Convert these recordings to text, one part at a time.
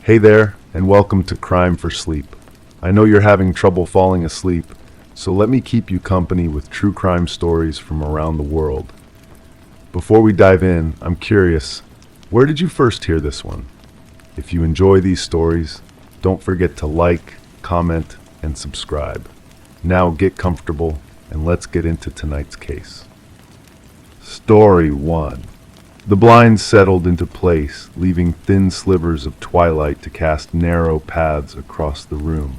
Hey there, and welcome to Crime for Sleep. I know you're having trouble falling asleep, so let me keep you company with true crime stories from around the world. Before we dive in, I'm curious, where did you first hear this one? If you enjoy these stories, don't forget to like, comment, and subscribe. Now get comfortable, and let's get into tonight's case. Story 1. The blinds settled into place, leaving thin slivers of twilight to cast narrow paths across the room.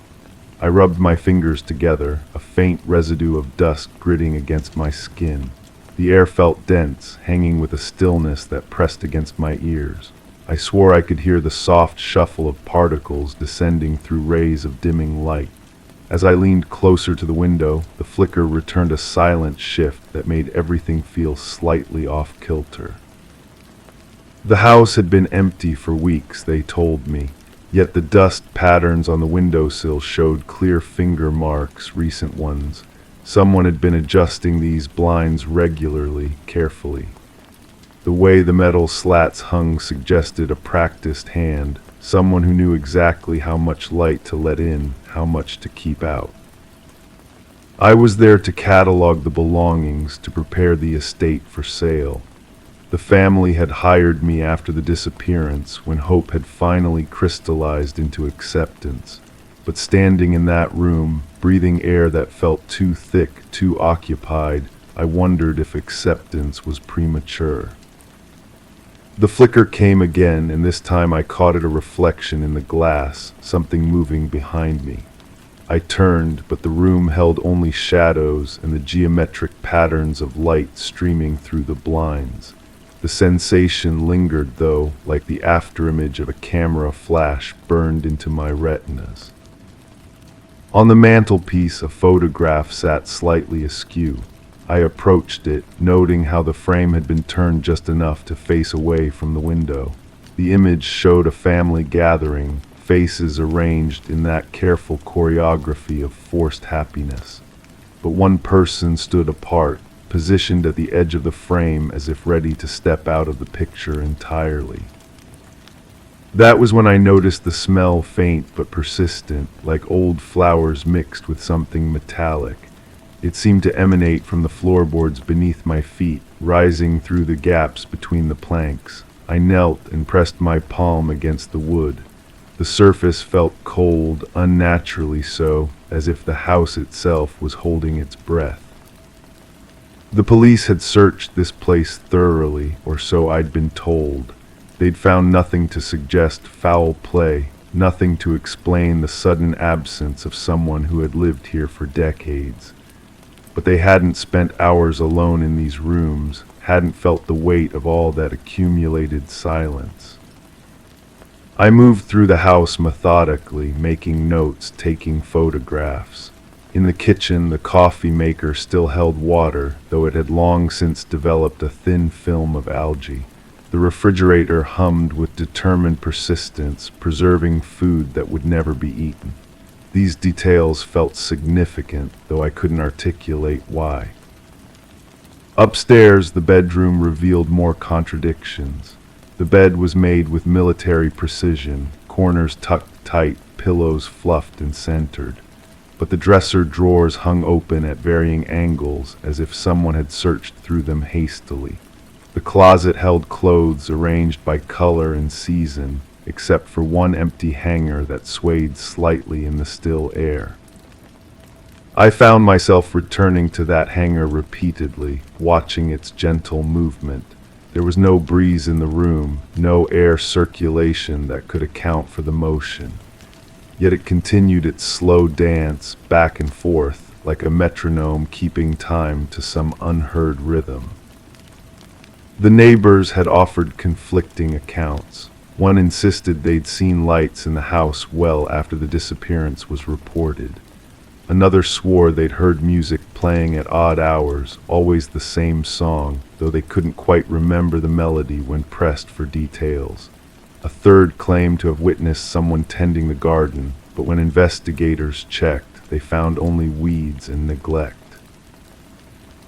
I rubbed my fingers together, a faint residue of dust gritting against my skin. The air felt dense, hanging with a stillness that pressed against my ears. I swore I could hear the soft shuffle of particles descending through rays of dimming light. As I leaned closer to the window, the flicker returned a silent shift that made everything feel slightly off-kilter. The house had been empty for weeks, they told me, yet the dust patterns on the windowsill showed clear finger marks, recent ones. Someone had been adjusting these blinds regularly, carefully. The way the metal slats hung suggested a practiced hand, someone who knew exactly how much light to let in, how much to keep out. I was there to catalog the belongings, to prepare the estate for sale. The family had hired me after the disappearance, when hope had finally crystallized into acceptance. But standing in that room, breathing air that felt too thick, too occupied, I wondered if acceptance was premature. The flicker came again, and this time I caught it a reflection in the glass, something moving behind me. I turned, but the room held only shadows and the geometric patterns of light streaming through the blinds. The sensation lingered, though, like the afterimage of a camera flash burned into my retinas. On the mantelpiece, a photograph sat slightly askew. I approached it, noting how the frame had been turned just enough to face away from the window. The image showed a family gathering, faces arranged in that careful choreography of forced happiness. But one person stood apart, positioned at the edge of the frame as if ready to step out of the picture entirely. That was when I noticed the smell, faint but persistent, like old flowers mixed with something metallic. It seemed to emanate from the floorboards beneath my feet, rising through the gaps between the planks. I knelt and pressed my palm against the wood. The surface felt cold, unnaturally so, as if the house itself was holding its breath. The police had searched this place thoroughly, or so I'd been told. They'd found nothing to suggest foul play, nothing to explain the sudden absence of someone who had lived here for decades. But they hadn't spent hours alone in these rooms, hadn't felt the weight of all that accumulated silence. I moved through the house methodically, making notes, taking photographs. In the kitchen, the coffee maker still held water, though it had long since developed a thin film of algae. The refrigerator hummed with determined persistence, preserving food that would never be eaten. These details felt significant, though I couldn't articulate why. Upstairs, the bedroom revealed more contradictions. The bed was made with military precision, corners tucked tight, pillows fluffed and centered. But the dresser drawers hung open at varying angles, as if someone had searched through them hastily. The closet held clothes arranged by color and season, except for one empty hanger that swayed slightly in the still air. I found myself returning to that hanger repeatedly, watching its gentle movement. There was no breeze in the room, no air circulation that could account for the motion. Yet it continued its slow dance, back and forth, like a metronome keeping time to some unheard rhythm. The neighbors had offered conflicting accounts. One insisted they'd seen lights in the house well after the disappearance was reported. Another swore they'd heard music playing at odd hours, always the same song, though they couldn't quite remember the melody when pressed for details. A third claimed to have witnessed someone tending the garden, but when investigators checked, they found only weeds and neglect.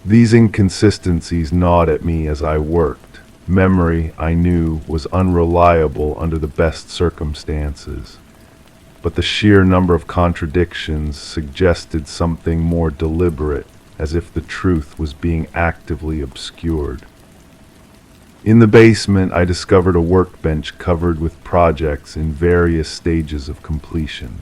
These inconsistencies gnawed at me as I worked. Memory, I knew, was unreliable under the best circumstances, but the sheer number of contradictions suggested something more deliberate, as if the truth was being actively obscured. In the basement, I discovered a workbench covered with projects in various stages of completion.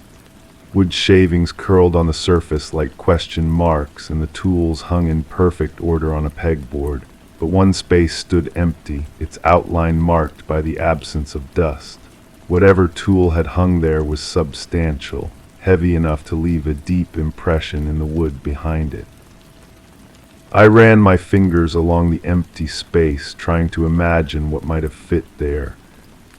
Wood shavings curled on the surface like question marks, and the tools hung in perfect order on a pegboard, but one space stood empty, its outline marked by the absence of dust. Whatever tool had hung there was substantial, heavy enough to leave a deep impression in the wood behind it. I ran my fingers along the empty space, trying to imagine what might have fit there.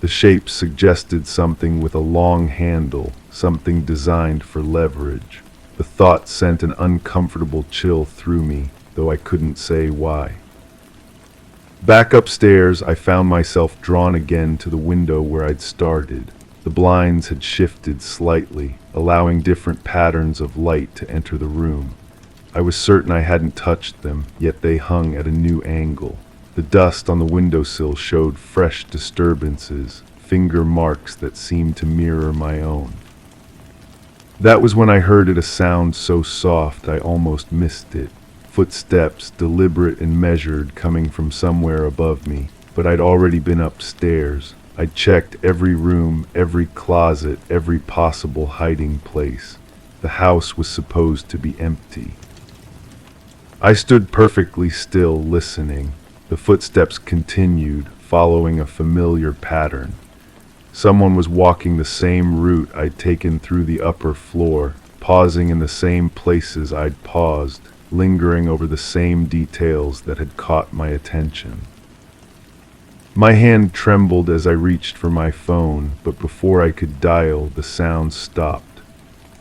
The shape suggested something with a long handle, something designed for leverage. The thought sent an uncomfortable chill through me, though I couldn't say why. Back upstairs, I found myself drawn again to the window where I'd started. The blinds had shifted slightly, allowing different patterns of light to enter the room. I was certain I hadn't touched them, yet they hung at a new angle. The dust on the windowsill showed fresh disturbances, finger marks that seemed to mirror my own. That was when I heard a sound so soft I almost missed it. Footsteps, deliberate and measured, coming from somewhere above me, but I'd already been upstairs. I'd checked every room, every closet, every possible hiding place. The house was supposed to be empty. I stood perfectly still, listening. The footsteps continued, following a familiar pattern. Someone was walking the same route I'd taken through the upper floor, pausing in the same places I'd paused, lingering over the same details that had caught my attention. My hand trembled as I reached for my phone, but before I could dial, the sound stopped.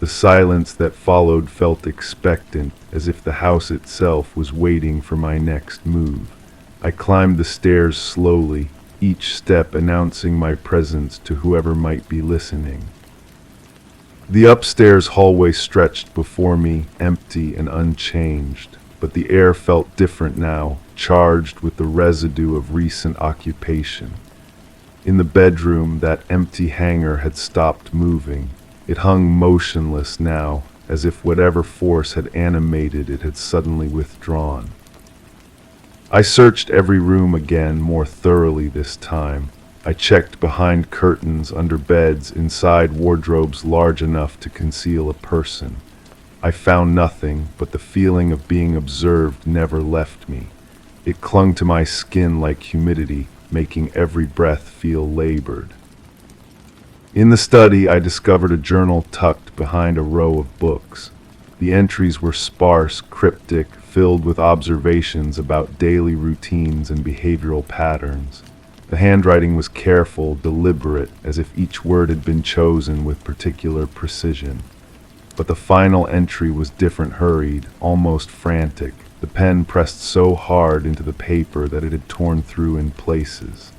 The silence that followed felt expectant, as if the house itself was waiting for my next move. I climbed the stairs slowly, each step announcing my presence to whoever might be listening. The upstairs hallway stretched before me, empty and unchanged, but the air felt different now, charged with the residue of recent occupation. In the bedroom, that empty hanger had stopped moving. It hung motionless now, as if whatever force had animated it had suddenly withdrawn. I searched every room again, more thoroughly this time. I checked behind curtains, under beds, inside wardrobes large enough to conceal a person. I found nothing, but the feeling of being observed never left me. It clung to my skin like humidity, making every breath feel labored. In the study, I discovered a journal tucked behind a row of books. The entries were sparse, cryptic, filled with observations about daily routines and behavioral patterns. The handwriting was careful, deliberate, as if each word had been chosen with particular precision. But the final entry was different, hurried, almost frantic. The pen pressed so hard into the paper that it had torn through in places.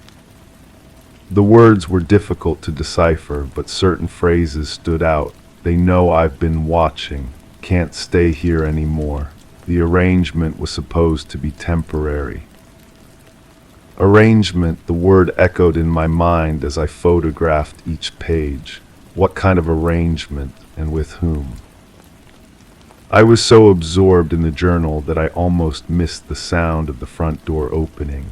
The words were difficult to decipher, but certain phrases stood out. They know I've been watching. Can't stay here anymore. The arrangement was supposed to be temporary. Arrangement, the word echoed in my mind as I photographed each page. What kind of arrangement, and with whom? I was so absorbed in the journal that I almost missed the sound of the front door opening.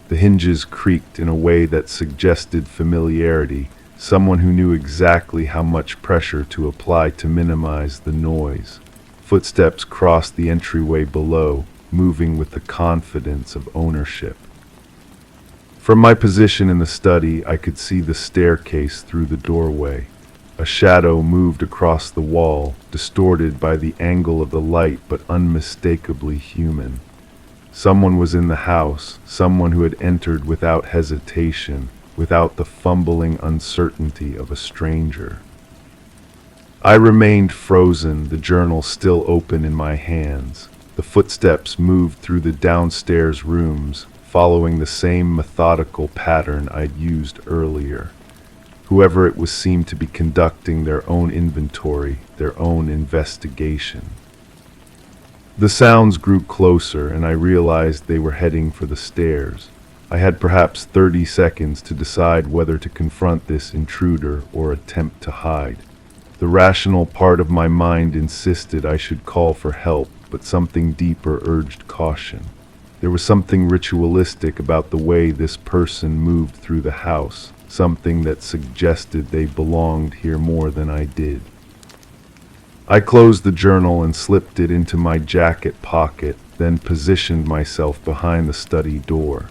The hinges creaked in a way that suggested familiarity, someone who knew exactly how much pressure to apply to minimize the noise. Footsteps crossed the entryway below, moving with the confidence of ownership. From my position in the study, I could see the staircase through the doorway. A shadow moved across the wall, distorted by the angle of the light but unmistakably human. Someone was in the house, someone who had entered without hesitation, without the fumbling uncertainty of a stranger. I remained frozen, the journal still open in my hands. The footsteps moved through the downstairs rooms, following the same methodical pattern I'd used earlier. Whoever it was seemed to be conducting their own inventory, their own investigation. The sounds grew closer, and I realized they were heading for the stairs. I had perhaps 30 seconds to decide whether to confront this intruder or attempt to hide. The rational part of my mind insisted I should call for help, but something deeper urged caution. There was something ritualistic about the way this person moved through the house, something that suggested they belonged here more than I did. I closed the journal and slipped it into my jacket pocket, then positioned myself behind the study door.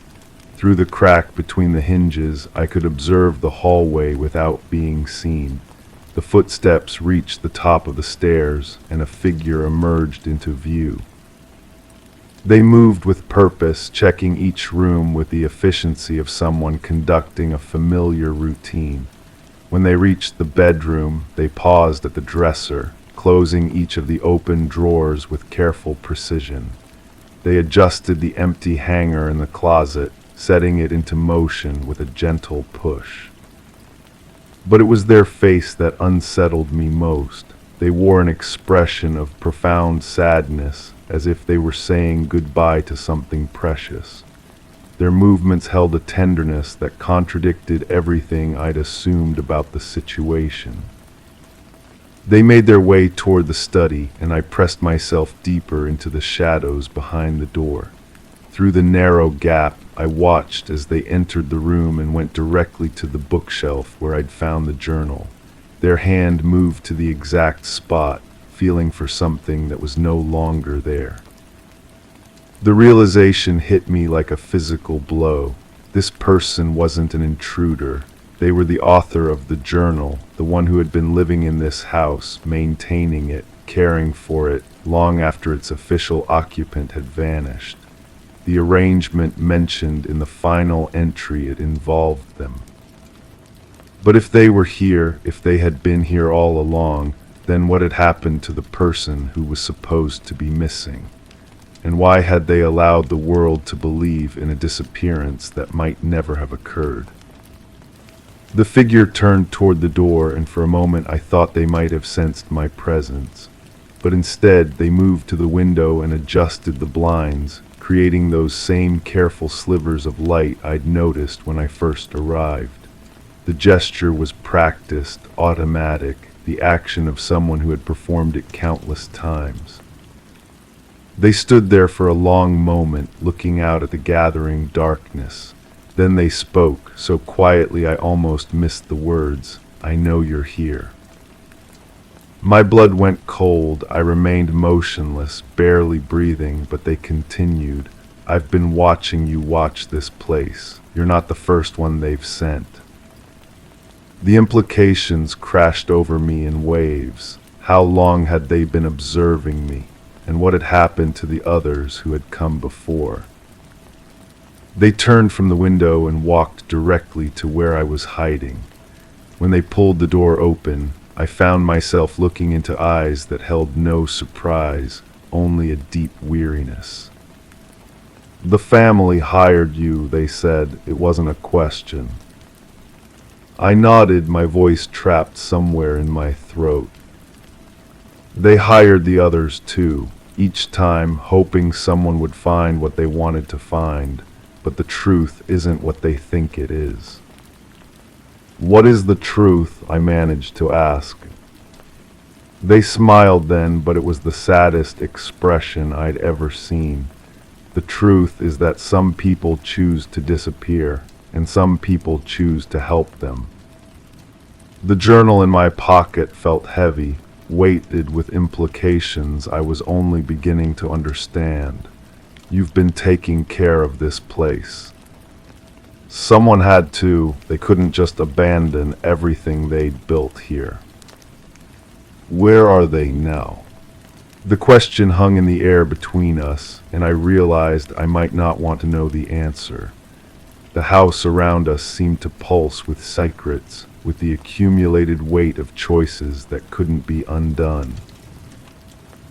Through the crack between the hinges, I could observe the hallway without being seen. The footsteps reached the top of the stairs, and a figure emerged into view. They moved with purpose, checking each room with the efficiency of someone conducting a familiar routine. When they reached the bedroom, they paused at the dresser, closing each of the open drawers with careful precision. They adjusted the empty hanger in the closet, setting it into motion with a gentle push. But it was their face that unsettled me most. They wore an expression of profound sadness, as if they were saying goodbye to something precious. Their movements held a tenderness that contradicted everything I'd assumed about the situation. They made their way toward the study, and I pressed myself deeper into the shadows behind the door. Through the narrow gap, I watched as they entered the room and went directly to the bookshelf where I'd found the journal. Their hand moved to the exact spot, feeling for something that was no longer there. The realization hit me like a physical blow. This person wasn't an intruder. They were the author of the journal, the one who had been living in this house, maintaining it, caring for it, long after its official occupant had vanished. The arrangement mentioned in the final entry, it involved them. But if they were here, if they had been here all along, then what had happened to the person who was supposed to be missing? And why had they allowed the world to believe in a disappearance that might never have occurred? The figure turned toward the door, and for a moment I thought they might have sensed my presence. But instead, they moved to the window and adjusted the blinds, creating those same careful slivers of light I'd noticed when I first arrived. The gesture was practiced, automatic, the action of someone who had performed it countless times. They stood there for a long moment, looking out at the gathering darkness. Then they spoke, so quietly I almost missed the words, "I know you're here." My blood went cold. I remained motionless, barely breathing, but they continued. "I've been watching you watch this place. You're not the first one they've sent." The implications crashed over me in waves. How long had they been observing me? And what had happened to the others who had come before? They turned from the window and walked directly to where I was hiding. When they pulled the door open, I found myself looking into eyes that held no surprise, only a deep weariness. "The family hired you," they said. It wasn't a question. I nodded, my voice trapped somewhere in my throat. They hired the others too, each time hoping someone would find what they wanted to find, but the truth isn't what they think it is. "What is the truth?" I managed to ask. They smiled then, but it was the saddest expression I'd ever seen. "The truth is that some people choose to disappear, and some people choose to help them." The journal in my pocket felt heavy, weighted with implications I was only beginning to understand. "You've been taking care of this place." Someone had to. They couldn't just abandon everything they'd built here. "Where are they now?" The question hung in the air between us, and I realized I might not want to know the answer. The house around us seemed to pulse with secrets, with the accumulated weight of choices that couldn't be undone.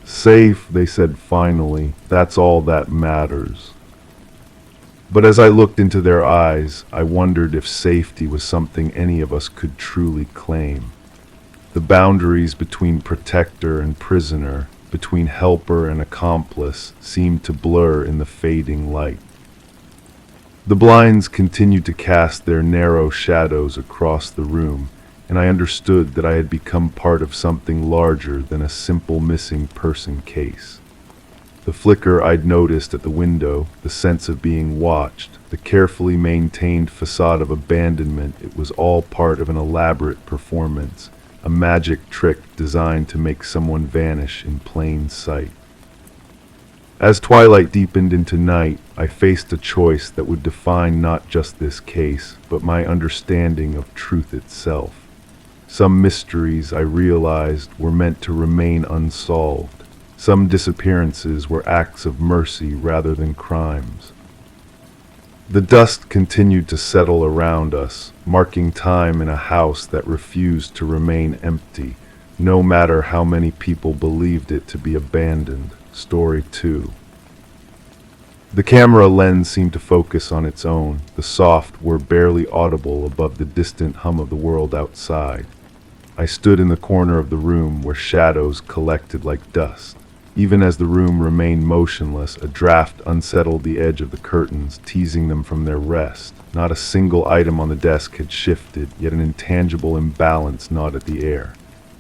"Safe," they said finally. "That's all that matters." But as I looked into their eyes, I wondered if safety was something any of us could truly claim. The boundaries between protector and prisoner, between helper and accomplice, seemed to blur in the fading light. The blinds continued to cast their narrow shadows across the room, and I understood that I had become part of something larger than a simple missing person case. The flicker I'd noticed at the window, the sense of being watched, the carefully maintained facade of abandonment, it was all part of an elaborate performance, a magic trick designed to make someone vanish in plain sight. As twilight deepened into night, I faced a choice that would define not just this case, but my understanding of truth itself. Some mysteries, I realized, were meant to remain unsolved. Some disappearances were acts of mercy rather than crimes. The dust continued to settle around us, marking time in a house that refused to remain empty, no matter how many people believed it to be abandoned. Story 2. The camera lens seemed to focus on its own, the soft whir barely audible above the distant hum of the world outside. I stood in the corner of the room where shadows collected like dust. Even as the room remained motionless, a draft unsettled the edge of the curtains, teasing them from their rest. Not a single item on the desk had shifted, yet an intangible imbalance gnawed at the air.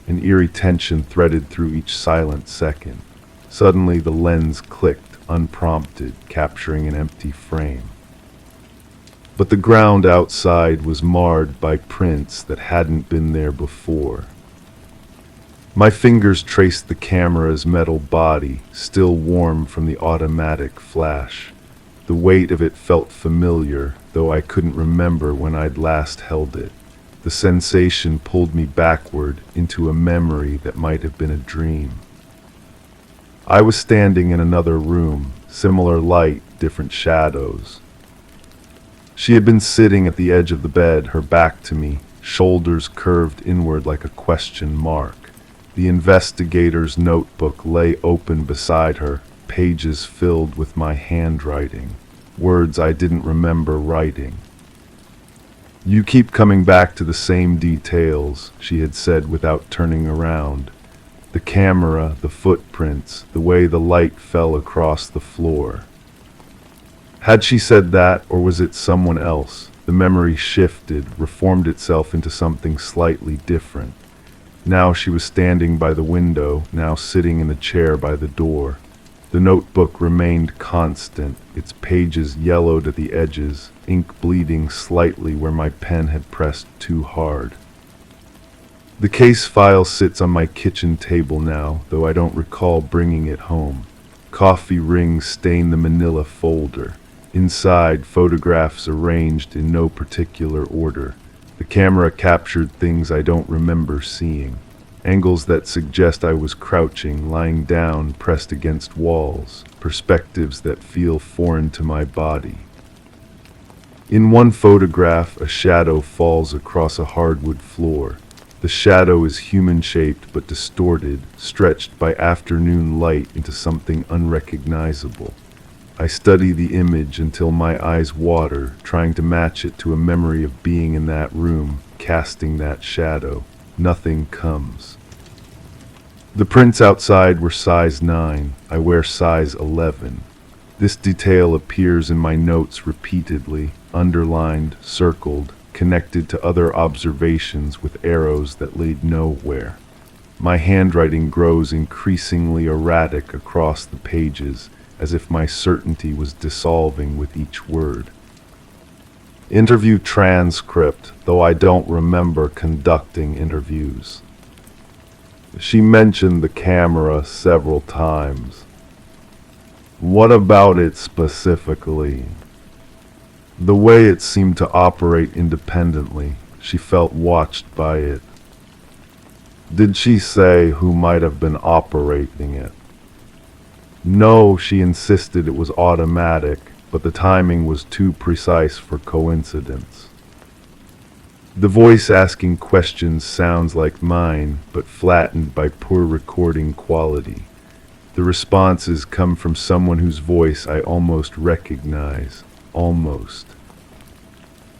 An eerie tension threaded through each silent second. Suddenly the lens clicked, unprompted, capturing an empty frame. But the ground outside was marred by prints that hadn't been there before. My fingers traced the camera's metal body, still warm from the automatic flash. The weight of it felt familiar, though I couldn't remember when I'd last held it. The sensation pulled me backward into a memory that might have been a dream. I was standing in another room, similar light, different shadows. She had been sitting at the edge of the bed, her back to me, shoulders curved inward like a question mark. The investigator's notebook lay open beside her, pages filled with my handwriting, words I didn't remember writing. "You keep coming back to the same details," she had said without turning around. The camera, the footprints, the way the light fell across the floor. Had she said that, or was it someone else? The memory shifted, reformed itself into something slightly different. Now she was standing by the window, now sitting in the chair by the door. The notebook remained constant, its pages yellowed at the edges, ink bleeding slightly where my pen had pressed too hard. The case file sits on my kitchen table now, though I don't recall bringing it home. Coffee rings stain the manila folder. Inside, photographs arranged in no particular order. The camera captured things I don't remember seeing. Angles that suggest I was crouching, lying down, pressed against walls. Perspectives that feel foreign to my body. In one photograph, a shadow falls across a hardwood floor. The shadow is human-shaped but distorted, stretched by afternoon light into something unrecognizable. I study the image until my eyes water, trying to match it to a memory of being in that room, casting that shadow. Nothing comes. The prints outside were size 9. I wear size 11. This detail appears in my notes repeatedly, underlined, circled, connected to other observations with arrows that lead nowhere. My handwriting grows increasingly erratic across the pages, as if my certainty was dissolving with each word. Interview transcript, though I don't remember conducting interviews. She mentioned the camera several times. What about it specifically? The way it seemed to operate independently, she felt watched by it. Did she say who might have been operating it? No, she insisted it was automatic, but the timing was too precise for coincidence. The voice asking questions sounds like mine, but flattened by poor recording quality. The responses come from someone whose voice I almost recognize. Almost.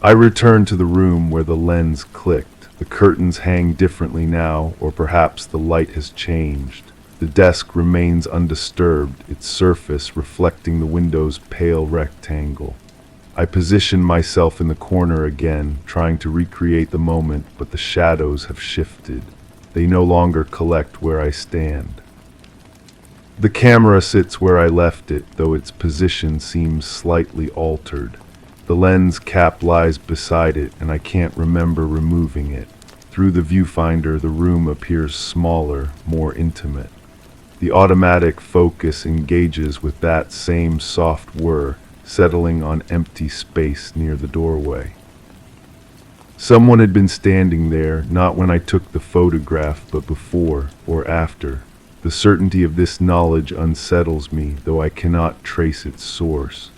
I return to the room where the lens clicked. The curtains hang differently now, or perhaps the light has changed. The desk remains undisturbed, its surface reflecting the window's pale rectangle. I position myself in the corner again, trying to recreate the moment, but the shadows have shifted. They no longer collect where I stand. The camera sits where I left it, though its position seems slightly altered. The lens cap lies beside it, and I can't remember removing it. Through the viewfinder, the room appears smaller, more intimate. The automatic focus engages with that same soft whir, settling on empty space near the doorway. Someone had been standing there, not when I took the photograph, but before or after. The certainty of this knowledge unsettles me, though I cannot trace its source.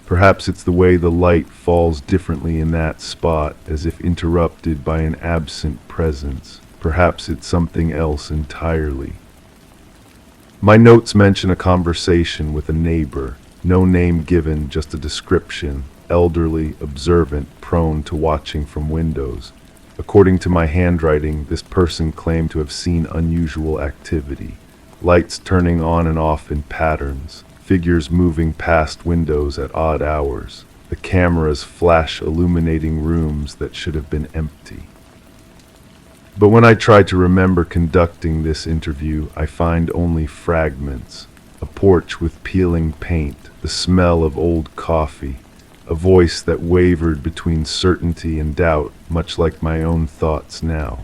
Perhaps it's the way the light falls differently in that spot, as if interrupted by an absent presence. Perhaps it's something else entirely. My notes mention a conversation with a neighbor. No name given, just a description. Elderly, observant, prone to watching from windows. According to my handwriting, this person claimed to have seen unusual activity. Lights turning on and off in patterns. Figures moving past windows at odd hours. The cameras flash illuminating rooms that should have been empty. But when I try to remember conducting this interview, I find only fragments. A porch with peeling paint, the smell of old coffee, a voice that wavered between certainty and doubt, much like my own thoughts now.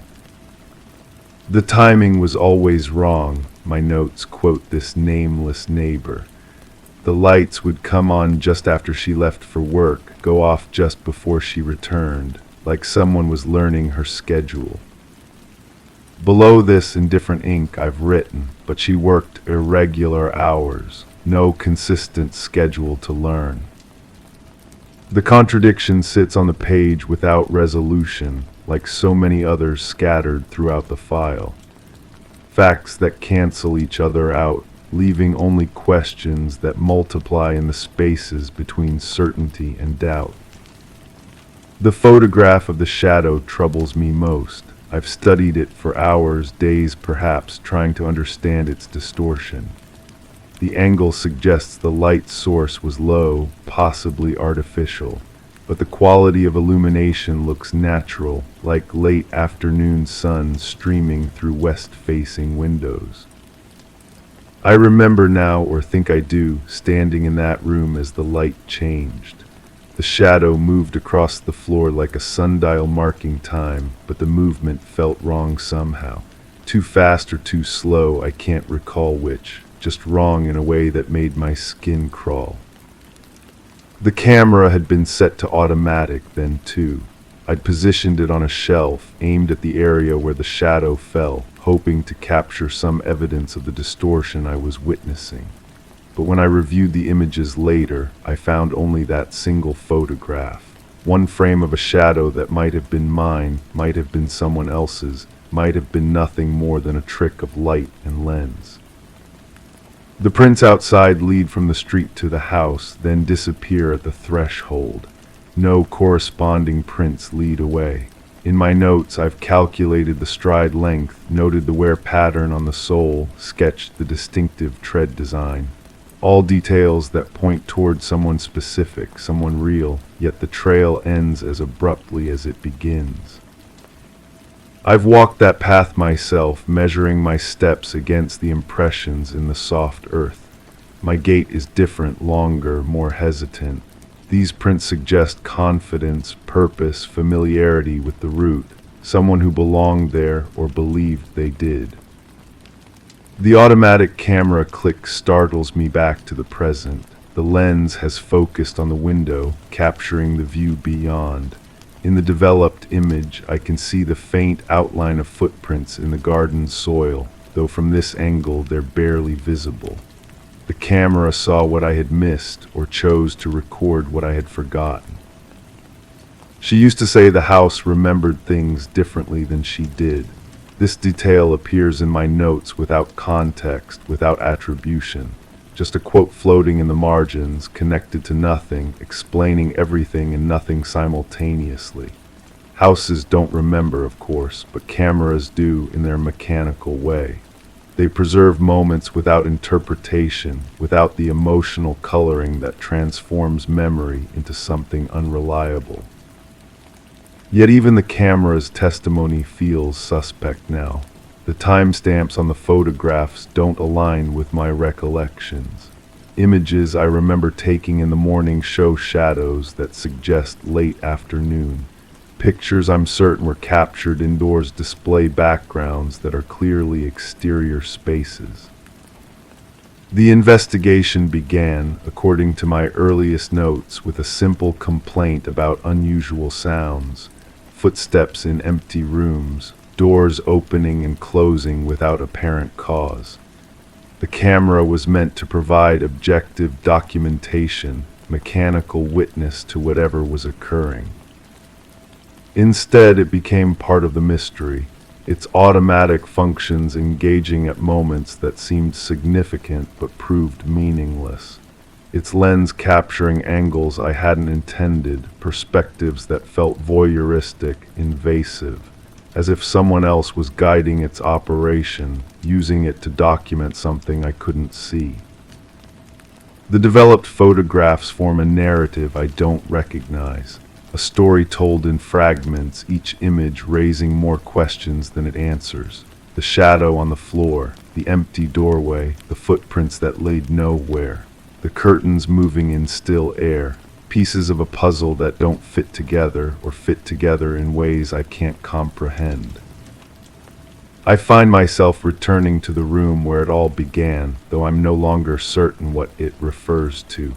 The timing was always wrong. My notes quote this nameless neighbor. The lights would come on just after she left for work, go off just before she returned, like someone was learning her schedule. Below this in different ink I've written, but she worked irregular hours, no consistent schedule to learn. The contradiction sits on the page without resolution, like so many others scattered throughout the file. Facts that cancel each other out, leaving only questions that multiply in the spaces between certainty and doubt. The photograph of the shadow troubles me most. I've studied it for hours, days perhaps, trying to understand its distortion. The angle suggests the light source was low, possibly artificial, but the quality of illumination looks natural, like late afternoon sun streaming through west-facing windows. I remember now, or think I do, standing in that room as the light changed. The shadow moved across the floor like a sundial marking time, but the movement felt wrong somehow. Too fast or too slow, I can't recall which. Just wrong in a way that made my skin crawl. The camera had been set to automatic then too. I'd positioned it on a shelf, aimed at the area where the shadow fell, hoping to capture some evidence of the distortion I was witnessing. But when I reviewed the images later, I found only that single photograph. One frame of a shadow that might have been mine, might have been someone else's, might have been nothing more than a trick of light and lens. The prints outside lead from the street to the house, then disappear at the threshold. No corresponding prints lead away. In my notes, I've calculated the stride length, noted the wear pattern on the sole, sketched the distinctive tread design. All details that point toward someone specific, someone real, yet the trail ends as abruptly as it begins. I've walked that path myself, measuring my steps against the impressions in the soft earth. My gait is different, longer, more hesitant. These prints suggest confidence, purpose, familiarity with the route, someone who belonged there or believed they did. The automatic camera click startles me back to the present. The lens has focused on the window, capturing the view beyond. In the developed image, I can see the faint outline of footprints in the garden soil, though from this angle they're barely visible. The camera saw what I had missed, or chose to record what I had forgotten. She used to say the house remembered things differently than she did. This detail appears in my notes without context, without attribution. Just a quote floating in the margins, connected to nothing, explaining everything and nothing simultaneously. Houses don't remember, of course, but cameras do in their mechanical way. They preserve moments without interpretation, without the emotional coloring that transforms memory into something unreliable. Yet even the camera's testimony feels suspect now. The timestamps on the photographs don't align with my recollections. Images I remember taking in the morning show shadows that suggest late afternoon. Pictures I'm certain were captured indoors display backgrounds that are clearly exterior spaces. The investigation began, according to my earliest notes, with a simple complaint about unusual sounds, footsteps in empty rooms, doors opening and closing without apparent cause. The camera was meant to provide objective documentation, mechanical witness to whatever was occurring. Instead, it became part of the mystery, its automatic functions engaging at moments that seemed significant but proved meaningless. Its lens capturing angles I hadn't intended, perspectives that felt voyeuristic, invasive, as if someone else was guiding its operation, using it to document something I couldn't see. The developed photographs form a narrative I don't recognize. A story told in fragments, each image raising more questions than it answers. The shadow on the floor, the empty doorway, the footprints that led nowhere, the curtains moving in still air, pieces of a puzzle that don't fit together or fit together in ways I can't comprehend. I find myself returning to the room where it all began, though I'm no longer certain what it refers to.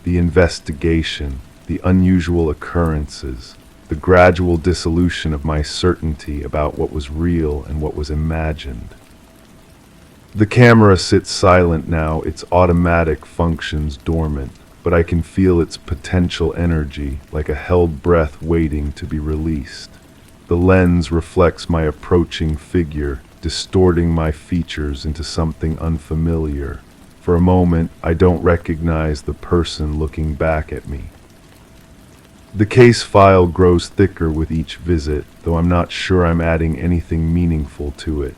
The investigation, the unusual occurrences, the gradual dissolution of my certainty about what was real and what was imagined. The camera sits silent now, its automatic functions dormant, but I can feel its potential energy, like a held breath waiting to be released. The lens reflects my approaching figure, distorting my features into something unfamiliar. For a moment, I don't recognize the person looking back at me. The case file grows thicker with each visit, though I'm not sure I'm adding anything meaningful to it.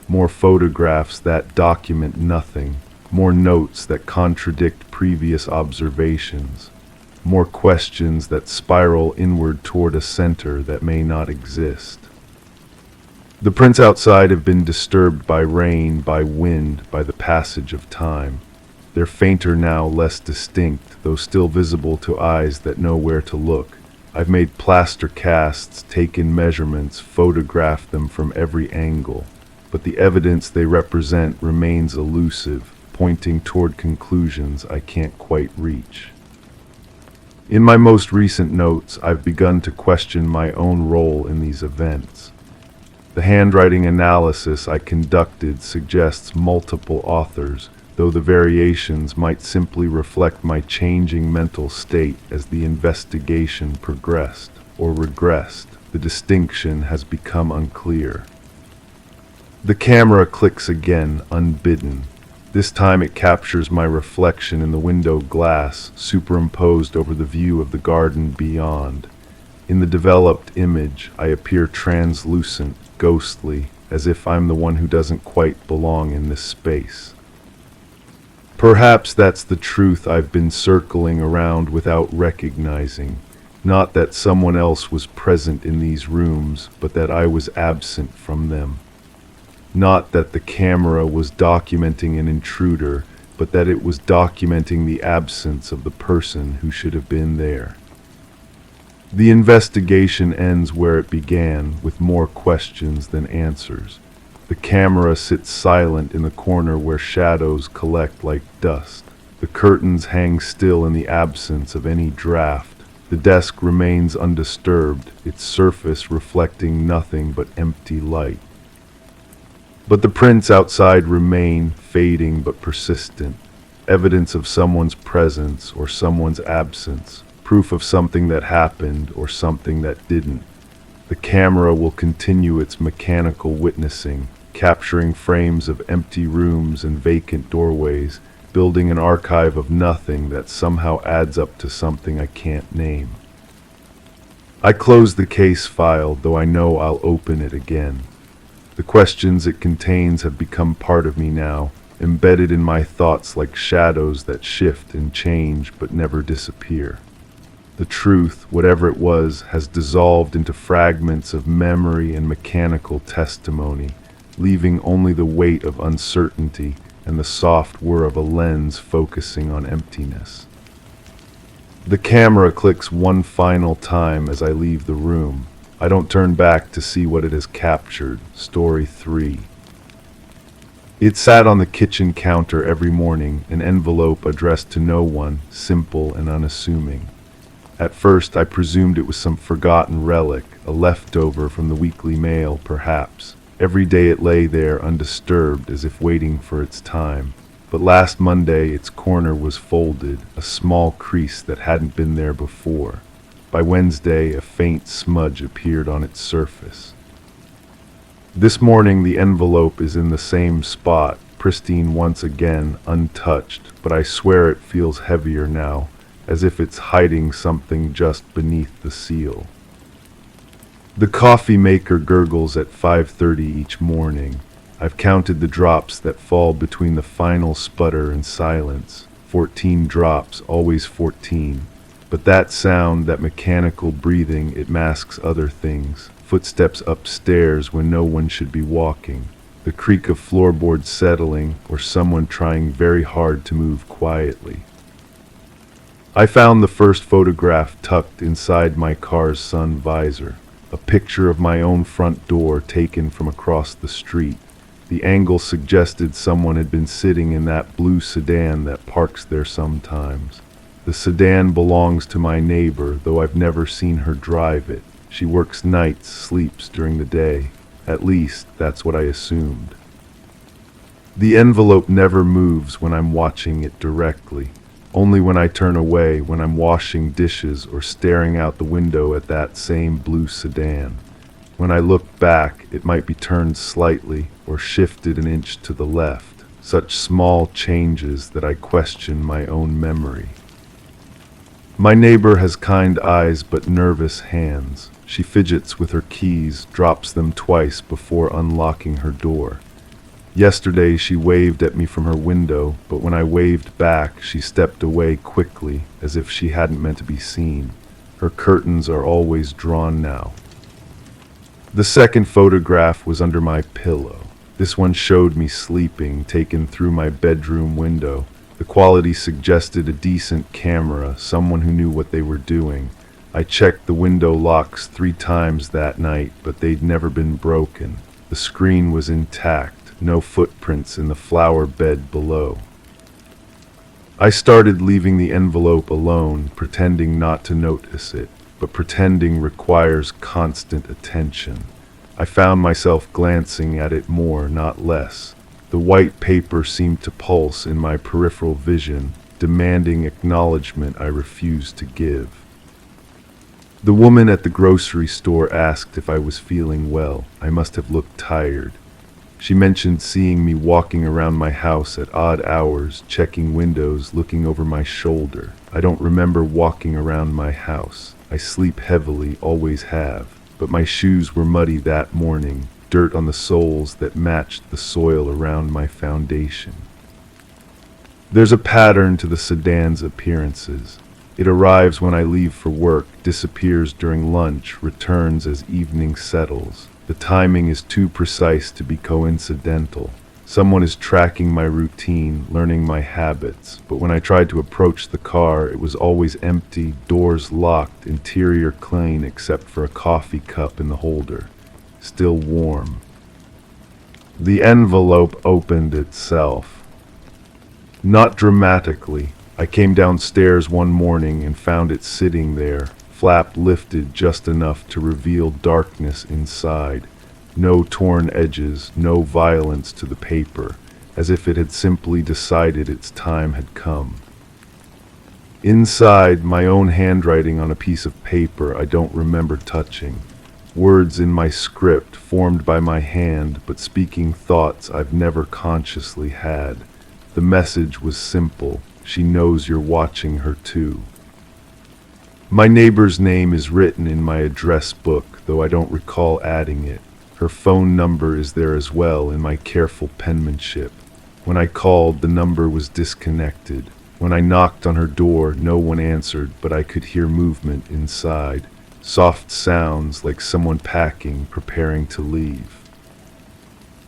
More photographs that document nothing, more notes that contradict previous observations, more questions that spiral inward toward a center that may not exist. The prints outside have been disturbed by rain, by wind, by the passage of time. They're fainter now, less distinct, though still visible to eyes that know where to look. I've made plaster casts, taken measurements, photographed them from every angle, but the evidence they represent remains elusive, pointing toward conclusions I can't quite reach. In my most recent notes, I've begun to question my own role in these events. The handwriting analysis I conducted suggests multiple authors, though the variations might simply reflect my changing mental state as the investigation progressed or regressed. The distinction has become unclear. The camera clicks again, unbidden. This time it captures my reflection in the window glass, superimposed over the view of the garden beyond. In the developed image, I appear translucent, ghostly, as if I'm the one who doesn't quite belong in this space. Perhaps that's the truth I've been circling around without recognizing. Not that someone else was present in these rooms, but that I was absent from them. Not that the camera was documenting an intruder, but that it was documenting the absence of the person who should have been there. The investigation ends where it began, with more questions than answers. The camera sits silent in the corner where shadows collect like dust. The curtains hang still in the absence of any draft. The desk remains undisturbed, its surface reflecting nothing but empty light. But the prints outside remain, fading but persistent, evidence of someone's presence or someone's absence, proof of something that happened or something that didn't. The camera will continue its mechanical witnessing, capturing frames of empty rooms and vacant doorways, building an archive of nothing that somehow adds up to something I can't name. I close the case file, though I know I'll open it again. The questions it contains have become part of me now, embedded in my thoughts like shadows that shift and change but never disappear. The truth, whatever it was, has dissolved into fragments of memory and mechanical testimony, leaving only the weight of uncertainty and the soft whir of a lens focusing on emptiness. The camera clicks one final time as I leave the room. I don't turn back to see what it has captured. Story 3. It sat on the kitchen counter every morning, an envelope addressed to no one, simple and unassuming. At first I presumed it was some forgotten relic, a leftover from the weekly mail, perhaps. Every day it lay there undisturbed, as if waiting for its time. But last Monday its corner was folded, a small crease that hadn't been there before. By Wednesday a faint smudge appeared on its surface. This morning the envelope is in the same spot, pristine once again, untouched, but I swear it feels heavier now, as if it's hiding something just beneath the seal. The coffee maker gurgles at 5:30 each morning. I've counted the drops that fall between the final sputter and silence. 14 drops, always 14. But that sound, that mechanical breathing, it masks other things. Footsteps upstairs when no one should be walking. The creak of floorboards settling, or someone trying very hard to move quietly. I found the first photograph tucked inside my car's sun visor. A picture of my own front door taken from across the street. The angle suggested someone had been sitting in that blue sedan that parks there sometimes. The sedan belongs to my neighbor, though I've never seen her drive it. She works nights, sleeps during the day. At least, that's what I assumed. The envelope never moves when I'm watching it directly. Only when I turn away, when I'm washing dishes or staring out the window at that same blue sedan. When I look back, it might be turned slightly or shifted an inch to the left. Such small changes that I question my own memory. My neighbor has kind eyes but nervous hands. She fidgets with her keys, drops them twice before unlocking her door. Yesterday she waved at me from her window, but when I waved back, she stepped away quickly, as if she hadn't meant to be seen. Her curtains are always drawn now. The second photograph was under my pillow. This one showed me sleeping, taken through my bedroom window. The quality suggested a decent camera, someone who knew what they were doing. I checked the window locks 3 times that night, but they'd never been broken. The screen was intact. No footprints in the flower bed below. I started leaving the envelope alone, pretending not to notice it, but pretending requires constant attention. I found myself glancing at it more, not less. The white paper seemed to pulse in my peripheral vision, demanding acknowledgement I refused to give. The woman at the grocery store asked if I was feeling well. I must have looked tired. She mentioned seeing me walking around my house at odd hours, checking windows, looking over my shoulder. I don't remember walking around my house. I sleep heavily, always have. But my shoes were muddy that morning, dirt on the soles that matched the soil around my foundation. There's a pattern to the sedan's appearances. It arrives when I leave for work, disappears during lunch, returns as evening settles. The timing is too precise to be coincidental. Someone is tracking my routine, learning my habits, but when I tried to approach the car, it was always empty, doors locked, interior clean except for a coffee cup in the holder. Still warm. The envelope opened itself. Not dramatically. I came downstairs one morning and found it sitting there, flap lifted just enough to reveal darkness inside. No torn edges, no violence to the paper, as if it had simply decided its time had come. Inside, my own handwriting on a piece of paper I don't remember touching. Words in my script formed by my hand, but speaking thoughts I've never consciously had. The message was simple. She knows you're watching her too. My neighbor's name is written in my address book, though I don't recall adding it. Her phone number is there as well in my careful penmanship. When I called, the number was disconnected. When I knocked on her door, no one answered, but I could hear movement inside. Soft sounds like someone packing, preparing to leave.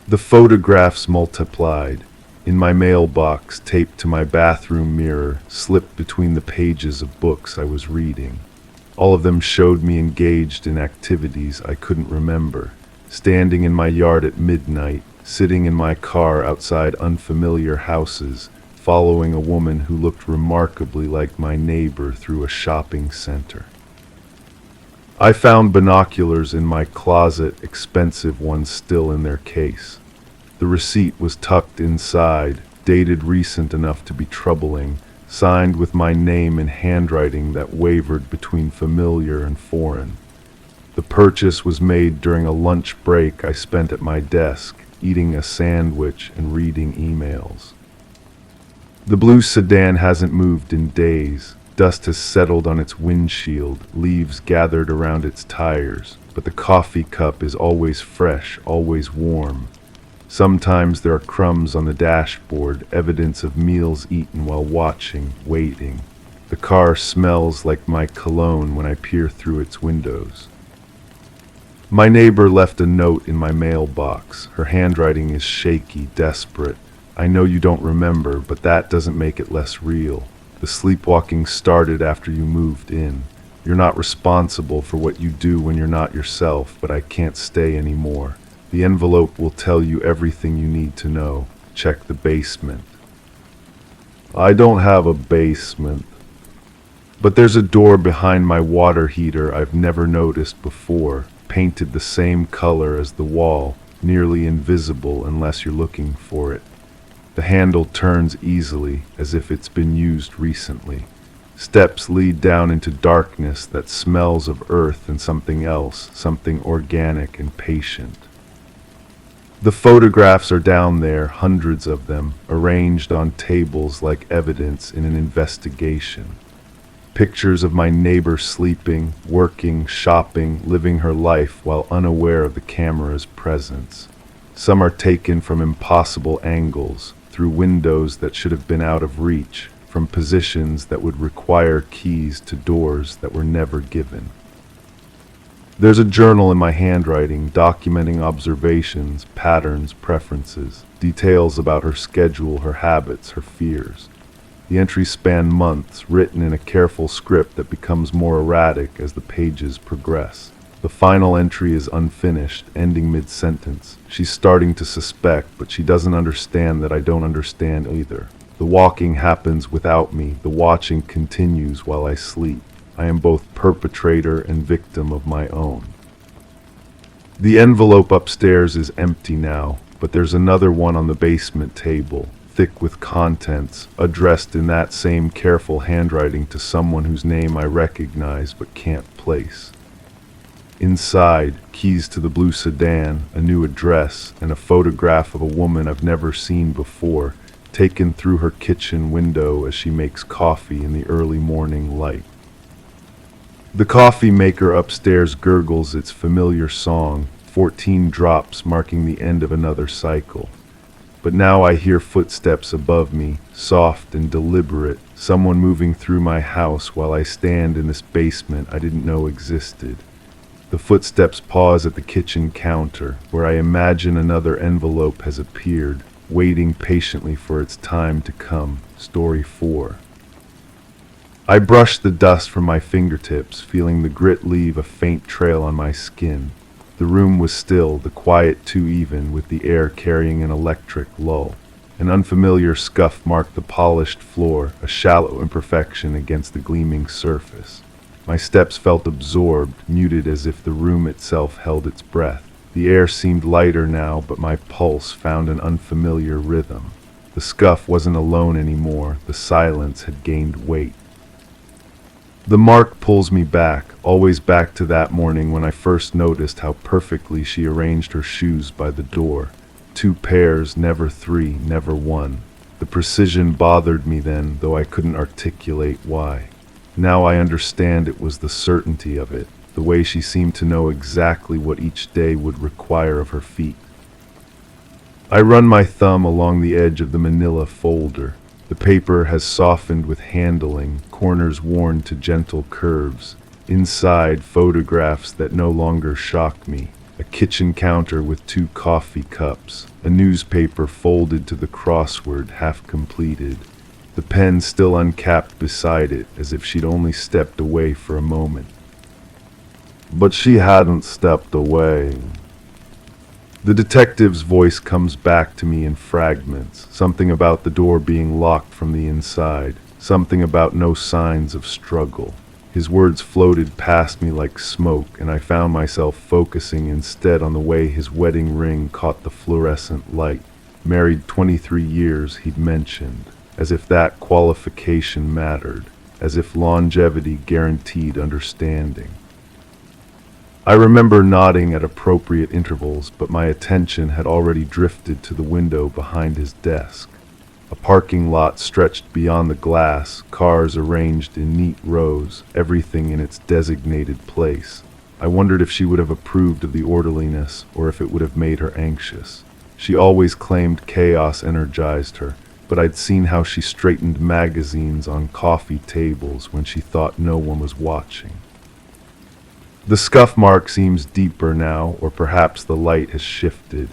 The photographs multiplied. In my mailbox, taped to my bathroom mirror, slipped between the pages of books I was reading. All of them showed me engaged in activities I couldn't remember. Standing in my yard at midnight, sitting in my car outside unfamiliar houses, following a woman who looked remarkably like my neighbor through a shopping center. I found binoculars in my closet, expensive ones still in their case. The receipt was tucked inside, dated recent enough to be troubling, signed with my name in handwriting that wavered between familiar and foreign. The purchase was made during a lunch break I spent at my desk, eating a sandwich and reading emails. The blue sedan hasn't moved in days. Dust has settled on its windshield, leaves gathered around its tires, but the coffee cup is always fresh, always warm. Sometimes there are crumbs on the dashboard, evidence of meals eaten while watching, waiting. The car smells like my cologne when I peer through its windows. My neighbor left a note in my mailbox. Her handwriting is shaky, desperate. I know you don't remember, but that doesn't make it less real. The sleepwalking started after you moved in. You're not responsible for what you do when you're not yourself, but I can't stay anymore. The envelope will tell you everything you need to know. Check the basement. I don't have a basement. But there's a door behind my water heater I've never noticed before, painted the same color as the wall, nearly invisible unless you're looking for it. The handle turns easily, as if it's been used recently. Steps lead down into darkness that smells of earth and something else, something organic and patient. The photographs are down there, hundreds of them, arranged on tables like evidence in an investigation. Pictures of my neighbor sleeping, working, shopping, living her life while unaware of the camera's presence. Some are taken from impossible angles, through windows that should have been out of reach, from positions that would require keys to doors that were never given. There's a journal in my handwriting documenting observations, patterns, preferences, details about her schedule, her habits, her fears. The entries span months, written in a careful script that becomes more erratic as the pages progress. The final entry is unfinished, ending mid-sentence. She's starting to suspect, but she doesn't understand that I don't understand either. The walking happens without me. The watching continues while I sleep. I am both perpetrator and victim of my own. The envelope upstairs is empty now, but there's another one on the basement table, thick with contents, addressed in that same careful handwriting to someone whose name I recognize but can't place. Inside, keys to the blue sedan, a new address, and a photograph of a woman I've never seen before, taken through her kitchen window as she makes coffee in the early morning light. The coffee maker upstairs gurgles its familiar song, 14 drops marking the end of another cycle. But now I hear footsteps above me, soft and deliberate, someone moving through my house while I stand in this basement I didn't know existed. The footsteps pause at the kitchen counter, where I imagine another envelope has appeared, waiting patiently for its time to come. Story 4. I brush the dust from my fingertips, feeling the grit leave a faint trail on my skin. The room was still, the quiet too even, with the air carrying an electric lull. An unfamiliar scuff marked the polished floor, a shallow imperfection against the gleaming surface. My steps felt absorbed, muted as if the room itself held its breath. The air seemed lighter now, but my pulse found an unfamiliar rhythm. The scuff wasn't alone anymore, the silence had gained weight. The mark pulls me back, always back to that morning when I first noticed how perfectly she arranged her shoes by the door. 2 pairs, never 3, never 1. The precision bothered me then, though I couldn't articulate why. Now I understand it was the certainty of it, the way she seemed to know exactly what each day would require of her feet. I run my thumb along the edge of the manila folder. The paper has softened with handling, corners worn to gentle curves. Inside, photographs that no longer shock me. A kitchen counter with 2 coffee cups. A newspaper folded to the crossword, half completed. The pen still uncapped beside it, as if she'd only stepped away for a moment. But she hadn't stepped away. The detective's voice comes back to me in fragments. Something about the door being locked from the inside. Something about no signs of struggle. His words floated past me like smoke, and I found myself focusing instead on the way his wedding ring caught the fluorescent light. Married 23 years, he'd mentioned, as if that qualification mattered, as if longevity guaranteed understanding. I remember nodding at appropriate intervals, but my attention had already drifted to the window behind his desk. A parking lot stretched beyond the glass, cars arranged in neat rows, everything in its designated place. I wondered if she would have approved of the orderliness, or if it would have made her anxious. She always claimed chaos energized her, but I'd seen how she straightened magazines on coffee tables when she thought no one was watching. The scuff mark seems deeper now, or perhaps the light has shifted.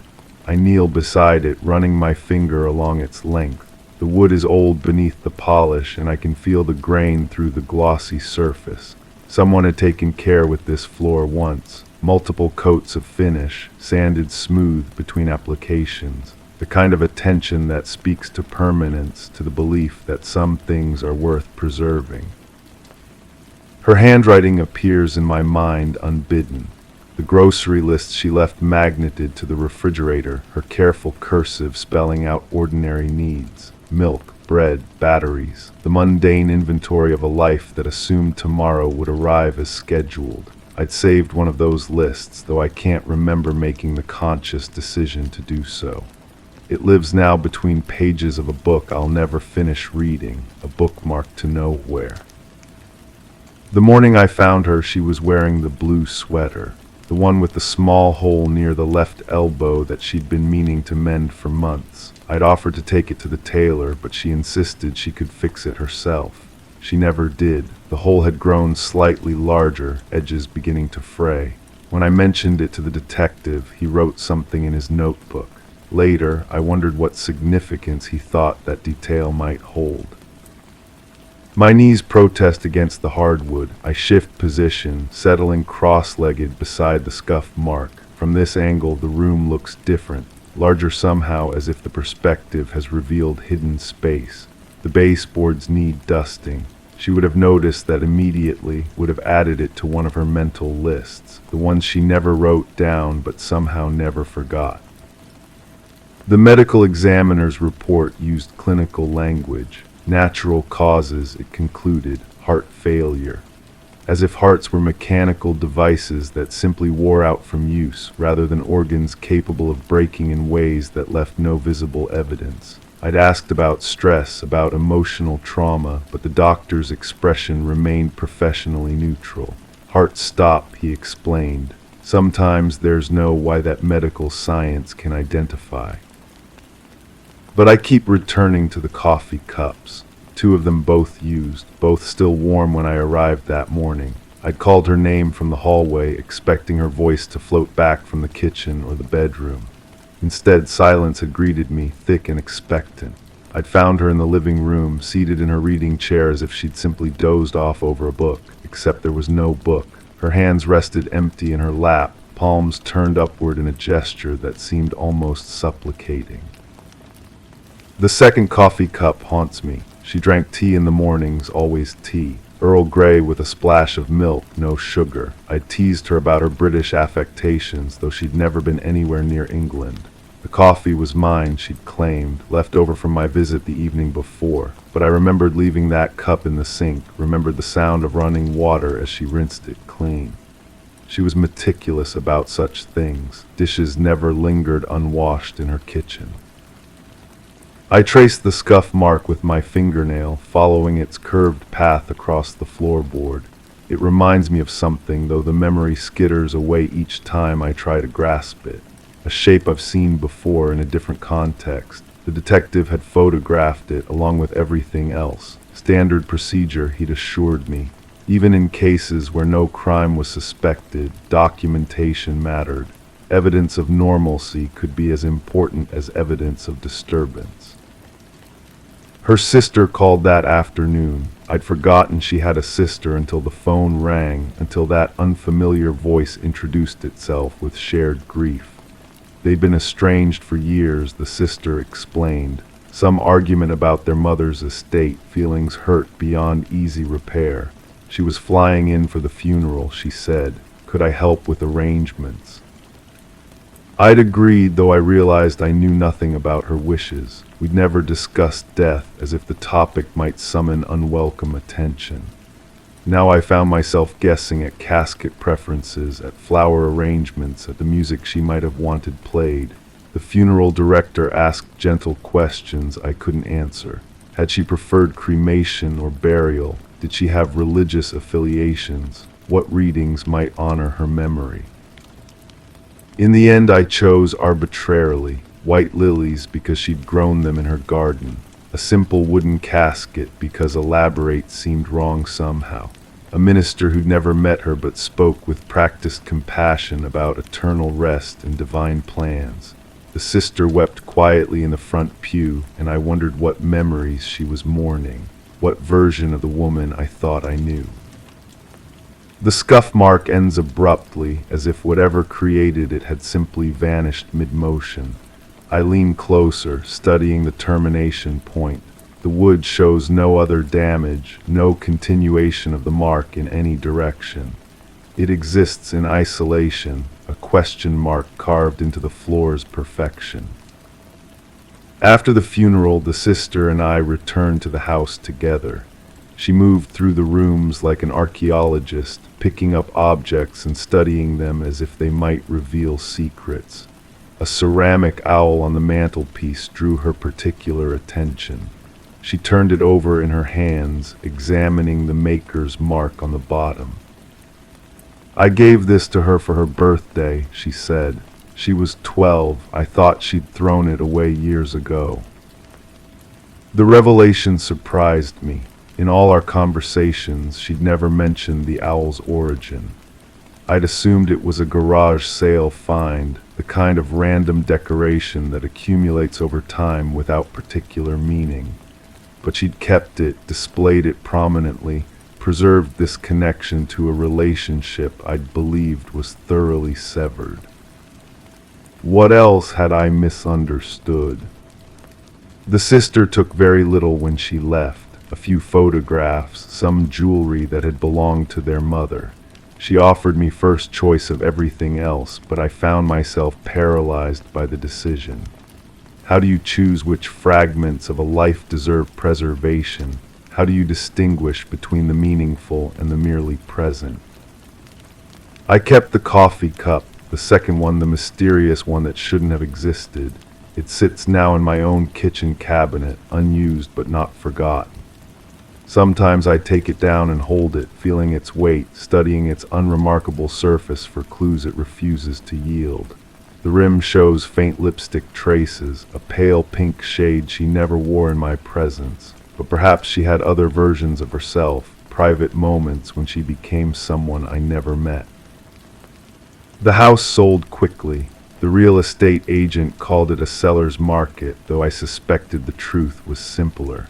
I kneel beside it, running my finger along its length. The wood is old beneath the polish, and I can feel the grain through the glossy surface. Someone had taken care with this floor once. Multiple coats of finish, sanded smooth between applications. The kind of attention that speaks to permanence, to the belief that some things are worth preserving. Her handwriting appears in my mind unbidden. The grocery list she left magneted to the refrigerator, her careful cursive spelling out ordinary needs. Milk, bread, batteries. The mundane inventory of a life that assumed tomorrow would arrive as scheduled. I'd saved one of those lists, though I can't remember making the conscious decision to do so. It lives now between pages of a book I'll never finish reading, a bookmark to nowhere. The morning I found her, she was wearing the blue sweater, the one with the small hole near the left elbow that she'd been meaning to mend for months. I'd offered to take it to the tailor, but she insisted she could fix it herself. She never did. The hole had grown slightly larger, edges beginning to fray. When I mentioned it to the detective, he wrote something in his notebook. Later, I wondered what significance he thought that detail might hold. My knees protest against the hardwood. I shift position, settling cross-legged beside the scuff mark. From this angle, the room looks different, larger somehow, as if the perspective has revealed hidden space. The baseboards need dusting. She would have noticed that immediately, would have added it to one of her mental lists, the ones she never wrote down but somehow never forgot. The medical examiner's report used clinical language. Natural causes, it concluded, heart failure. As if hearts were mechanical devices that simply wore out from use, rather than organs capable of breaking in ways that left no visible evidence. I'd asked about stress, about emotional trauma, but the doctor's expression remained professionally neutral. Heart stop, he explained. Sometimes there's no why that medical science can identify. But I keep returning to the coffee cups, 2 of them both used, both still warm when I arrived that morning. I'd called her name from the hallway, expecting her voice to float back from the kitchen or the bedroom. Instead, silence had greeted me, thick and expectant. I'd found her in the living room, seated in her reading chair as if she'd simply dozed off over a book, except there was no book. Her hands rested empty in her lap, palms turned upward in a gesture that seemed almost supplicating. The second coffee cup haunts me. She drank tea in the mornings, always tea. Earl Grey with a splash of milk, no sugar. I teased her about her British affectations, though she'd never been anywhere near England. The coffee was mine, she'd claimed, left over from my visit the evening before. But I remembered leaving that cup in the sink, remembered the sound of running water as she rinsed it clean. She was meticulous about such things. Dishes never lingered unwashed in her kitchen. I traced the scuff mark with my fingernail, following its curved path across the floorboard. It reminds me of something, though the memory skitters away each time I try to grasp it. A shape I've seen before in a different context. The detective had photographed it along with everything else. Standard procedure, he'd assured me. Even in cases where no crime was suspected, documentation mattered. Evidence of normalcy could be as important as evidence of disturbance. Her sister called that afternoon. I'd forgotten she had a sister until the phone rang, until that unfamiliar voice introduced itself with shared grief. They'd been estranged for years, the sister explained. Some argument about their mother's estate, feelings hurt beyond easy repair. She was flying in for the funeral, she said. Could I help with arrangements? I'd agreed, though I realized I knew nothing about her wishes. We'd never discussed death, as if the topic might summon unwelcome attention. Now I found myself guessing at casket preferences, at flower arrangements, at the music she might have wanted played. The funeral director asked gentle questions I couldn't answer. Had she preferred cremation or burial? Did she have religious affiliations? What readings might honor her memory? In the end, I chose arbitrarily. White lilies because she'd grown them in her garden. A simple wooden casket because elaborate seemed wrong somehow. A minister who'd never met her but spoke with practiced compassion about eternal rest and divine plans. The sister wept quietly in the front pew, and I wondered what memories she was mourning, what version of the woman I thought I knew. The scuff mark ends abruptly, as if whatever created it had simply vanished mid-motion. I lean closer, studying the termination point. The wood shows no other damage, no continuation of the mark in any direction. It exists in isolation, a question mark carved into the floor's perfection. After the funeral, the sister and I returned to the house together. She moved through the rooms like an archaeologist, picking up objects and studying them as if they might reveal secrets. A ceramic owl on the mantelpiece drew her particular attention. She turned it over in her hands, examining the maker's mark on the bottom. I gave this to her for her birthday, she said. She was 12. I thought she'd thrown it away years ago. The revelation surprised me. In all our conversations, she'd never mentioned the owl's origin. I'd assumed it was a garage sale find, the kind of random decoration that accumulates over time without particular meaning. But she'd kept it, displayed it prominently, preserved this connection to a relationship I'd believed was thoroughly severed. What else had I misunderstood? The sister took very little when she left. A few photographs, some jewelry that had belonged to their mother. She offered me first choice of everything else, but I found myself paralyzed by the decision. How do you choose which fragments of a life deserve preservation? How do you distinguish between the meaningful and the merely present? I kept the coffee cup, the second one, the mysterious one that shouldn't have existed. It sits now in my own kitchen cabinet, unused but not forgotten. Sometimes I take it down and hold it, feeling its weight, studying its unremarkable surface for clues it refuses to yield. The rim shows faint lipstick traces, a pale pink shade she never wore in my presence. But perhaps she had other versions of herself, private moments when she became someone I never met. The house sold quickly. The real estate agent called it a seller's market, though I suspected the truth was simpler.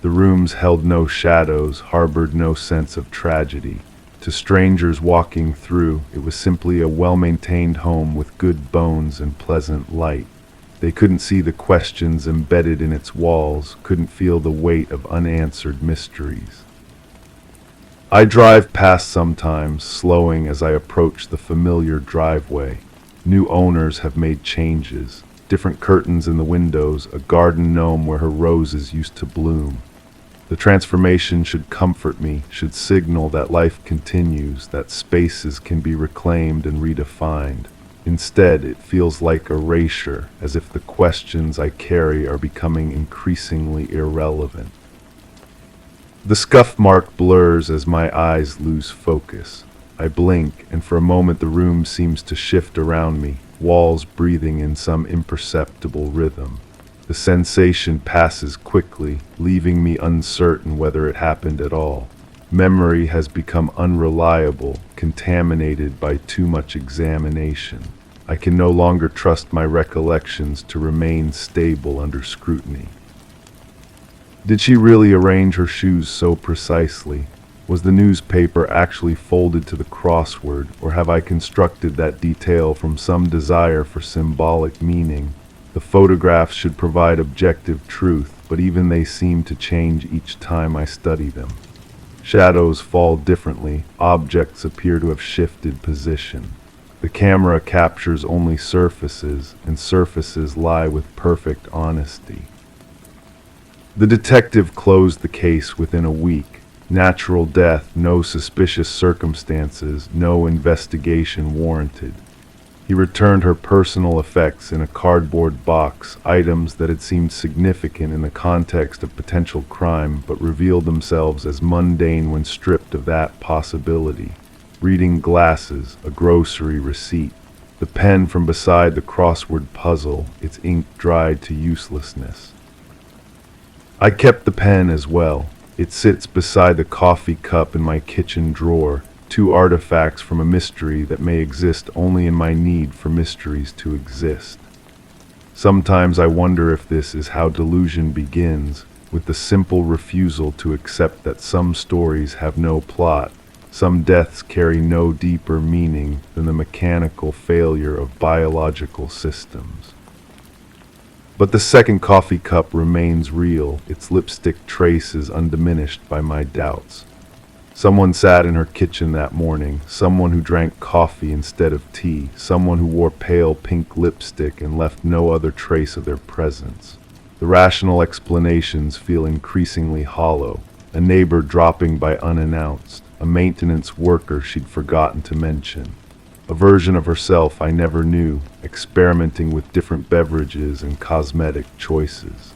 The rooms held no shadows, harbored no sense of tragedy. To strangers walking through, it was simply a well-maintained home with good bones and pleasant light. They couldn't see the questions embedded in its walls, couldn't feel the weight of unanswered mysteries. I drive past sometimes, slowing as I approach the familiar driveway. New owners have made changes. Different curtains in the windows, a garden gnome where her roses used to bloom. The transformation should comfort me, should signal that life continues, that spaces can be reclaimed and redefined. Instead, it feels like erasure, as if the questions I carry are becoming increasingly irrelevant. The scuff mark blurs as my eyes lose focus. I blink, and for a moment the room seems to shift around me, walls breathing in some imperceptible rhythm. The sensation passes quickly, leaving me uncertain whether it happened at all. Memory has become unreliable, contaminated by too much examination. I can no longer trust my recollections to remain stable under scrutiny. Did she really arrange her shoes so precisely? Was the newspaper actually folded to the crossword, or have I constructed that detail from some desire for symbolic meaning? The photographs should provide objective truth, but even they seem to change each time I study them. Shadows fall differently, objects appear to have shifted position. The camera captures only surfaces, and surfaces lie with perfect honesty. The detective closed the case within a week. Natural death, no suspicious circumstances, no investigation warranted. He returned her personal effects in a cardboard box, items that had seemed significant in the context of potential crime but revealed themselves as mundane when stripped of that possibility. Reading glasses, a grocery receipt, the pen from beside the crossword puzzle, its ink dried to uselessness. I kept the pen as well. It sits beside the coffee cup in my kitchen drawer, two artifacts from a mystery that may exist only in my need for mysteries to exist. Sometimes I wonder if this is how delusion begins, with the simple refusal to accept that some stories have no plot, some deaths carry no deeper meaning than the mechanical failure of biological systems. But the second coffee cup remains real, its lipstick traces undiminished by my doubts. Someone sat in her kitchen that morning, someone who drank coffee instead of tea, someone who wore pale pink lipstick and left no other trace of their presence. The rational explanations feel increasingly hollow, a neighbor dropping by unannounced, a maintenance worker she'd forgotten to mention. A version of herself I never knew, experimenting with different beverages and cosmetic choices.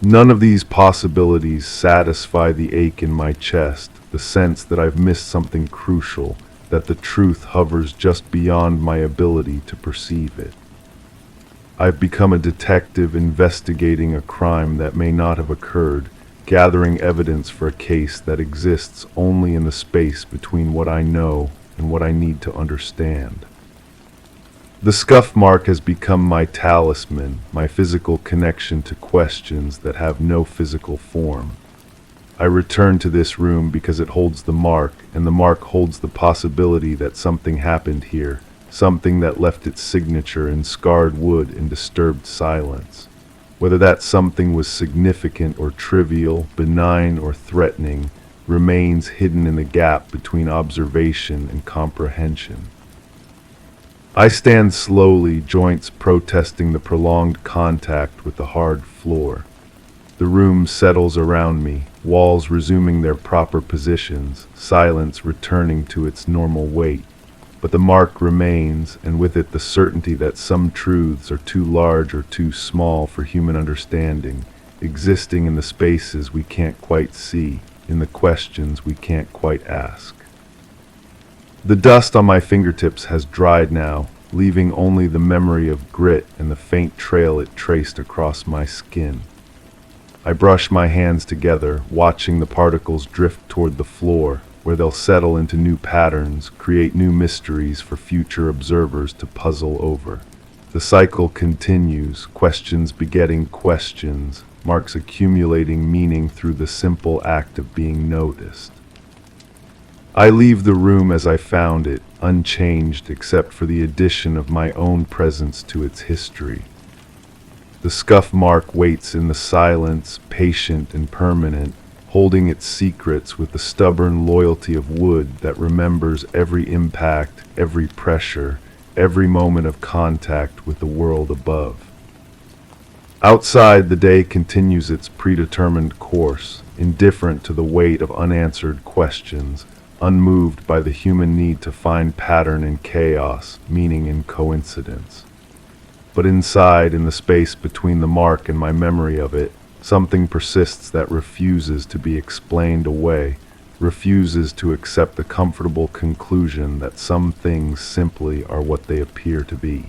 None of these possibilities satisfy the ache in my chest, the sense that I've missed something crucial, that the truth hovers just beyond my ability to perceive it. I've become a detective investigating a crime that may not have occurred, gathering evidence for a case that exists only in the space between what I know and what I need to understand. The scuff mark has become my talisman, my physical connection to questions that have no physical form. I return to this room because it holds the mark, and the mark holds the possibility that something happened here, something that left its signature in scarred wood and disturbed silence. Whether that something was significant or trivial, benign or threatening, remains hidden in the gap between observation and comprehension. I stand slowly, joints protesting the prolonged contact with the hard floor. The room settles around me, walls resuming their proper positions, silence returning to its normal weight. But the mark remains, and with it the certainty that some truths are too large or too small for human understanding, existing in the spaces we can't quite see, in the questions we can't quite ask. The dust on my fingertips has dried now, leaving only the memory of grit and the faint trail it traced across my skin. I brush my hands together, watching the particles drift toward the floor, where they'll settle into new patterns, create new mysteries for future observers to puzzle over. The cycle continues, questions begetting questions, marks accumulating meaning through the simple act of being noticed. I leave the room as I found it, unchanged except for the addition of my own presence to its history. The scuff mark waits in the silence, patient and permanent, holding its secrets with the stubborn loyalty of wood that remembers every impact, every pressure, every moment of contact with the world above. Outside, the day continues its predetermined course, indifferent to the weight of unanswered questions, unmoved by the human need to find pattern in chaos, meaning in coincidence. But inside, in the space between the mark and my memory of it, Something persists that refuses to be explained away, refuses to accept the comfortable conclusion that some things simply are what they appear to be.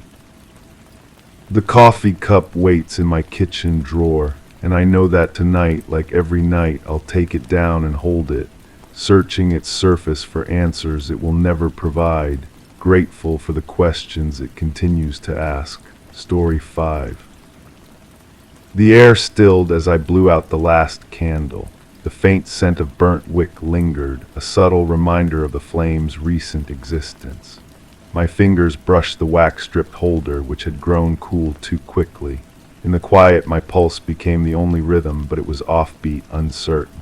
The coffee cup waits in my kitchen drawer, and I know that tonight, like every night, I'll take it down and hold it, searching its surface for answers it will never provide, grateful for the questions it continues to ask. Story 5. The air stilled as I blew out the last candle. The faint scent of burnt wick lingered, a subtle reminder of the flame's recent existence. My fingers brushed the wax-stripped holder, which had grown cool too quickly. In the quiet, my pulse became the only rhythm, but it was offbeat, uncertain.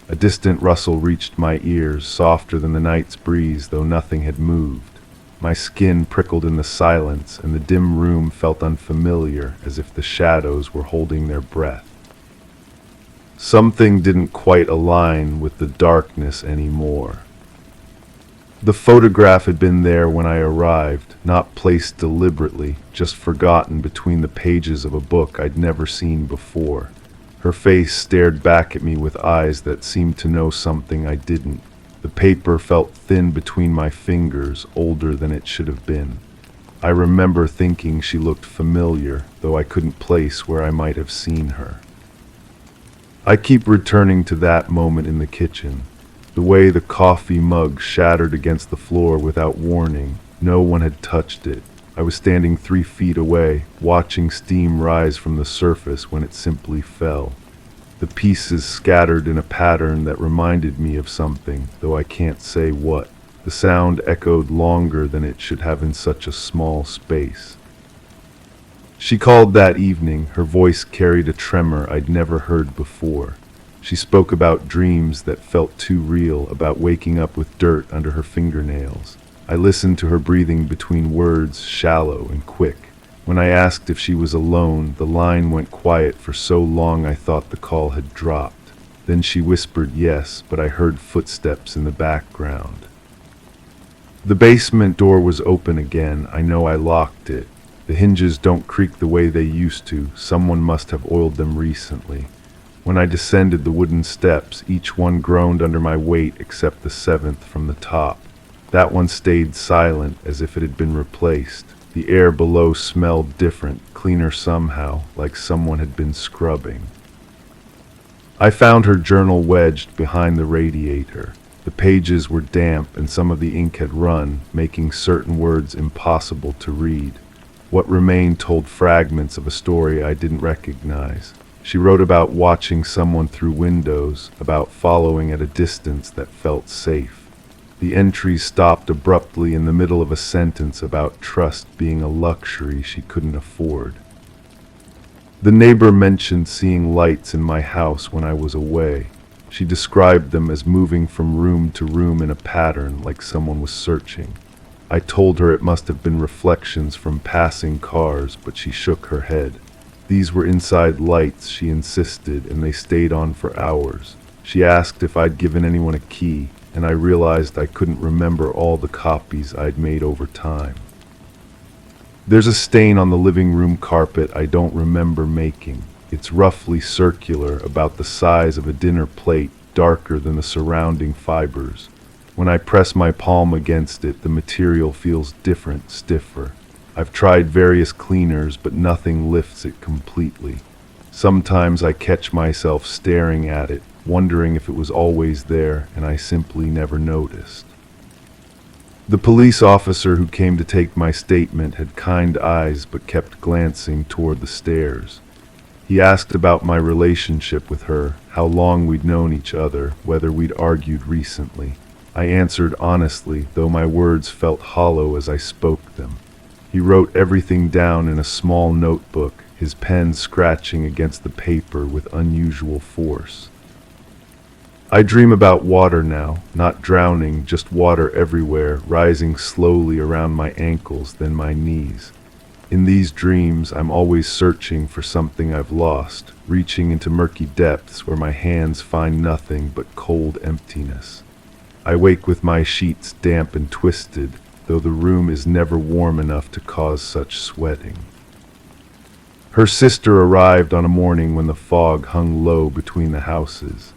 A distant rustle reached my ears, softer than the night's breeze, though nothing had moved. My skin prickled in the silence, and the dim room felt unfamiliar, as if the shadows were holding their breath. Something didn't quite align with the darkness anymore. The photograph had been there when I arrived, not placed deliberately, just forgotten between the pages of a book I'd never seen before. Her face stared back at me with eyes that seemed to know something I didn't. The paper felt thin between my fingers, older than it should have been. I remember thinking she looked familiar, though I couldn't place where I might have seen her. I keep returning to that moment in the kitchen. The way the coffee mug shattered against the floor without warning. No one had touched it. I was standing 3 feet away, watching steam rise from the surface when it simply fell. The pieces scattered in a pattern that reminded me of something, though I can't say what. The sound echoed longer than it should have in such a small space. She called that evening. Her voice carried a tremor I'd never heard before. She spoke about dreams that felt too real, about waking up with dirt under her fingernails. I listened to her breathing between words, shallow and quick. When I asked if she was alone, the line went quiet for so long I thought the call had dropped. Then she whispered yes, but I heard footsteps in the background. The basement door was open again. I know I locked it. The hinges don't creak the way they used to. Someone must have oiled them recently. When I descended the wooden steps, each one groaned under my weight except the 7th from the top. That one stayed silent, as if it had been replaced. The air below smelled different, cleaner somehow, like someone had been scrubbing. I found her journal wedged behind the radiator. The pages were damp and some of the ink had run, making certain words impossible to read. What remained told fragments of a story I didn't recognize. She wrote about watching someone through windows, about following at a distance that felt safe. The entries stopped abruptly in the middle of a sentence about trust being a luxury she couldn't afford. The neighbor mentioned seeing lights in my house when I was away. She described them as moving from room to room in a pattern, like someone was searching. I told her it must have been reflections from passing cars, but she shook her head. These were inside lights, she insisted, and they stayed on for hours. She asked if I'd given anyone a key, and I realized I couldn't remember all the copies I'd made over time. There's a stain on the living room carpet I don't remember making. It's roughly circular, about the size of a dinner plate, darker than the surrounding fibers. When I press my palm against it, the material feels different, stiffer. I've tried various cleaners, but nothing lifts it completely. Sometimes I catch myself staring at it, wondering if it was always there, and I simply never noticed. The police officer who came to take my statement had kind eyes, but kept glancing toward the stairs. He asked about my relationship with her, how long we'd known each other, whether we'd argued recently. I answered honestly, though my words felt hollow as I spoke them. He wrote everything down in a small notebook, his pen scratching against the paper with unusual force. I dream about water now, not drowning, just water everywhere, rising slowly around my ankles, then my knees. In these dreams, I'm always searching for something I've lost, reaching into murky depths where my hands find nothing but cold emptiness. I wake with my sheets damp and twisted, though the room is never warm enough to cause such sweating. Her sister arrived on a morning when the fog hung low between the houses.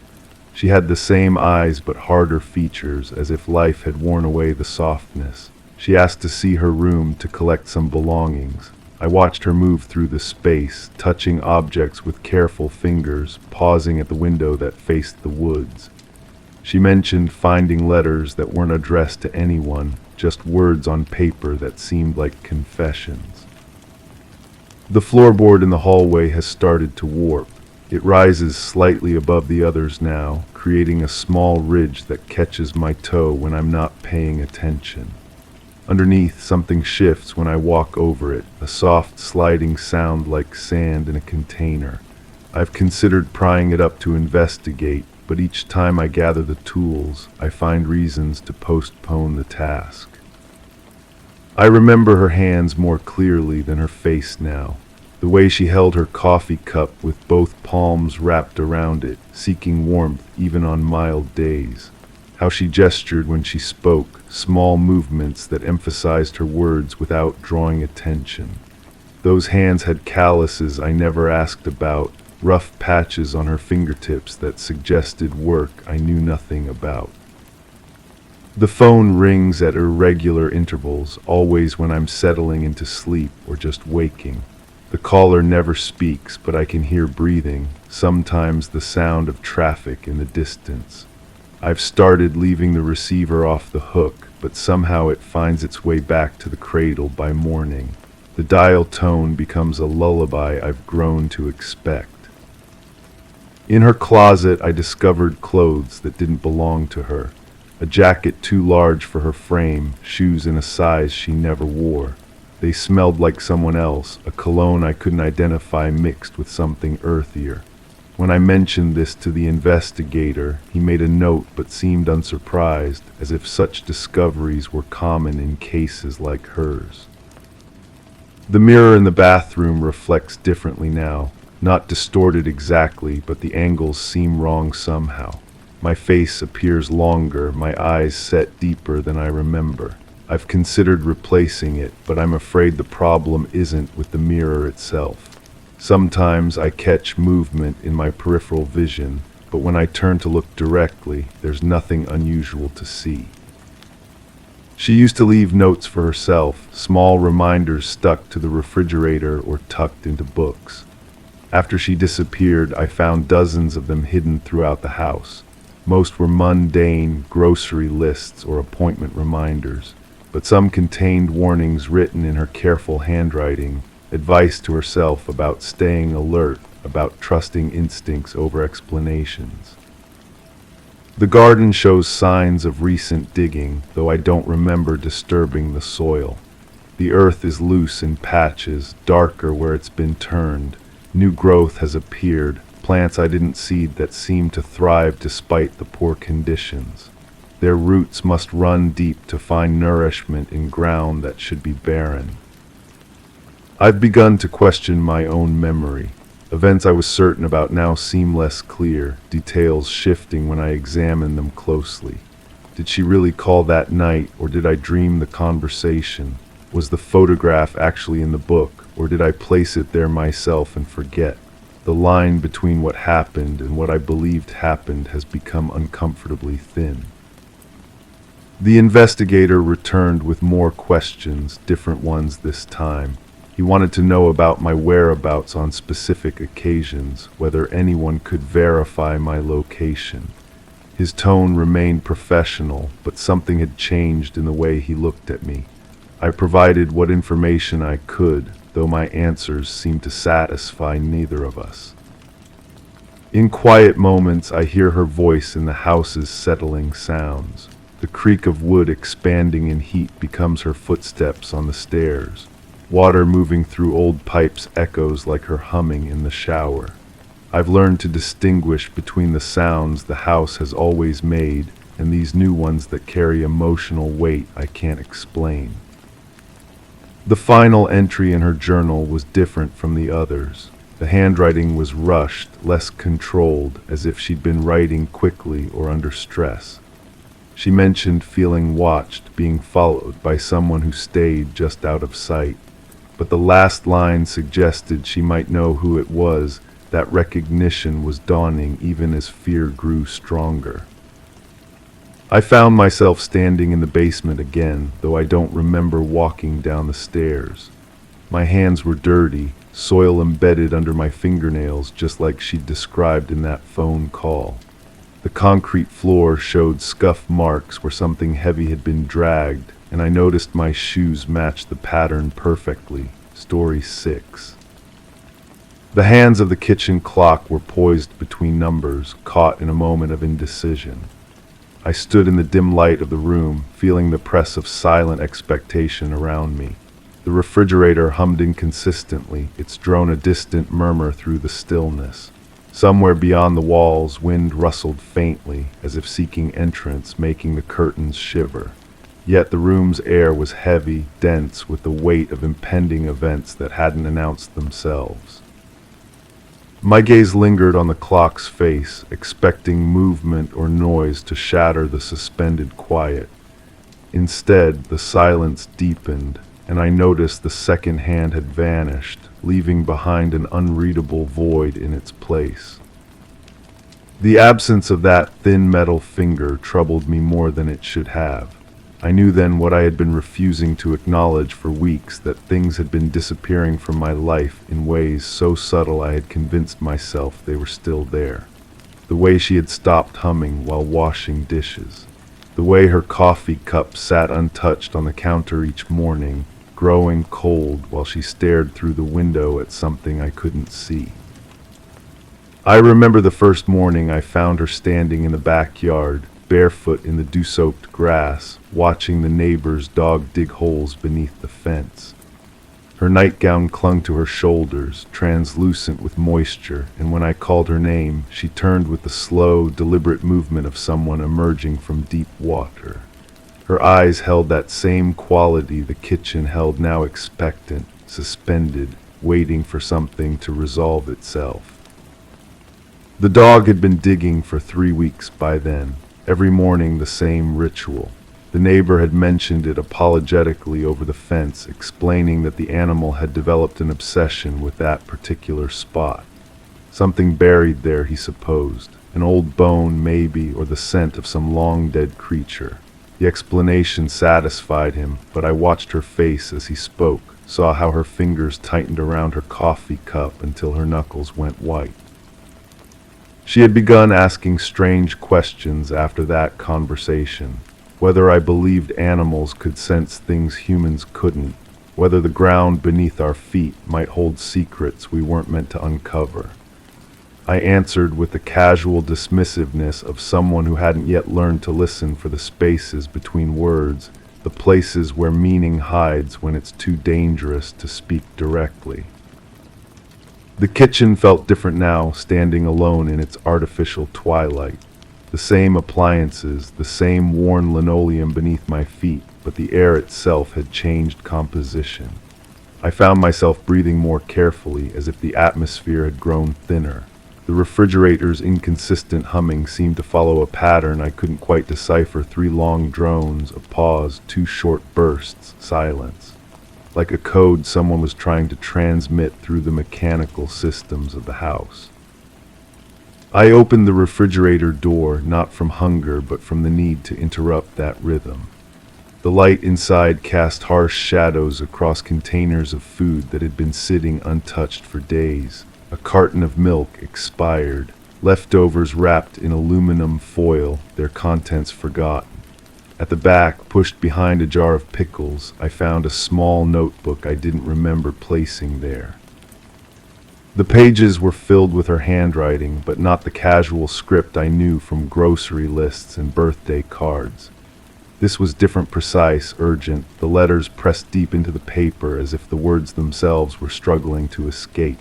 She had the same eyes but harder features, as if life had worn away the softness. She asked to see her room to collect some belongings. I watched her move through the space, touching objects with careful fingers, pausing at the window that faced the woods. She mentioned finding letters that weren't addressed to anyone, just words on paper that seemed like confessions. The floorboard in the hallway has started to warp. It rises slightly above the others now, creating a small ridge that catches my toe when I'm not paying attention. Underneath, something shifts when I walk over it, a soft sliding sound like sand in a container. I've considered prying it up to investigate, but each time I gather the tools, I find reasons to postpone the task. I remember her hands more clearly than her face now. The way she held her coffee cup with both palms wrapped around it, seeking warmth even on mild days. How she gestured when she spoke, small movements that emphasized her words without drawing attention. Those hands had calluses I never asked about, rough patches on her fingertips that suggested work I knew nothing about. The phone rings at irregular intervals, always when I'm settling into sleep or just waking. The caller never speaks, but I can hear breathing, sometimes the sound of traffic in the distance. I've started leaving the receiver off the hook, but somehow it finds its way back to the cradle by morning. The dial tone becomes a lullaby I've grown to expect. In her closet, I discovered clothes that didn't belong to her. A jacket too large for her frame, shoes in a size she never wore. They smelled like someone else, a cologne I couldn't identify mixed with something earthier. When I mentioned this to the investigator, he made a note but seemed unsurprised, as if such discoveries were common in cases like hers. The mirror in the bathroom reflects differently now, not distorted exactly, but the angles seem wrong somehow. My face appears longer, my eyes set deeper than I remember. I've considered replacing it, but I'm afraid the problem isn't with the mirror itself. Sometimes I catch movement in my peripheral vision, but when I turn to look directly, there's nothing unusual to see. She used to leave notes for herself, small reminders stuck to the refrigerator or tucked into books. After she disappeared, I found dozens of them hidden throughout the house. Most were mundane grocery lists or appointment reminders, but some contained warnings written in her careful handwriting, advice to herself about staying alert, about trusting instincts over explanations. The garden shows signs of recent digging, though I don't remember disturbing the soil. The earth is loose in patches, darker where it's been turned. New growth has appeared, plants I didn't seed that seem to thrive despite the poor conditions. Their roots must run deep to find nourishment in ground that should be barren. I've begun to question my own memory. Events I was certain about now seem less clear, details shifting when I examine them closely. Did she really call that night, or did I dream the conversation? Was the photograph actually in the book, or did I place it there myself and forget? The line between what happened and what I believed happened has become uncomfortably thin. The investigator returned with more questions, different ones this time. He wanted to know about my whereabouts on specific occasions, whether anyone could verify my location. His tone remained professional, but something had changed in the way he looked at me. I provided what information I could, though my answers seemed to satisfy neither of us. In quiet moments, I hear her voice in the house's settling sounds. The creak of wood expanding in heat becomes her footsteps on the stairs. Water moving through old pipes echoes like her humming in the shower. I've learned to distinguish between the sounds the house has always made and these new ones that carry emotional weight I can't explain. The final entry in her journal was different from the others. The handwriting was rushed, less controlled, as if she'd been writing quickly or under stress. She mentioned feeling watched, being followed by someone who stayed just out of sight. but the last line suggested she might know who it was. That recognition was dawning even as fear grew stronger. I found myself standing in the basement again, though I don't remember walking down the stairs. My hands were dirty, soil embedded under my fingernails, just like she'd described in that phone call. The concrete floor showed scuff marks where something heavy had been dragged, and I noticed my shoes matched the pattern perfectly. Story 6. The hands of the kitchen clock were poised between numbers, caught in a moment of indecision. I stood in the dim light of the room, feeling the press of silent expectation around me. The refrigerator hummed inconsistently, its drone a distant murmur through the stillness. Somewhere beyond the walls, wind rustled faintly, as if seeking entrance, making the curtains shiver. Yet the room's air was heavy, dense, with the weight of impending events that hadn't announced themselves. My gaze lingered on the clock's face, expecting movement or noise to shatter the suspended quiet. Instead, the silence deepened, and I noticed the second hand had vanished, leaving behind an unreadable void in its place. The absence of that thin metal finger troubled me more than it should have. I knew then what I had been refusing to acknowledge for weeks, that things had been disappearing from my life in ways so subtle I had convinced myself they were still there. The way she had stopped humming while washing dishes. The way her coffee cup sat untouched on the counter each morning, growing cold while she stared through the window at something I couldn't see. I remember the first morning I found her standing in the backyard, barefoot in the dew-soaked grass, watching the neighbor's dog dig holes beneath the fence. Her nightgown clung to her shoulders, translucent with moisture, and when I called her name, she turned with the slow, deliberate movement of someone emerging from deep water. Her eyes held that same quality the kitchen held, now expectant, suspended, waiting for something to resolve itself. The dog had been digging for 3 weeks by then. Every morning the same ritual. The neighbor had mentioned it apologetically over the fence, explaining that the animal had developed an obsession with that particular spot. Something buried there, he supposed. An old bone, maybe, or the scent of some long-dead creature. The explanation satisfied him, but I watched her face as he spoke, saw how her fingers tightened around her coffee cup until her knuckles went white. She had begun asking strange questions after that conversation. Whether I believed animals could sense things humans couldn't, whether the ground beneath our feet might hold secrets we weren't meant to uncover. I answered with the casual dismissiveness of someone who hadn't yet learned to listen for the spaces between words, the places where meaning hides when it's too dangerous to speak directly. The kitchen felt different now, standing alone in its artificial twilight. The same appliances, the same worn linoleum beneath my feet, but the air itself had changed composition. I found myself breathing more carefully, as if the atmosphere had grown thinner. The refrigerator's inconsistent humming seemed to follow a pattern I couldn't quite decipher. 3 long drones, a pause, 2 short bursts, silence. Like a code someone was trying to transmit through the mechanical systems of the house. I opened the refrigerator door, not from hunger, but from the need to interrupt that rhythm. The light inside cast harsh shadows across containers of food that had been sitting untouched for days. A carton of milk expired, leftovers wrapped in aluminum foil, their contents forgotten. At the back, pushed behind a jar of pickles, I found a small notebook I didn't remember placing there. The pages were filled with her handwriting, but not the casual script I knew from grocery lists and birthday cards. This was different, precise, urgent, the letters pressed deep into the paper as if the words themselves were struggling to escape.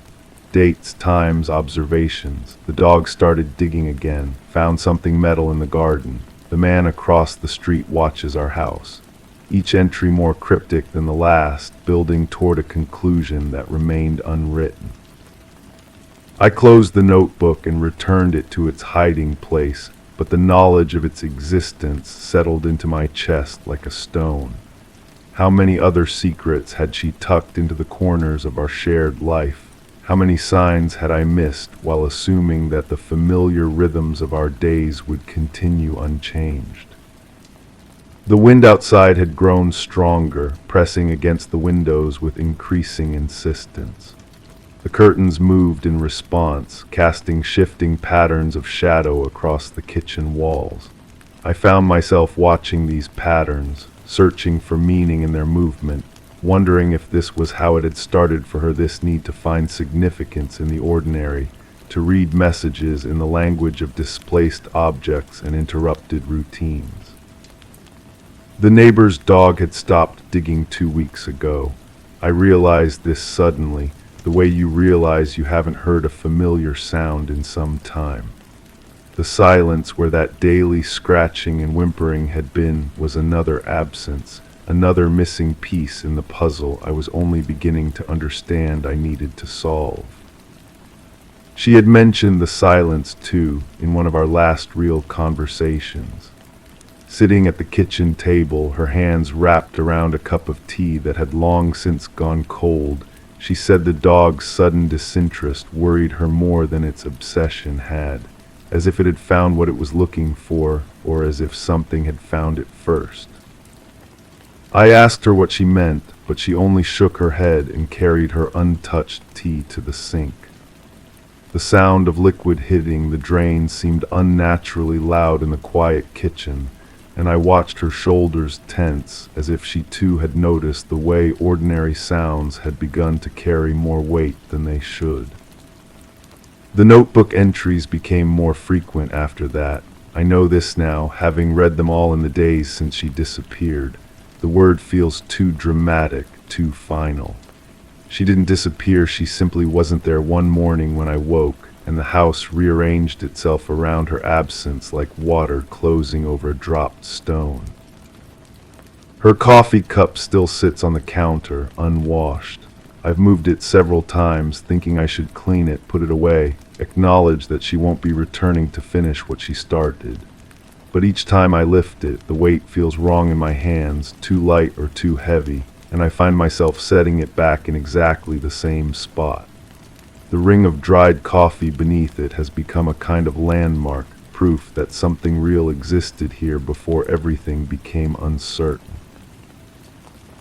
Dates, times, observations. The dog started digging again, found something metal in the garden. The man across the street watches our house. Each entry more cryptic than the last, building toward a conclusion that remained unwritten. I closed the notebook and returned it to its hiding place, but the knowledge of its existence settled into my chest like a stone. How many other secrets had she tucked into the corners of our shared life? How many signs had I missed while assuming that the familiar rhythms of our days would continue unchanged? The wind outside had grown stronger, pressing against the windows with increasing insistence. The curtains moved in response, casting shifting patterns of shadow across the kitchen walls. I found myself watching these patterns, searching for meaning in their movement, wondering if this was how it had started for her, this need to find significance in the ordinary, to read messages in the language of displaced objects and interrupted routines. The neighbor's dog had stopped digging 2 weeks ago. I realized this suddenly, the way you realize you haven't heard a familiar sound in some time. The silence where that daily scratching and whimpering had been was another absence, another missing piece in the puzzle I was only beginning to understand I needed to solve. She had mentioned the silence too in one of our last real conversations. Sitting at the kitchen table, her hands wrapped around a cup of tea that had long since gone cold, she said the dog's sudden disinterest worried her more than its obsession had, as if it had found what it was looking for, or as if something had found it first. I asked her what she meant, but she only shook her head and carried her untouched tea to the sink. The sound of liquid hitting the drain seemed unnaturally loud in the quiet kitchen, and I watched her shoulders tense, as if she too had noticed the way ordinary sounds had begun to carry more weight than they should. The notebook entries became more frequent after that. I know this now, having read them all in the days since she disappeared. The word feels too dramatic, too final. She didn't disappear, she simply wasn't there one morning when I woke, and the house rearranged itself around her absence like water closing over a dropped stone. Her coffee cup still sits on the counter, unwashed. I've moved it several times, thinking I should clean it, put it away, acknowledge that she won't be returning to finish what she started. But each time I lift it, the weight feels wrong in my hands, too light or too heavy, and I find myself setting it back in exactly the same spot. The ring of dried coffee beneath it has become a kind of landmark, proof that something real existed here before everything became uncertain.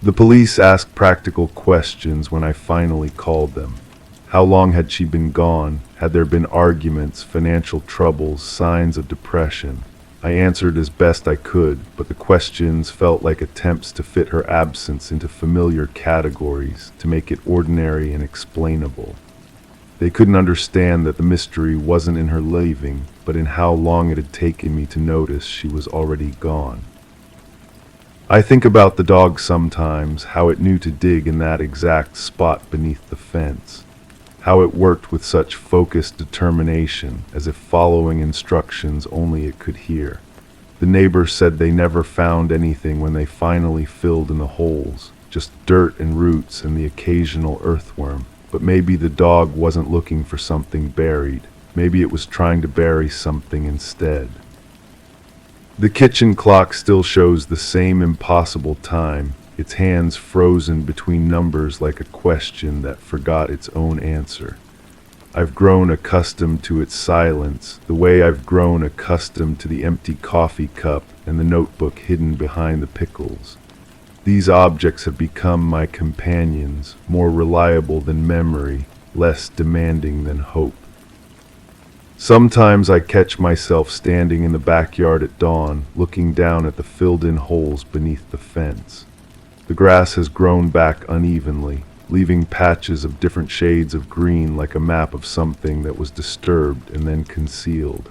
The police asked practical questions when I finally called them. How long had she been gone? Had there been arguments, financial troubles, signs of depression? I answered as best I could, but the questions felt like attempts to fit her absence into familiar categories, to make it ordinary and explainable. They couldn't understand that the mystery wasn't in her leaving, but in how long it had taken me to notice she was already gone. I think about the dog sometimes, how it knew to dig in that exact spot beneath the fence, how it worked with such focused determination, as if following instructions only it could hear. The neighbors said they never found anything when they finally filled in the holes, just dirt and roots and the occasional earthworm. But maybe the dog wasn't looking for something buried. Maybe it was trying to bury something instead. The kitchen clock still shows the same impossible time, its hands frozen between numbers like a question that forgot its own answer. I've grown accustomed to its silence, the way I've grown accustomed to the empty coffee cup and the notebook hidden behind the pickles. These objects have become my companions, more reliable than memory, less demanding than hope. Sometimes I catch myself standing in the backyard at dawn, looking down at the filled-in holes beneath the fence. The grass has grown back unevenly, leaving patches of different shades of green like a map of something that was disturbed and then concealed.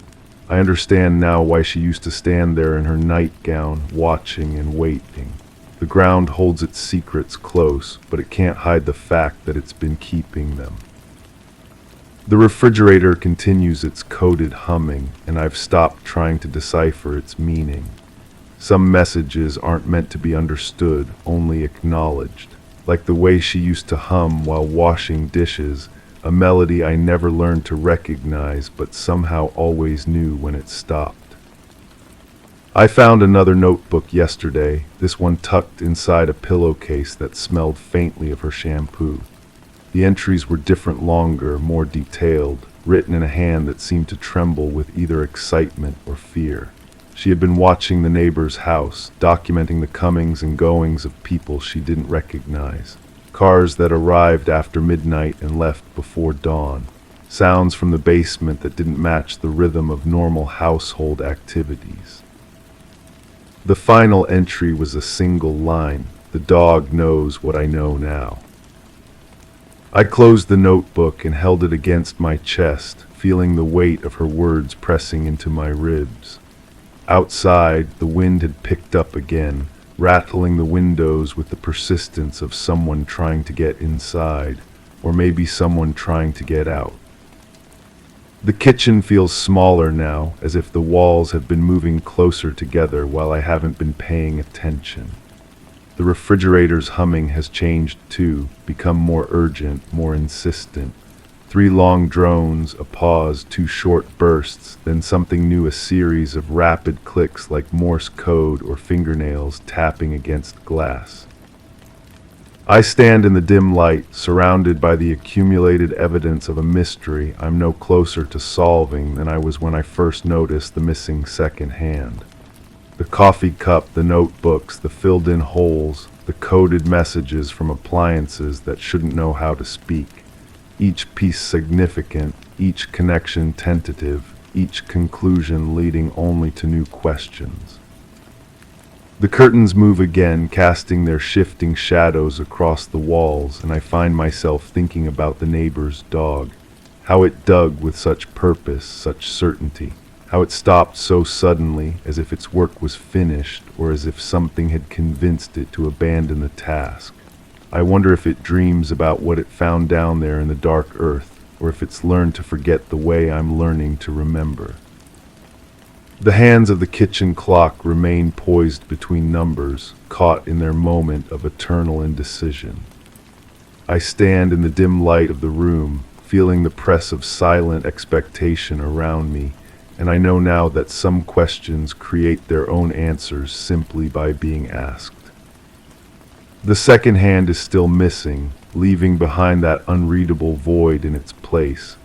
I understand now why she used to stand there in her nightgown, watching and waiting. The ground holds its secrets close, but it can't hide the fact that it's been keeping them. The refrigerator continues its coded humming, and I've stopped trying to decipher its meaning. Some messages aren't meant to be understood, only acknowledged. Like the way she used to hum while washing dishes, a melody I never learned to recognize but somehow always knew when it stopped. I found another notebook yesterday, this one tucked inside a pillowcase that smelled faintly of her shampoo. The entries were different, longer, more detailed, written in a hand that seemed to tremble with either excitement or fear. She had been watching the neighbor's house, documenting the comings and goings of people she didn't recognize. Cars that arrived after midnight and left before dawn. Sounds from the basement that didn't match the rhythm of normal household activities. The final entry was a single line. The dog knows what I know now. I closed the notebook and held it against my chest, feeling the weight of her words pressing into my ribs. Outside, the wind had picked up again, rattling the windows with the persistence of someone trying to get inside, or maybe someone trying to get out. The kitchen feels smaller now, as if the walls have been moving closer together while I haven't been paying attention. The refrigerator's humming has changed too, become more urgent, more insistent. 3 long drones, a pause, 2 short bursts, then something new, a series of rapid clicks like Morse code or fingernails tapping against glass. I stand in the dim light, surrounded by the accumulated evidence of a mystery I'm no closer to solving than I was when I first noticed the missing second hand. The coffee cup, the notebooks, the filled-in holes, the coded messages from appliances that shouldn't know how to speak. Each piece significant, each connection tentative, each conclusion leading only to new questions. The curtains move again, casting their shifting shadows across the walls, and I find myself thinking about the neighbor's dog, how it dug with such purpose, such certainty, how it stopped so suddenly, as if its work was finished, or as if something had convinced it to abandon the task. I wonder if it dreams about what it found down there in the dark earth, or if it's learned to forget the way I'm learning to remember. The hands of the kitchen clock remain poised between numbers, caught in their moment of eternal indecision. I stand in the dim light of the room, feeling the press of silent expectation around me, and I know now that some questions create their own answers simply by being asked. The second hand is still missing, leaving behind that unreadable void in its place.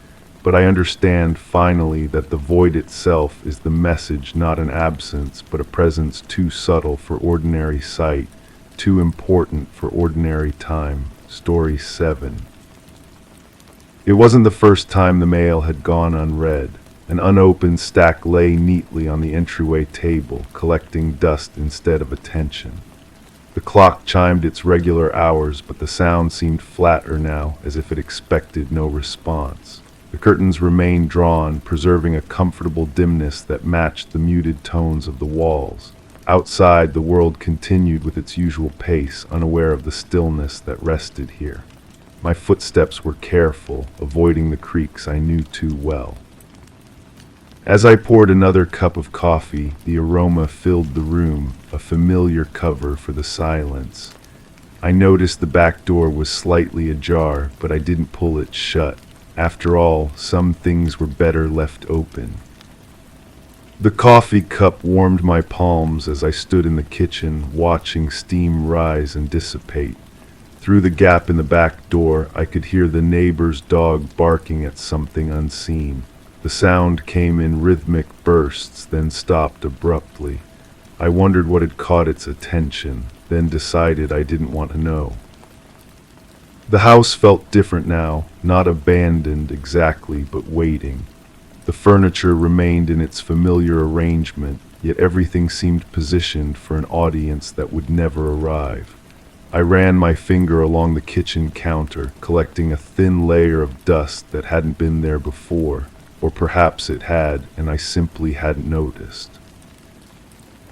But I understand finally that the void itself is the message, not an absence, but a presence too subtle for ordinary sight, too important for ordinary time. Story 7. It wasn't the first time the mail had gone unread. An unopened stack lay neatly on the entryway table, collecting dust instead of attention. The clock chimed its regular hours, but the sound seemed flatter now, as if it expected no response. The curtains remained drawn, preserving a comfortable dimness that matched the muted tones of the walls. Outside, the world continued with its usual pace, unaware of the stillness that rested here. My footsteps were careful, avoiding the creaks I knew too well. As I poured another cup of coffee, the aroma filled the room, a familiar cover for the silence. I noticed the back door was slightly ajar, but I didn't pull it shut. After all, some things were better left open. The coffee cup warmed my palms as I stood in the kitchen, watching steam rise and dissipate. Through the gap in the back door, I could hear the neighbor's dog barking at something unseen. The sound came in rhythmic bursts, then stopped abruptly. I wondered what had caught its attention, then decided I didn't want to know. The house felt different now, not abandoned exactly, but waiting. The furniture remained in its familiar arrangement, yet everything seemed positioned for an audience that would never arrive. I ran my finger along the kitchen counter, collecting a thin layer of dust that hadn't been there before, or perhaps it had, and I simply hadn't noticed.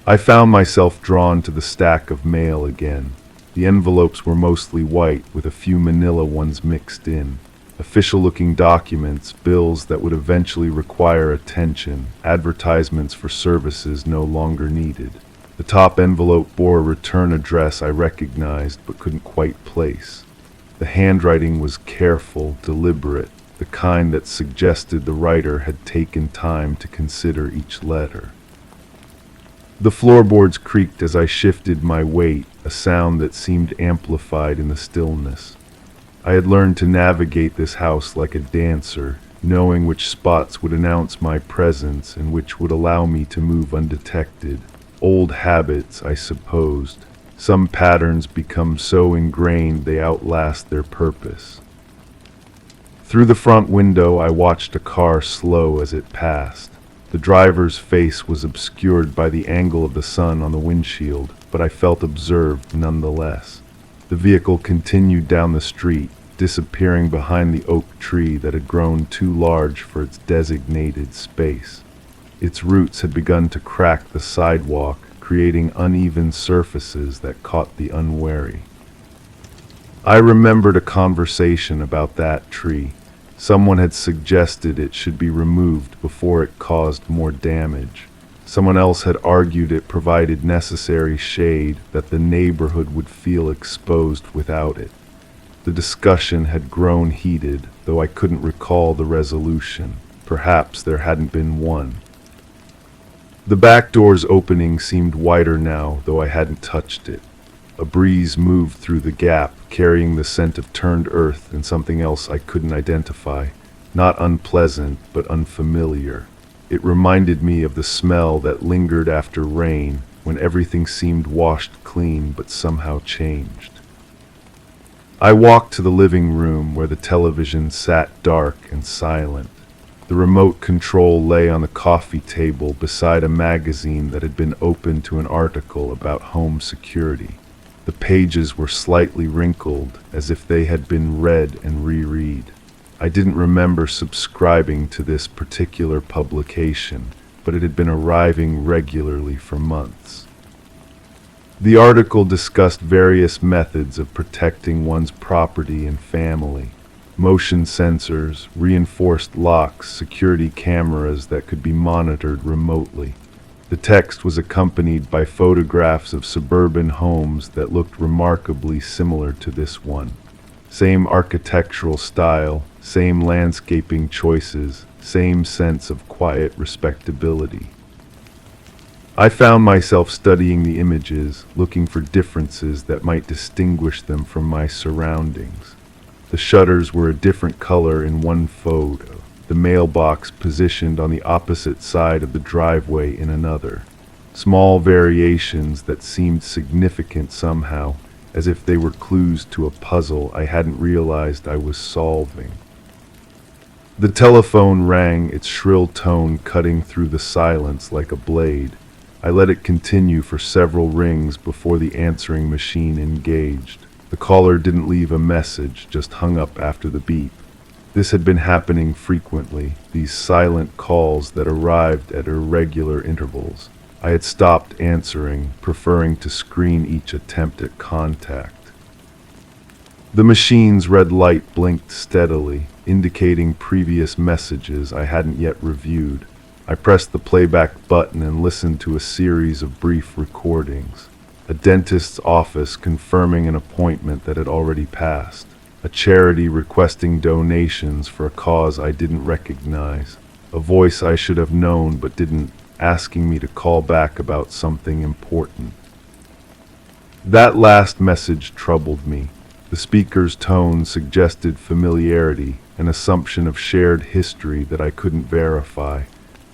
I found myself drawn to the stack of mail again. The envelopes were mostly white, with a few manila ones mixed in. Official-looking documents, bills that would eventually require attention, advertisements for services no longer needed. The top envelope bore a return address I recognized but couldn't quite place. The handwriting was careful, deliberate, the kind that suggested the writer had taken time to consider each letter. The floorboards creaked as I shifted my weight, a sound that seemed amplified in the stillness. I had learned to navigate this house like a dancer, knowing which spots would announce my presence and which would allow me to move undetected. Old habits, I supposed. Some patterns become so ingrained they outlast their purpose. Through the front window, I watched a car slow as it passed. The driver's face was obscured by the angle of the sun on the windshield, but I felt observed nonetheless. The vehicle continued down the street, disappearing behind the oak tree that had grown too large for its designated space. Its roots had begun to crack the sidewalk, creating uneven surfaces that caught the unwary. I remembered a conversation about that tree. Someone had suggested it should be removed before it caused more damage. Someone else had argued it provided necessary shade, that the neighborhood would feel exposed without it. The discussion had grown heated, though I couldn't recall the resolution. Perhaps there hadn't been one. The back door's opening seemed wider now, though I hadn't touched it. A breeze moved through the gap, carrying the scent of turned earth and something else I couldn't identify. Not unpleasant, but unfamiliar. It reminded me of the smell that lingered after rain, when everything seemed washed clean but somehow changed. I walked to the living room where the television sat dark and silent. The remote control lay on the coffee table beside a magazine that had been opened to an article about home security. The pages were slightly wrinkled, as if they had been read and reread. I didn't remember subscribing to this particular publication, but it had been arriving regularly for months. The article discussed various methods of protecting one's property and family. Motion sensors, reinforced locks, security cameras that could be monitored remotely. The text was accompanied by photographs of suburban homes that looked remarkably similar to this one. Same architectural style, same landscaping choices, same sense of quiet respectability. I found myself studying the images, looking for differences that might distinguish them from my surroundings. The shutters were a different color in one photo, the mailbox positioned on the opposite side of the driveway in another. Small variations that seemed significant somehow, as if they were clues to a puzzle I hadn't realized I was solving. The telephone rang, its shrill tone cutting through the silence like a blade. I let it continue for several rings before the answering machine engaged. The caller didn't leave a message, just hung up after the beep. This had been happening frequently, these silent calls that arrived at irregular intervals. I had stopped answering, preferring to screen each attempt at contact. The machine's red light blinked steadily, indicating previous messages I hadn't yet reviewed. I pressed the playback button and listened to a series of brief recordings. A dentist's office confirming an appointment that had already passed. A charity requesting donations for a cause I didn't recognize. A voice I should have known but didn't, asking me to call back about something important. That last message troubled me. The speaker's tone suggested familiarity, an assumption of shared history that I couldn't verify.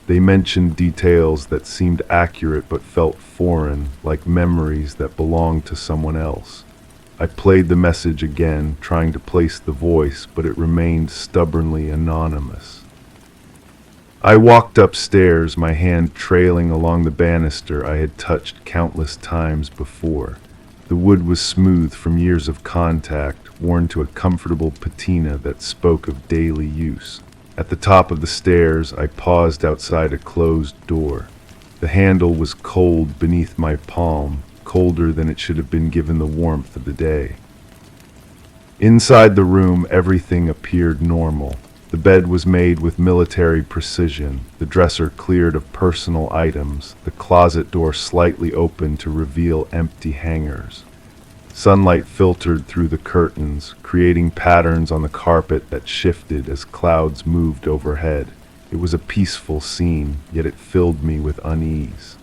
They mentioned details that seemed accurate but felt foreign, like memories that belonged to someone else. I played the message again, trying to place the voice, but it remained stubbornly anonymous. I walked upstairs, my hand trailing along the banister I had touched countless times before. The wood was smooth from years of contact, worn to a comfortable patina that spoke of daily use. At the top of the stairs, I paused outside a closed door. The handle was cold beneath my palm, colder than it should have been given the warmth of the day. Inside the room, everything appeared normal. The bed was made with military precision, the dresser cleared of personal items, the closet door slightly open to reveal empty hangers. Sunlight filtered through the curtains, creating patterns on the carpet that shifted as clouds moved overhead. It was a peaceful scene, yet it filled me with unease.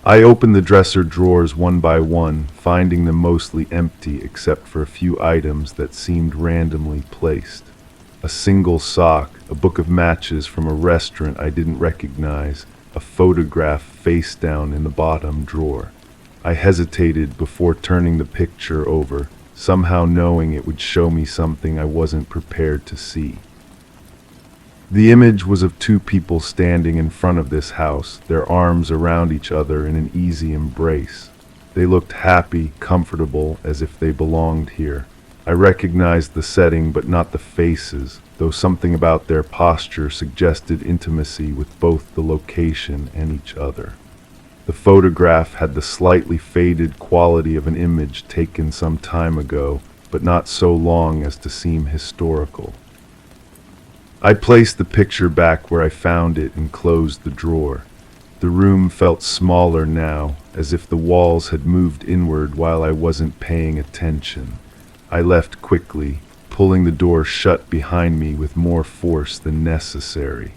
I opened the dresser drawers one by one, finding them mostly empty except for a few items that seemed randomly placed. A single sock, a book of matches from a restaurant I didn't recognize, a photograph face down in the bottom drawer. I hesitated before turning the picture over, somehow knowing it would show me something I wasn't prepared to see. The image was of two people standing in front of this house, their arms around each other in an easy embrace. They looked happy, comfortable, as if they belonged here. I recognized the setting but not the faces, though something about their posture suggested intimacy with both the location and each other. The photograph had the slightly faded quality of an image taken some time ago, but not so long as to seem historical. I placed the picture back where I found it and closed the drawer. The room felt smaller now, as if the walls had moved inward while I wasn't paying attention. I left quickly, pulling the door shut behind me with more force than necessary.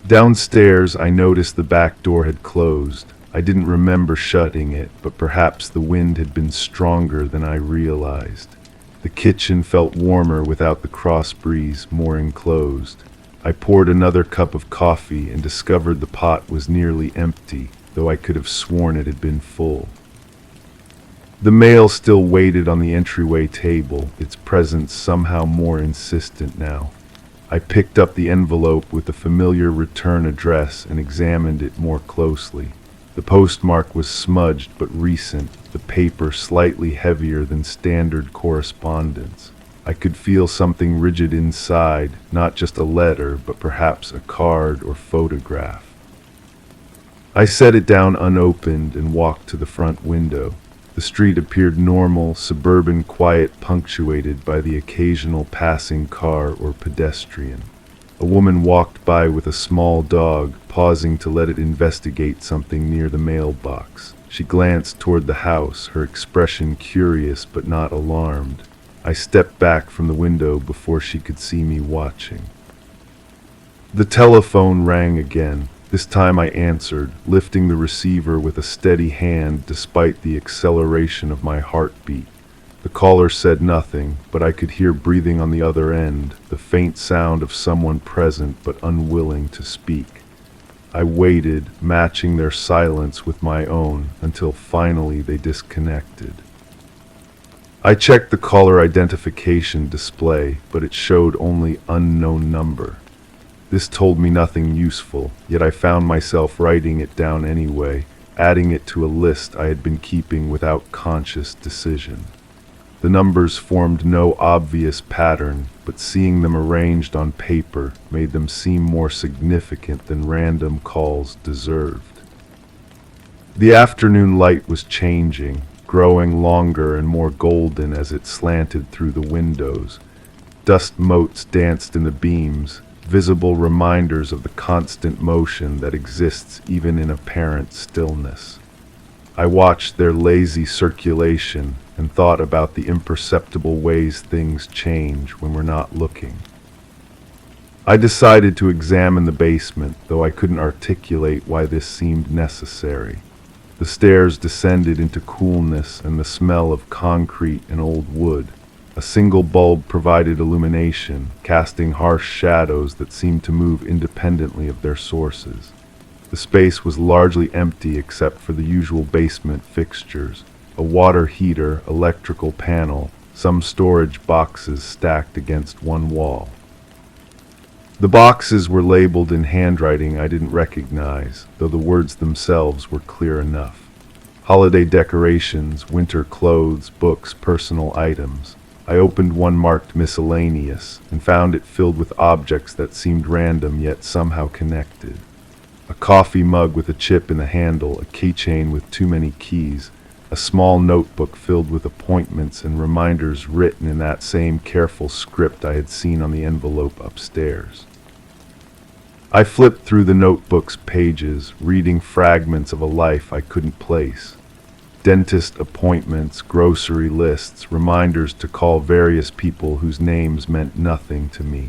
Downstairs, I noticed the back door had closed. I didn't remember shutting it, but perhaps the wind had been stronger than I realized. The kitchen felt warmer without the cross breeze, more enclosed. I poured another cup of coffee and discovered the pot was nearly empty, though I could have sworn it had been full. The mail still waited on the entryway table, its presence somehow more insistent now. I picked up the envelope with the familiar return address and examined it more closely. The postmark was smudged but recent, the paper slightly heavier than standard correspondence. I could feel something rigid inside, not just a letter, but perhaps a card or photograph. I set it down unopened and walked to the front window. The street appeared normal, suburban quiet, punctuated by the occasional passing car or pedestrian. A woman walked by with a small dog, pausing to let it investigate something near the mailbox. She glanced toward the house, her expression curious but not alarmed. I stepped back from the window before she could see me watching. The telephone rang again. This time I answered, lifting the receiver with a steady hand despite the acceleration of my heartbeat. The caller said nothing, but I could hear breathing on the other end, the faint sound of someone present but unwilling to speak. I waited, matching their silence with my own, until finally they disconnected. I checked the caller identification display, but it showed only unknown number. This told me nothing useful, yet I found myself writing it down anyway, adding it to a list I had been keeping without conscious decision. The numbers formed no obvious pattern, but seeing them arranged on paper made them seem more significant than random calls deserved. The afternoon light was changing, growing longer and more golden as it slanted through the windows. Dust motes danced in the beams, visible reminders of the constant motion that exists even in apparent stillness. I watched their lazy circulation and thought about the imperceptible ways things change when we're not looking. I decided to examine the basement, though I couldn't articulate why this seemed necessary. The stairs descended into coolness and the smell of concrete and old wood. A single bulb provided illumination, casting harsh shadows that seemed to move independently of their sources. The space was largely empty except for the usual basement fixtures, a water heater, electrical panel, some storage boxes stacked against one wall. The boxes were labeled in handwriting I didn't recognize, though the words themselves were clear enough. Holiday decorations, winter clothes, books, personal items. I opened one marked miscellaneous and found it filled with objects that seemed random yet somehow connected. A coffee mug with a chip in the handle, a keychain with too many keys, a small notebook filled with appointments and reminders written in that same careful script I had seen on the envelope upstairs. I flipped through the notebook's pages, reading fragments of a life I couldn't place. Dentist appointments, grocery lists, reminders to call various people whose names meant nothing to me.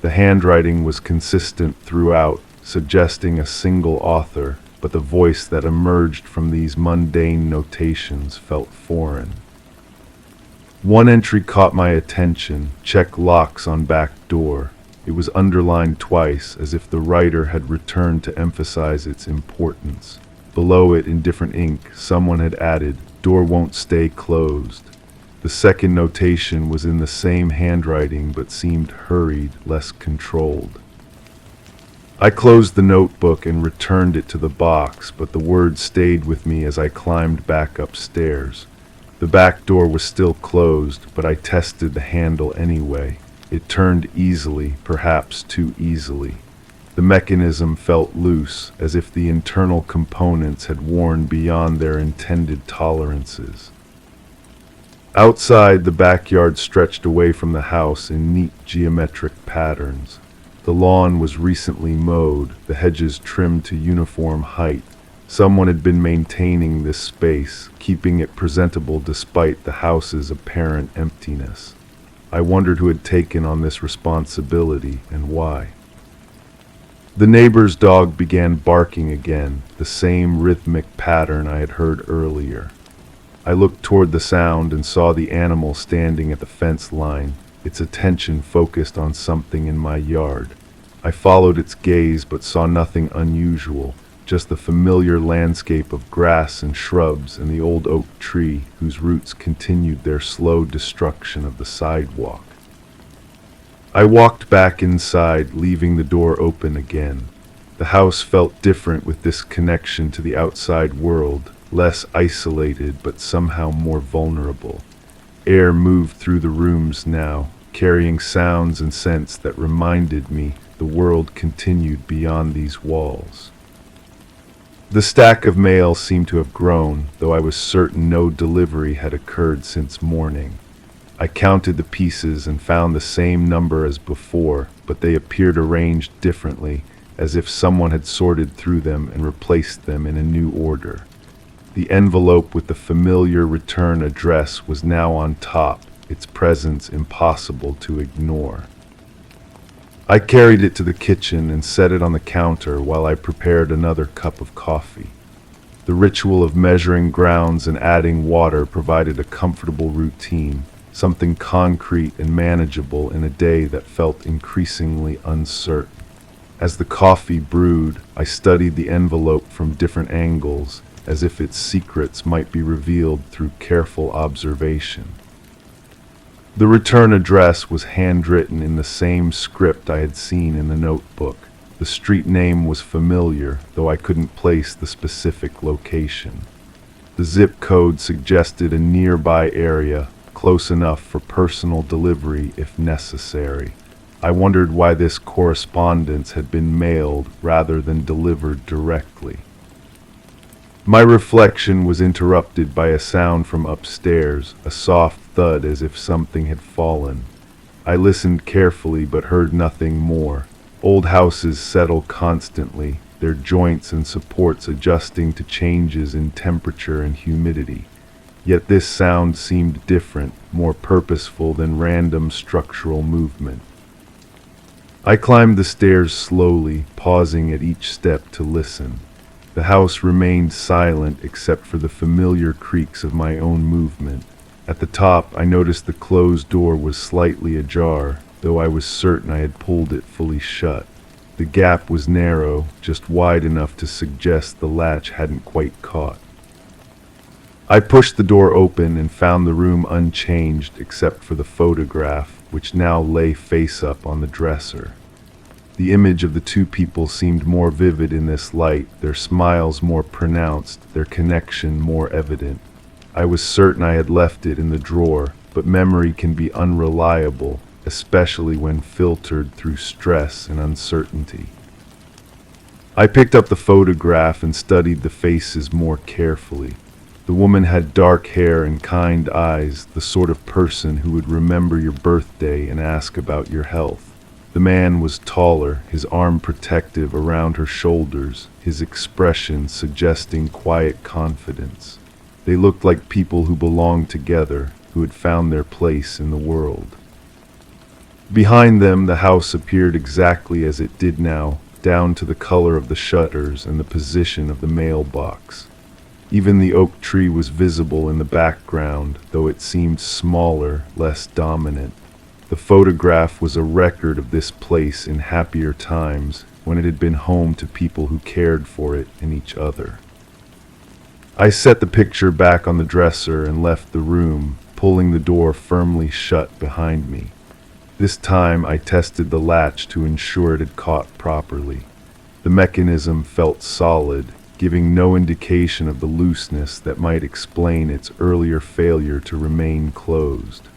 The handwriting was consistent throughout, suggesting a single author, but the voice that emerged from these mundane notations felt foreign. One entry caught my attention: check locks on back door. It was underlined twice, as if the writer had returned to emphasize its importance. Below it, in different ink, someone had added, door won't stay closed. The second notation was in the same handwriting but seemed hurried, less controlled. I closed the notebook and returned it to the box, but the words stayed with me as I climbed back upstairs. The back door was still closed, but I tested the handle anyway. It turned easily, perhaps too easily. The mechanism felt loose, as if the internal components had worn beyond their intended tolerances. Outside, the backyard stretched away from the house in neat geometric patterns. The lawn was recently mowed, the hedges trimmed to uniform height. Someone had been maintaining this space, keeping it presentable despite the house's apparent emptiness. I wondered who had taken on this responsibility and why. The neighbor's dog began barking again, the same rhythmic pattern I had heard earlier. I looked toward the sound and saw the animal standing at the fence line, its attention focused on something in my yard. I followed its gaze but saw nothing unusual, just the familiar landscape of grass and shrubs and the old oak tree whose roots continued their slow destruction of the sidewalk. I walked back inside, leaving the door open again. The house felt different with this connection to the outside world, less isolated but somehow more vulnerable. Air moved through the rooms now, carrying sounds and scents that reminded me the world continued beyond these walls. The stack of mail seemed to have grown, though I was certain no delivery had occurred since morning. I counted the pieces and found the same number as before, but they appeared arranged differently, as if someone had sorted through them and replaced them in a new order. The envelope with the familiar return address was now on top, its presence impossible to ignore. I carried it to the kitchen and set it on the counter while I prepared another cup of coffee. The ritual of measuring grounds and adding water provided a comfortable routine, something concrete and manageable in a day that felt increasingly uncertain. As the coffee brewed, I studied the envelope from different angles, as if its secrets might be revealed through careful observation. The return address was handwritten in the same script I had seen in the notebook. The street name was familiar, though I couldn't place the specific location. The zip code suggested a nearby area, close enough for personal delivery if necessary. I wondered why this correspondence had been mailed rather than delivered directly. My reflection was interrupted by a sound from upstairs, a soft thud as if something had fallen. I listened carefully but heard nothing more. Old houses settle constantly, their joints and supports adjusting to changes in temperature and humidity. Yet this sound seemed different, more purposeful than random structural movement. I climbed the stairs slowly, pausing at each step to listen. The house remained silent except for the familiar creaks of my own movement. At the top, I noticed the closed door was slightly ajar, though I was certain I had pulled it fully shut. The gap was narrow, just wide enough to suggest the latch hadn't quite caught. I pushed the door open and found the room unchanged except for the photograph, which now lay face up on the dresser. The image of the two people seemed more vivid in this light, their smiles more pronounced, their connection more evident. I was certain I had left it in the drawer, but memory can be unreliable, especially when filtered through stress and uncertainty. I picked up the photograph and studied the faces more carefully. The woman had dark hair and kind eyes, the sort of person who would remember your birthday and ask about your health. The man was taller, his arm protective around her shoulders, his expression suggesting quiet confidence. They looked like people who belonged together, who had found their place in the world. Behind them, the house appeared exactly as it did now, down to the color of the shutters and the position of the mailbox. Even the oak tree was visible in the background, though it seemed smaller, less dominant. The photograph was a record of this place in happier times, when it had been home to people who cared for it and each other. I set the picture back on the dresser and left the room, pulling the door firmly shut behind me. This time I tested the latch to ensure it had caught properly. The mechanism felt solid, giving no indication of the looseness that might explain its earlier failure to remain closed.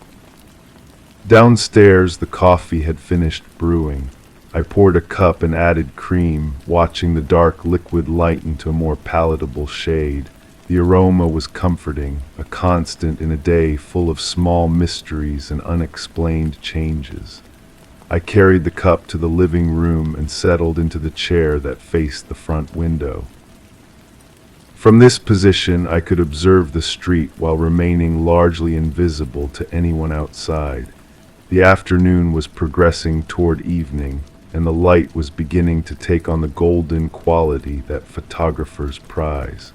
Downstairs, the coffee had finished brewing. I poured a cup and added cream, watching the dark liquid lighten to a more palatable shade. The aroma was comforting, a constant in a day full of small mysteries and unexplained changes. I carried the cup to the living room and settled into the chair that faced the front window. From this position, I could observe the street while remaining largely invisible to anyone outside. The afternoon was progressing toward evening, and the light was beginning to take on the golden quality that photographers prize.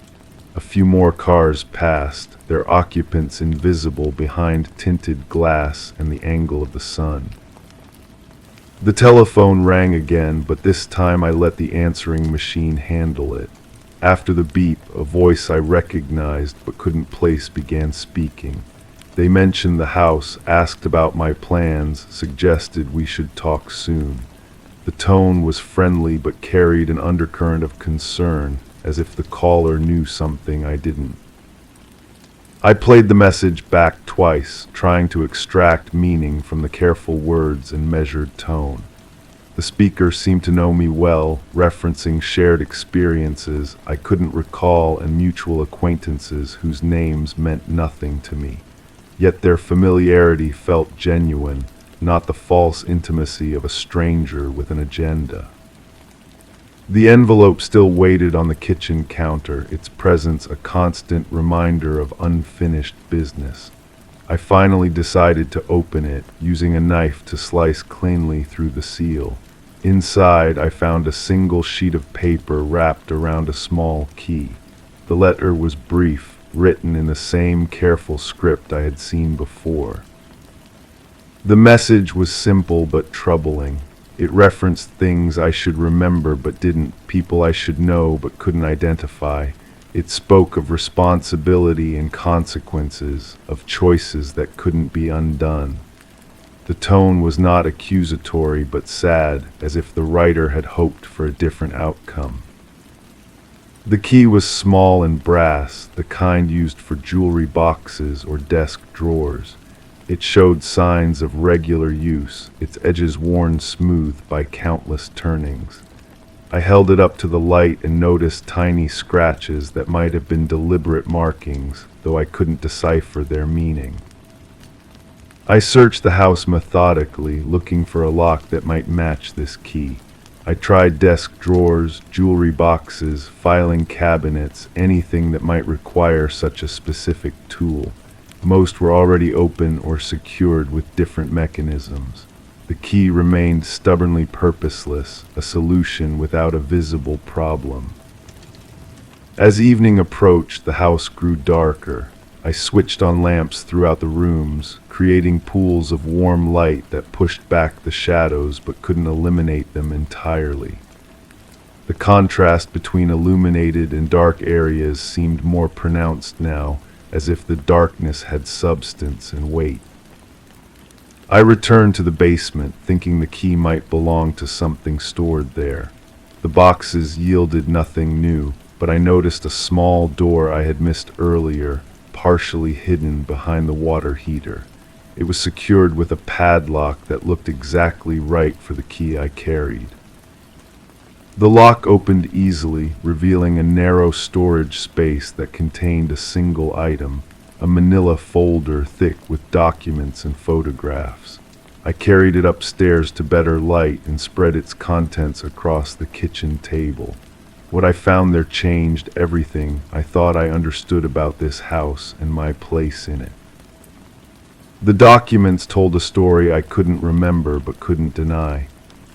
A few more cars passed, their occupants invisible behind tinted glass and the angle of the sun. The telephone rang again, but this time I let the answering machine handle it. After the beep, a voice I recognized but couldn't place began speaking. They mentioned the house, asked about my plans, suggested we should talk soon. The tone was friendly but carried an undercurrent of concern, as if the caller knew something I didn't. I played the message back twice, trying to extract meaning from the careful words and measured tone. The speaker seemed to know me well, referencing shared experiences I couldn't recall and mutual acquaintances whose names meant nothing to me. Yet their familiarity felt genuine, not the false intimacy of a stranger with an agenda. The envelope still waited on the kitchen counter, its presence a constant reminder of unfinished business. I finally decided to open it, using a knife to slice cleanly through the seal. Inside, I found a single sheet of paper wrapped around a small key. The letter was brief, written in the same careful script I had seen before. The message was simple but troubling. It referenced things I should remember but didn't, people I should know but couldn't identify. It spoke of responsibility and consequences, of choices that couldn't be undone. The tone was not accusatory but sad, as if the writer had hoped for a different outcome. The key was small and brass, the kind used for jewelry boxes or desk drawers. It showed signs of regular use, its edges worn smooth by countless turnings. I held it up to the light and noticed tiny scratches that might have been deliberate markings, though I couldn't decipher their meaning. I searched the house methodically, looking for a lock that might match this key. I tried desk drawers, jewelry boxes, filing cabinets, anything that might require such a specific tool. Most were already open or secured with different mechanisms. The key remained stubbornly purposeless, a solution without a visible problem. As evening approached, the house grew darker. I switched on lamps throughout the rooms, creating pools of warm light that pushed back the shadows but couldn't eliminate them entirely. The contrast between illuminated and dark areas seemed more pronounced now, as if the darkness had substance and weight. I returned to the basement, thinking the key might belong to something stored there. The boxes yielded nothing new, but I noticed a small door I had missed earlier, partially hidden behind the water heater. It was secured with a padlock that looked exactly right for the key I carried. The lock opened easily, revealing a narrow storage space that contained a single item, a manila folder thick with documents and photographs. I carried it upstairs to better light and spread its contents across the kitchen table. What I found there changed everything I thought I understood about this house and my place in it. The documents told a story I couldn't remember but couldn't deny.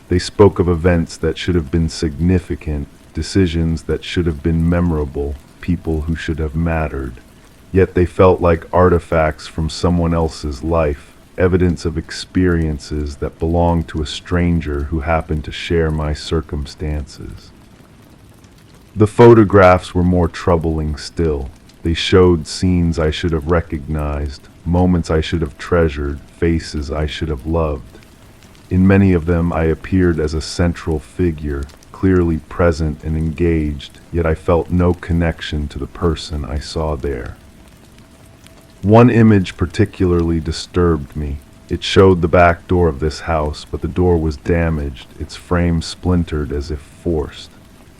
They spoke of events that should have been significant, decisions that should have been memorable, people who should have mattered. Yet they felt like artifacts from someone else's life, evidence of experiences that belonged to a stranger who happened to share my circumstances. The photographs were more troubling still. They showed scenes I should have recognized, moments I should have treasured, faces I should have loved. In many of them I appeared as a central figure, clearly present and engaged, yet I felt no connection to the person I saw there. One image particularly disturbed me. It showed the back door of this house, but the door was damaged, its frame splintered as if forced.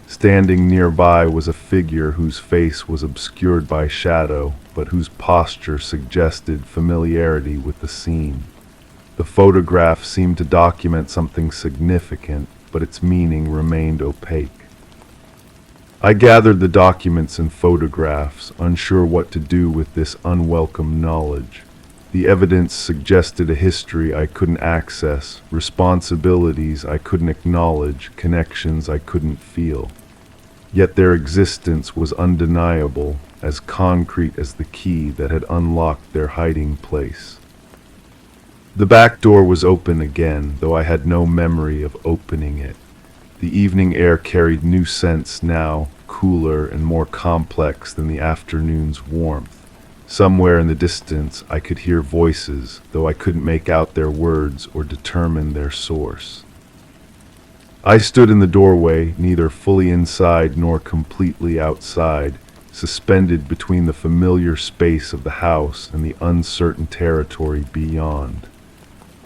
Standing nearby was a figure whose face was obscured by shadow, but whose posture suggested familiarity with the scene. The photograph seemed to document something significant, but its meaning remained opaque. I gathered the documents and photographs, unsure what to do with this unwelcome knowledge. The evidence suggested a history I couldn't access, responsibilities I couldn't acknowledge, connections I couldn't feel. Yet their existence was undeniable, as concrete as the key that had unlocked their hiding place. The back door was open again, though I had no memory of opening it. The evening air carried new scents now, cooler and more complex than the afternoon's warmth. Somewhere in the distance I could hear voices, though I couldn't make out their words or determine their source. I stood in the doorway, neither fully inside nor completely outside, suspended between the familiar space of the house and the uncertain territory beyond.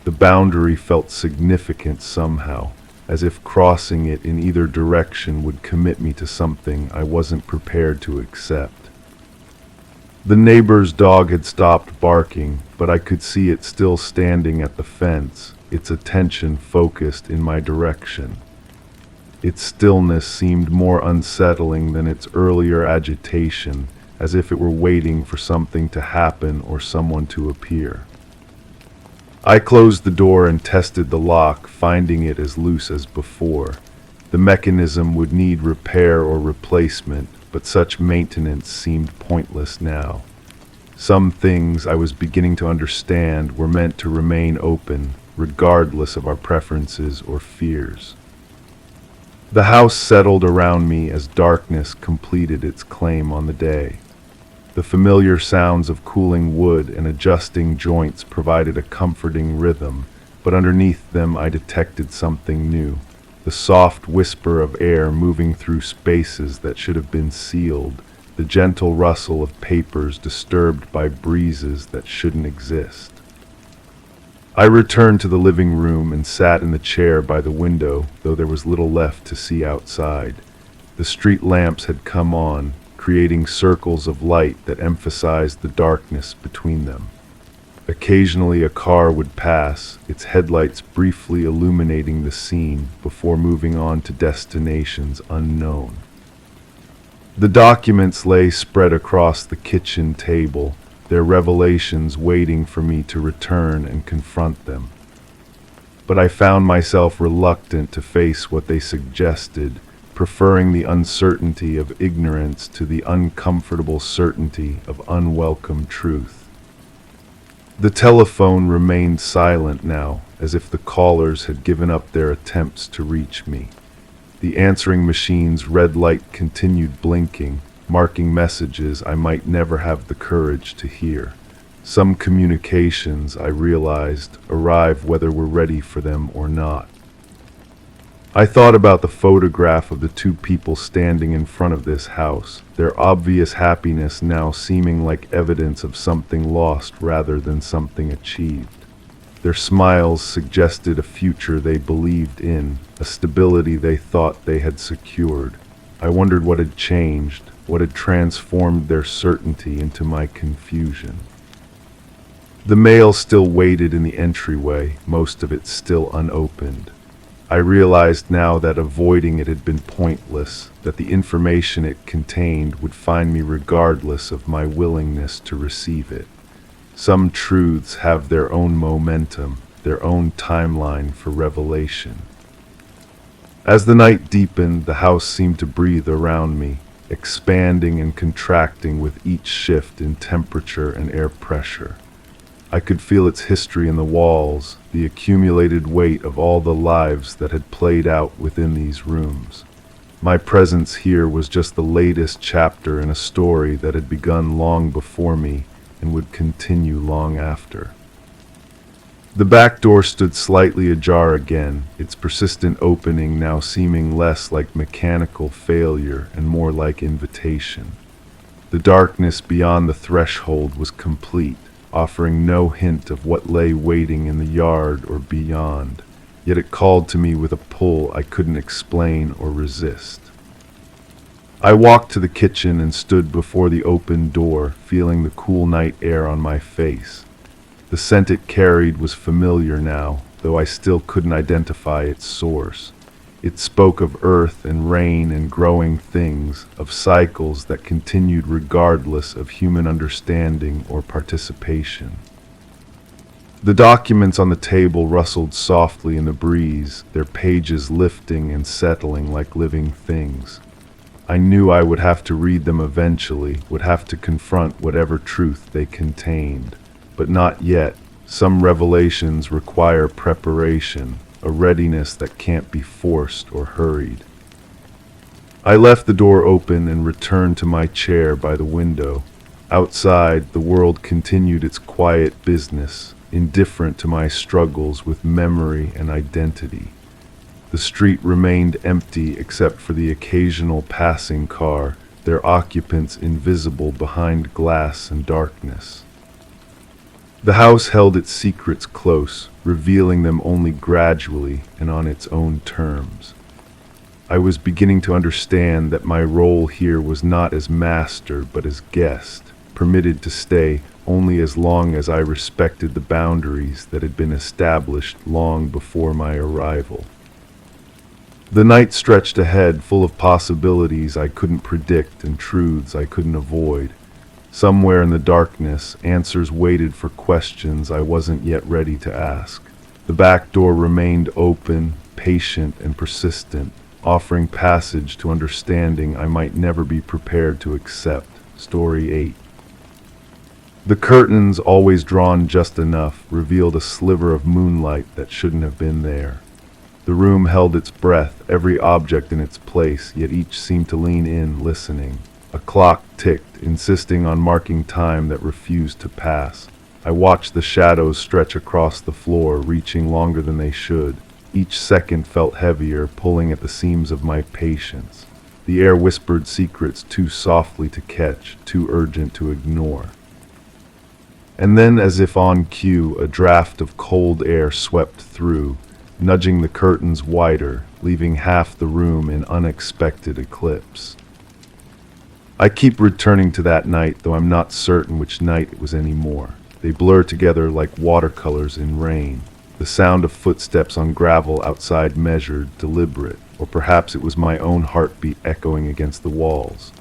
The boundary felt significant somehow, as if crossing it in either direction would commit me to something I wasn't prepared to accept. The neighbor's dog had stopped barking, but I could see it still standing at the fence, its attention focused in my direction. Its stillness seemed more unsettling than its earlier agitation, as if it were waiting for something to happen or someone to appear. I closed the door and tested the lock, finding it as loose as before. The mechanism would need repair or replacement, but such maintenance seemed pointless now. Some things I was beginning to understand were meant to remain open, regardless of our preferences or fears. The house settled around me as darkness completed its claim on the day. The familiar sounds of cooling wood and adjusting joints provided a comforting rhythm, but underneath them I detected something new. The soft whisper of air moving through spaces that should have been sealed, the gentle rustle of papers disturbed by breezes that shouldn't exist. I returned to the living room and sat in the chair by the window, though there was little left to see outside. The street lamps had come on, creating circles of light that emphasized the darkness between them. Occasionally a car would pass, its headlights briefly illuminating the scene before moving on to destinations unknown. The documents lay spread across the kitchen table, their revelations waiting for me to return and confront them. But I found myself reluctant to face what they suggested, preferring the uncertainty of ignorance to the uncomfortable certainty of unwelcome truth. The telephone remained silent now, as if the callers had given up their attempts to reach me. The answering machine's red light continued blinking, marking messages I might never have the courage to hear. Some communications, I realized, arrive whether we're ready for them or not. I thought about the photograph of the two people standing in front of this house, their obvious happiness now seeming like evidence of something lost rather than something achieved. Their smiles suggested a future they believed in, a stability they thought they had secured. I wondered what had changed, what had transformed their certainty into my confusion. The mail still waited in the entryway, most of it still unopened. I realized now that avoiding it had been pointless, that the information it contained would find me regardless of my willingness to receive it. Some truths have their own momentum, their own timeline for revelation. As the night deepened, the house seemed to breathe around me, expanding and contracting with each shift in temperature and air pressure. I could feel its history in the walls, the accumulated weight of all the lives that had played out within these rooms. My presence here was just the latest chapter in a story that had begun long before me and would continue long after. The back door stood slightly ajar again, its persistent opening now seeming less like mechanical failure and more like invitation. The darkness beyond the threshold was complete, offering no hint of what lay waiting in the yard or beyond, yet it called to me with a pull I couldn't explain or resist. I walked to the kitchen and stood before the open door, feeling the cool night air on my face. The scent it carried was familiar now, though I still couldn't identify its source. It spoke of earth and rain and growing things, of cycles that continued regardless of human understanding or participation. The documents on the table rustled softly in the breeze, their pages lifting and settling like living things. I knew I would have to read them eventually, would have to confront whatever truth they contained. But not yet. Some revelations require preparation, a readiness that can't be forced or hurried. I left the door open and returned to my chair by the window. Outside, the world continued its quiet business, indifferent to my struggles with memory and identity. The street remained empty except for the occasional passing car, their occupants invisible behind glass and darkness. The house held its secrets close, revealing them only gradually and on its own terms. I was beginning to understand that my role here was not as master but as guest, permitted to stay only as long as I respected the boundaries that had been established long before my arrival. The night stretched ahead, full of possibilities I couldn't predict and truths I couldn't avoid. Somewhere in the darkness, answers waited for questions I wasn't yet ready to ask. The back door remained open, patient and persistent, offering passage to understanding I might never be prepared to accept. Story 8. The curtains, always drawn just enough, revealed a sliver of moonlight that shouldn't have been there. The room held its breath, every object in its place, yet each seemed to lean in, listening. A clock ticked, insisting on marking time that refused to pass. I watched the shadows stretch across the floor, reaching longer than they should. Each second felt heavier, pulling at the seams of my patience. The air whispered secrets too softly to catch, too urgent to ignore. And then, as if on cue, a draft of cold air swept through, nudging the curtains wider, leaving half the room in unexpected eclipse. I keep returning to that night, though I'm not certain which night it was anymore. They blur together like watercolors in rain. The sound of footsteps on gravel outside measured, deliberate, or perhaps it was my own heartbeat echoing against the walls.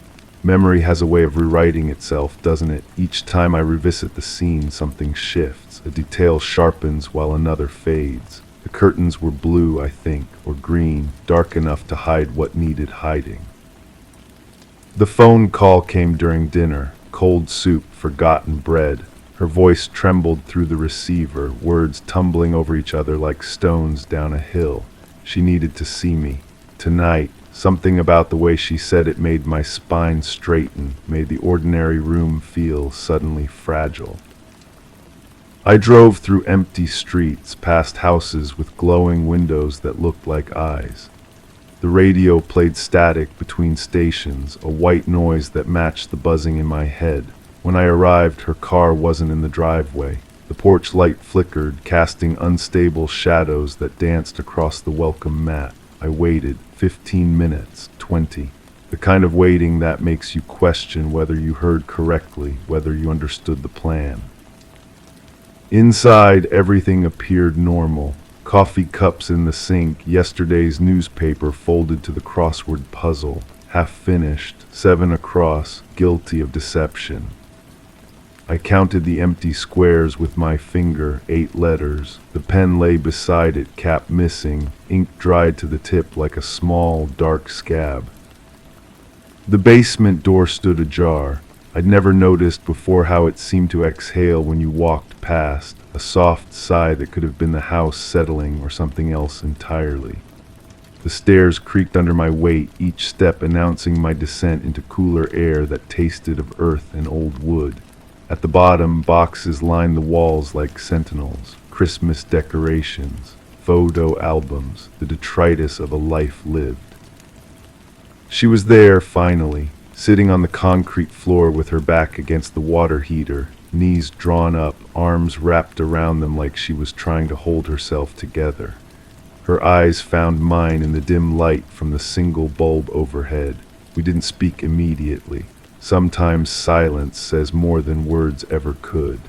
Memory has a way of rewriting itself, doesn't it? Each time I revisit the scene, something shifts. A detail sharpens while another fades. The curtains were blue, I think, or green, dark enough to hide what needed hiding. The phone call came during dinner. Cold soup, forgotten bread. Her voice trembled through the receiver, words tumbling over each other like stones down a hill. She needed to see me. Tonight, something about the way she said it made my spine straighten, made the ordinary room feel suddenly fragile. I drove through empty streets, past houses with glowing windows that looked like eyes. The radio played static between stations, a white noise that matched the buzzing in my head. When I arrived, her car wasn't in the driveway. The porch light flickered, casting unstable shadows that danced across the welcome mat. I waited 15 minutes, 20. The kind of waiting that makes you question whether you heard correctly, whether you understood the plan. Inside, everything appeared normal. Coffee cups in the sink, yesterday's newspaper folded to the crossword puzzle, half finished, 7 across, guilty of deception. I counted the empty squares with my finger, 8 letters. The pen lay beside it, cap missing, ink dried to the tip like a small, dark scab. The basement door stood ajar. I'd never noticed before how it seemed to exhale when you walked past, a soft sigh that could have been the house settling or something else entirely. The stairs creaked under my weight, each step announcing my descent into cooler air that tasted of earth and old wood. At the bottom, boxes lined the walls like sentinels, Christmas decorations, photo albums, the detritus of a life lived. She was there, finally, sitting on the concrete floor with her back against the water heater, knees drawn up, arms wrapped around them like she was trying to hold herself together. Her eyes found mine in the dim light from the single bulb overhead. We didn't speak immediately. Sometimes silence says more than words ever could.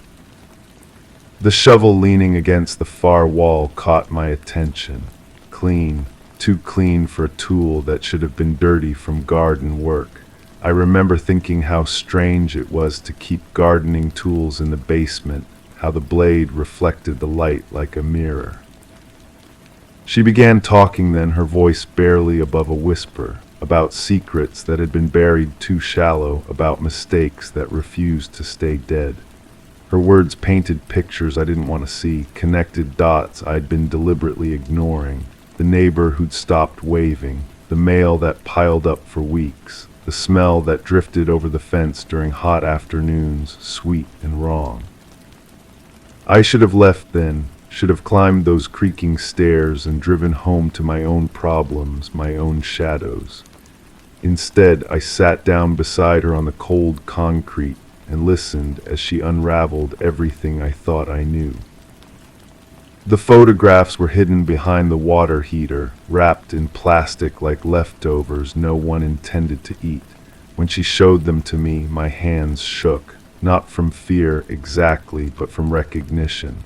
The shovel leaning against the far wall caught my attention. Clean, too clean for a tool that should have been dirty from garden work. I remember thinking how strange it was to keep gardening tools in the basement, how the blade reflected the light like a mirror. She began talking then, her voice barely above a whisper, about secrets that had been buried too shallow, about mistakes that refused to stay dead. Her words painted pictures I didn't want to see, connected dots I'd been deliberately ignoring. The neighbor who'd stopped waving, the mail that piled up for weeks, the smell that drifted over the fence during hot afternoons, sweet and wrong. I should have left then, should have climbed those creaking stairs and driven home to my own problems, my own shadows. Instead, I sat down beside her on the cold concrete and listened as she unraveled everything I thought I knew. The photographs were hidden behind the water heater, wrapped in plastic like leftovers no one intended to eat. When she showed them to me, my hands shook, not from fear exactly, but from recognition.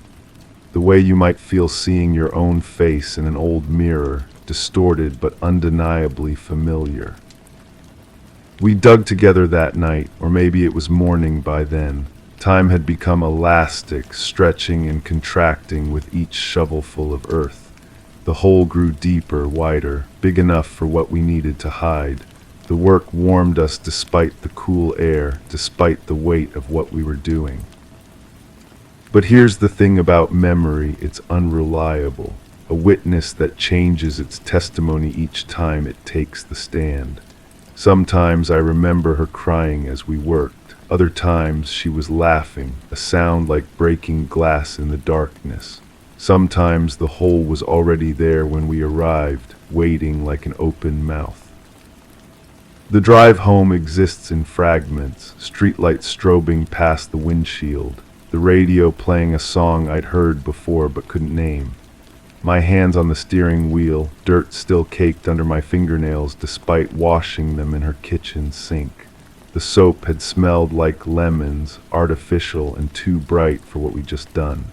The way you might feel seeing your own face in an old mirror, distorted but undeniably familiar. We dug together that night, or maybe it was morning by then. Time had become elastic, stretching and contracting with each shovelful of earth. The hole grew deeper, wider, big enough for what we needed to hide. The work warmed us despite the cool air, despite the weight of what we were doing. But here's the thing about memory, it's unreliable, a witness that changes its testimony each time it takes the stand. Sometimes I remember her crying as we worked, other times she was laughing, a sound like breaking glass in the darkness. Sometimes the hole was already there when we arrived, waiting like an open mouth. The drive home exists in fragments, streetlights strobing past the windshield, the radio playing a song I'd heard before but couldn't name. My hands on the steering wheel, dirt still caked under my fingernails despite washing them in her kitchen sink. The soap had smelled like lemons, artificial and too bright for what we'd just done.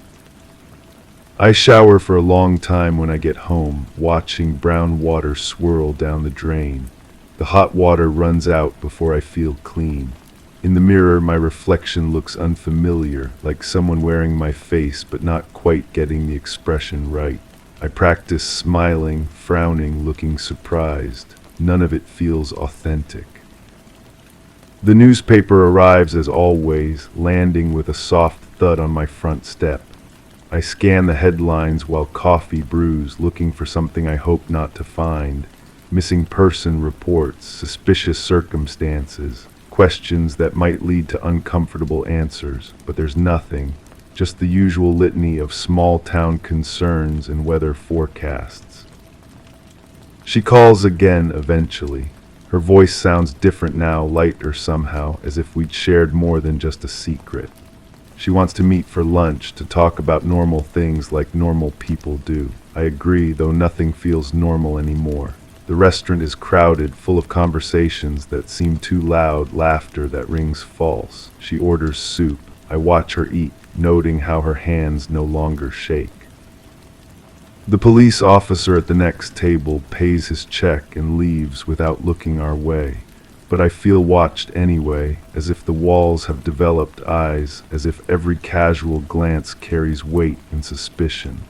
I shower for a long time when I get home, watching brown water swirl down the drain. The hot water runs out before I feel clean. In the mirror, my reflection looks unfamiliar, like someone wearing my face but not quite getting the expression right. I practice smiling, frowning, looking surprised. None of it feels authentic. The newspaper arrives as always, landing with a soft thud on my front step. I scan the headlines while coffee brews, looking for something I hope not to find. Missing person reports, suspicious circumstances, questions that might lead to uncomfortable answers, but there's nothing, just the usual litany of small-town concerns and weather forecasts. She calls again eventually. Her voice sounds different now, lighter somehow, as if we'd shared more than just a secret. She wants to meet for lunch, to talk about normal things like normal people do. I agree, though nothing feels normal anymore. The restaurant is crowded, full of conversations that seem too loud, laughter that rings false. She orders soup. I watch her eat, noting how her hands no longer shake. The police officer at the next table pays his check and leaves without looking our way. but I feel watched anyway, as if the walls have developed eyes, as if every casual glance carries weight and suspicion.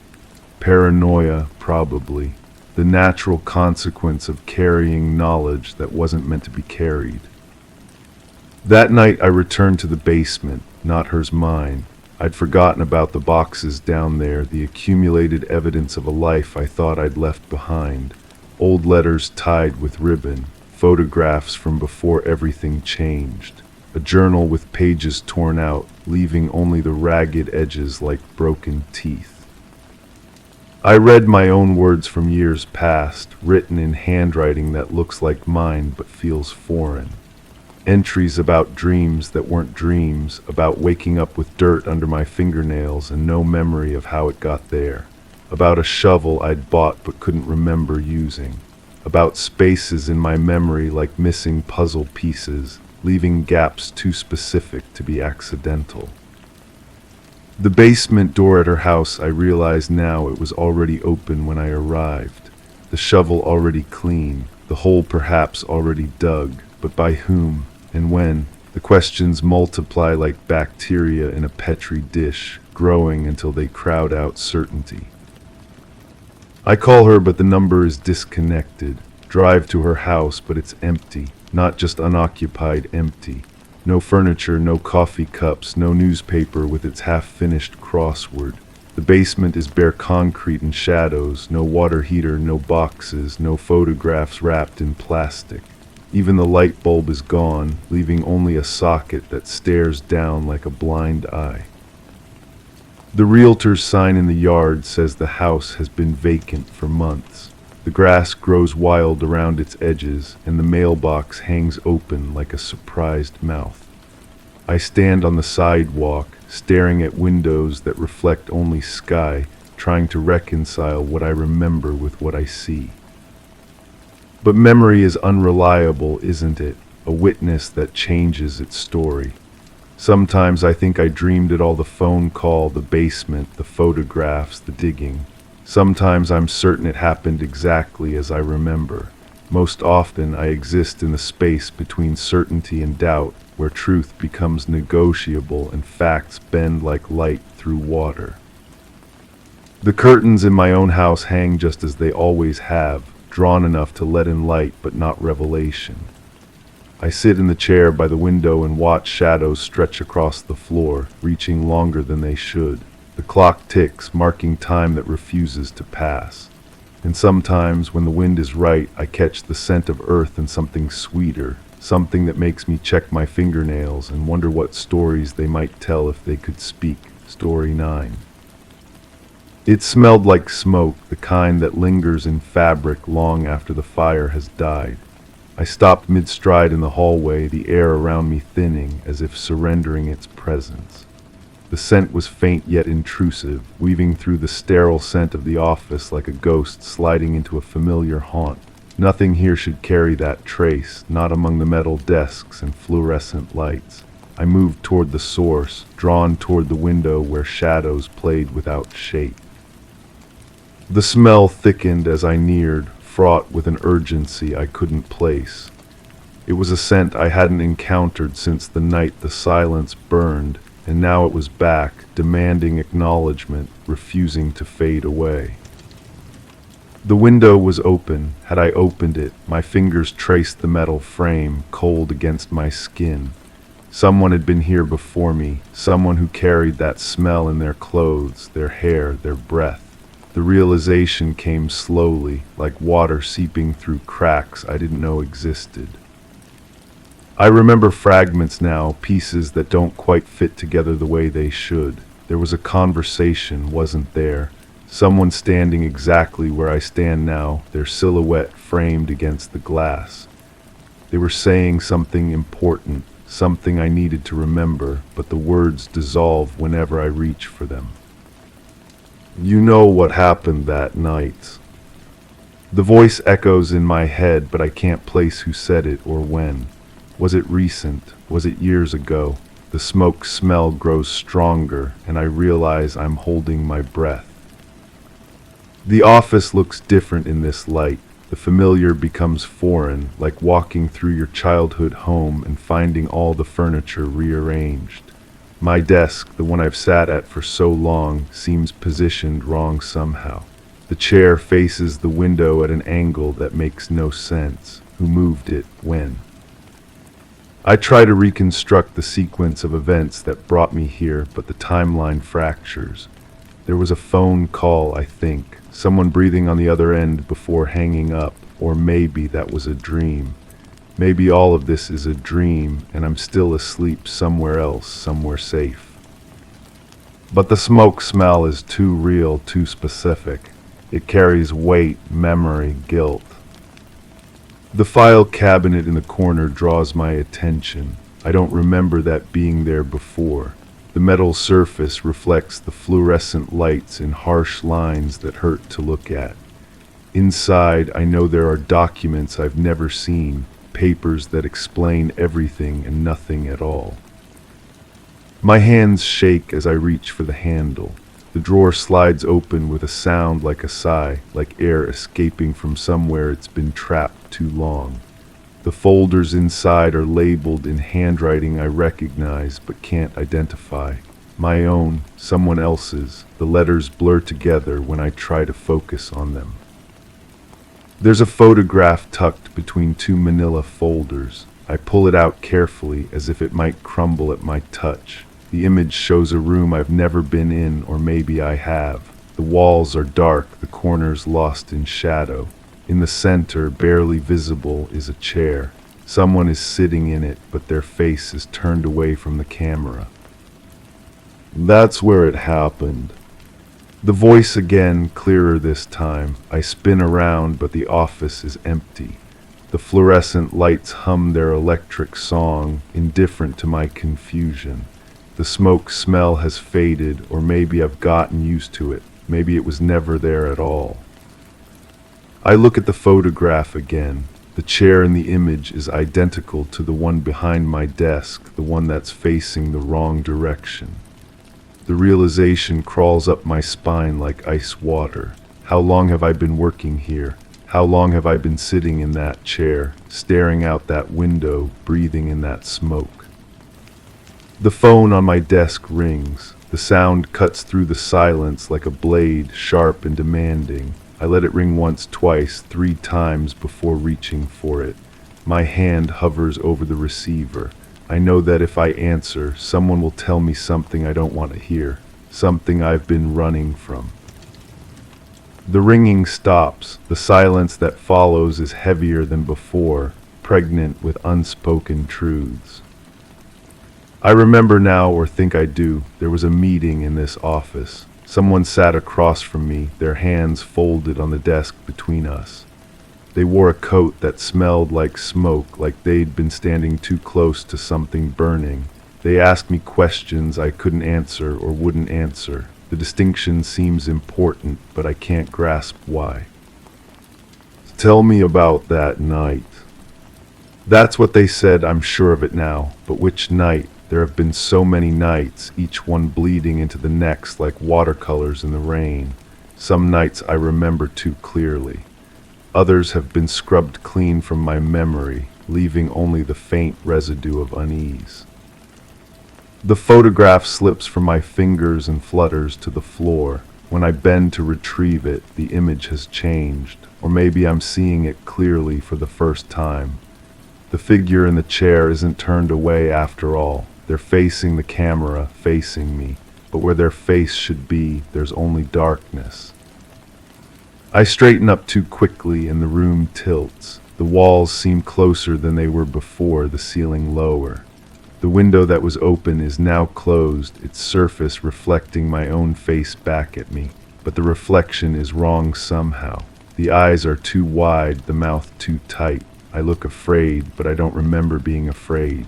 Paranoia, probably, the natural consequence of carrying knowledge that wasn't meant to be carried. That night I returned to the basement, not hers, mine. I'd forgotten about the boxes down there, the accumulated evidence of a life I thought I'd left behind. Old letters tied with ribbon, photographs from before everything changed. A journal with pages torn out, leaving only the ragged edges like broken teeth. I read my own words from years past, written in handwriting that looks like mine but feels foreign. Entries about dreams that weren't dreams, about waking up with dirt under my fingernails and no memory of how it got there. About a shovel I'd bought but couldn't remember using. About spaces in my memory like missing puzzle pieces, leaving gaps too specific to be accidental. The basement door at her house, I realize now, it was already open when I arrived. The shovel already clean, the hole perhaps already dug, but by whom and when? The questions multiply like bacteria in a petri dish, growing until they crowd out certainty. I call her, but the number is disconnected. Drive to her house, but it's empty, not just unoccupied, empty. No furniture, no coffee cups, no newspaper with its half-finished crossword. The basement is bare concrete and shadows, no water heater, no boxes, no photographs wrapped in plastic. Even the light bulb is gone, leaving only a socket that stares down like a blind eye. The realtor's sign in the yard says the house has been vacant for months. The grass grows wild around its edges, and the mailbox hangs open like a surprised mouth. I stand on the sidewalk, staring at windows that reflect only sky, trying to reconcile what I remember with what I see. But memory is unreliable, isn't it? A witness that changes its story. Sometimes I think I dreamed it all, the phone call, the basement, the photographs, the digging. Sometimes I'm certain it happened exactly as I remember. Most often I exist in the space between certainty and doubt, where truth becomes negotiable and facts bend like light through water. The curtains in my own house hang just as they always have, drawn enough to let in light but not revelation. I sit in the chair by the window and watch shadows stretch across the floor, reaching longer than they should. The clock ticks, marking time that refuses to pass. And sometimes, when the wind is right, I catch the scent of earth and something sweeter, something that makes me check my fingernails and wonder what stories they might tell if they could speak. Story 9. It smelled like smoke, the kind that lingers in fabric long after the fire has died. I stopped mid-stride in the hallway, the air around me thinning as if surrendering its presence. The scent was faint yet intrusive, weaving through the sterile scent of the office like a ghost sliding into a familiar haunt. Nothing here should carry that trace, not among the metal desks and fluorescent lights. I moved toward the source, drawn toward the window where shadows played without shape. The smell thickened as I neared, fraught with an urgency I couldn't place. It was a scent I hadn't encountered since the night the silence burned, and now it was back, demanding acknowledgement, refusing to fade away. The window was open. Had I opened it, my fingers traced the metal frame, cold against my skin. Someone had been here before me, someone who carried that smell in their clothes, their hair, their breath. The realization came slowly, like water seeping through cracks I didn't know existed. I remember fragments now, pieces that don't quite fit together the way they should. There was a conversation, wasn't there? Someone standing exactly where I stand now, their silhouette framed against the glass. They were saying something important, something I needed to remember, but the words dissolve whenever I reach for them. You know what happened that night. The voice echoes in my head, but I can't place who said it or when. Was it recent? Was it years ago? The smoke smell grows stronger, and I realize I'm holding my breath. The office looks different in this light. The familiar becomes foreign, like walking through your childhood home and finding all the furniture rearranged. My desk, the one I've sat at for so long, seems positioned wrong somehow. The chair faces the window at an angle that makes no sense. Who moved it? When? I try to reconstruct the sequence of events that brought me here, but the timeline fractures. There was a phone call, I think, someone breathing on the other end before hanging up, or maybe that was a dream. Maybe all of this is a dream, and I'm still asleep somewhere else, somewhere safe. But the smoke smell is too real, too specific. It carries weight, memory, guilt. The file cabinet in the corner draws my attention. I don't remember that being there before. The metal surface reflects the fluorescent lights in harsh lines that hurt to look at. Inside, I know there are documents I've never seen, papers that explain everything and nothing at all. My hands shake as I reach for the handle. The drawer slides open with a sound like a sigh, like air escaping from somewhere it's been trapped too long. The folders inside are labeled in handwriting I recognize but can't identify. My own, someone else's. The letters blur together when I try to focus on them. There's a photograph tucked between two manila folders. I pull it out carefully as if it might crumble at my touch. The image shows a room I've never been in, or maybe I have. The walls are dark, the corners lost in shadow. In the center, barely visible, is a chair. Someone is sitting in it, but their face is turned away from the camera. That's where it happened. The voice again, clearer this time. I spin around, but the office is empty. The fluorescent lights hum their electric song, indifferent to my confusion. The smoke smell has faded, or maybe I've gotten used to it. Maybe it was never there at all. I look at the photograph again. The chair in the image is identical to the one behind my desk, the one that's facing the wrong direction. The realization crawls up my spine like ice water. How long have I been working here? How long have I been sitting in that chair, staring out that window, breathing in that smoke? The phone on my desk rings. The sound cuts through the silence like a blade, sharp and demanding. I let it ring once, twice, 3 times before reaching for it. My hand hovers over the receiver. I know that if I answer, someone will tell me something I don't want to hear, something I've been running from. The ringing stops. The silence that follows is heavier than before, pregnant with unspoken truths. I remember now, or think I do, there was a meeting in this office. Someone sat across from me, their hands folded on the desk between us. They wore a coat that smelled like smoke, like they'd been standing too close to something burning. They asked me questions I couldn't answer or wouldn't answer. The distinction seems important, but I can't grasp why. Tell me about that night. That's what they said, I'm sure of it now. But which night? There have been so many nights, each one bleeding into the next like watercolors in the rain. Some nights I remember too clearly. Others have been scrubbed clean from my memory, leaving only the faint residue of unease. The photograph slips from my fingers and flutters to the floor. When I bend to retrieve it, the image has changed, or maybe I'm seeing it clearly for the first time. The figure in the chair isn't turned away after all. They're facing the camera, facing me, but where their face should be, there's only darkness. I straighten up too quickly and the room tilts. The walls seem closer than they were before, the ceiling lower. The window that was open is now closed, its surface reflecting my own face back at me. But the reflection is wrong somehow. The eyes are too wide, the mouth too tight. I look afraid, but I don't remember being afraid.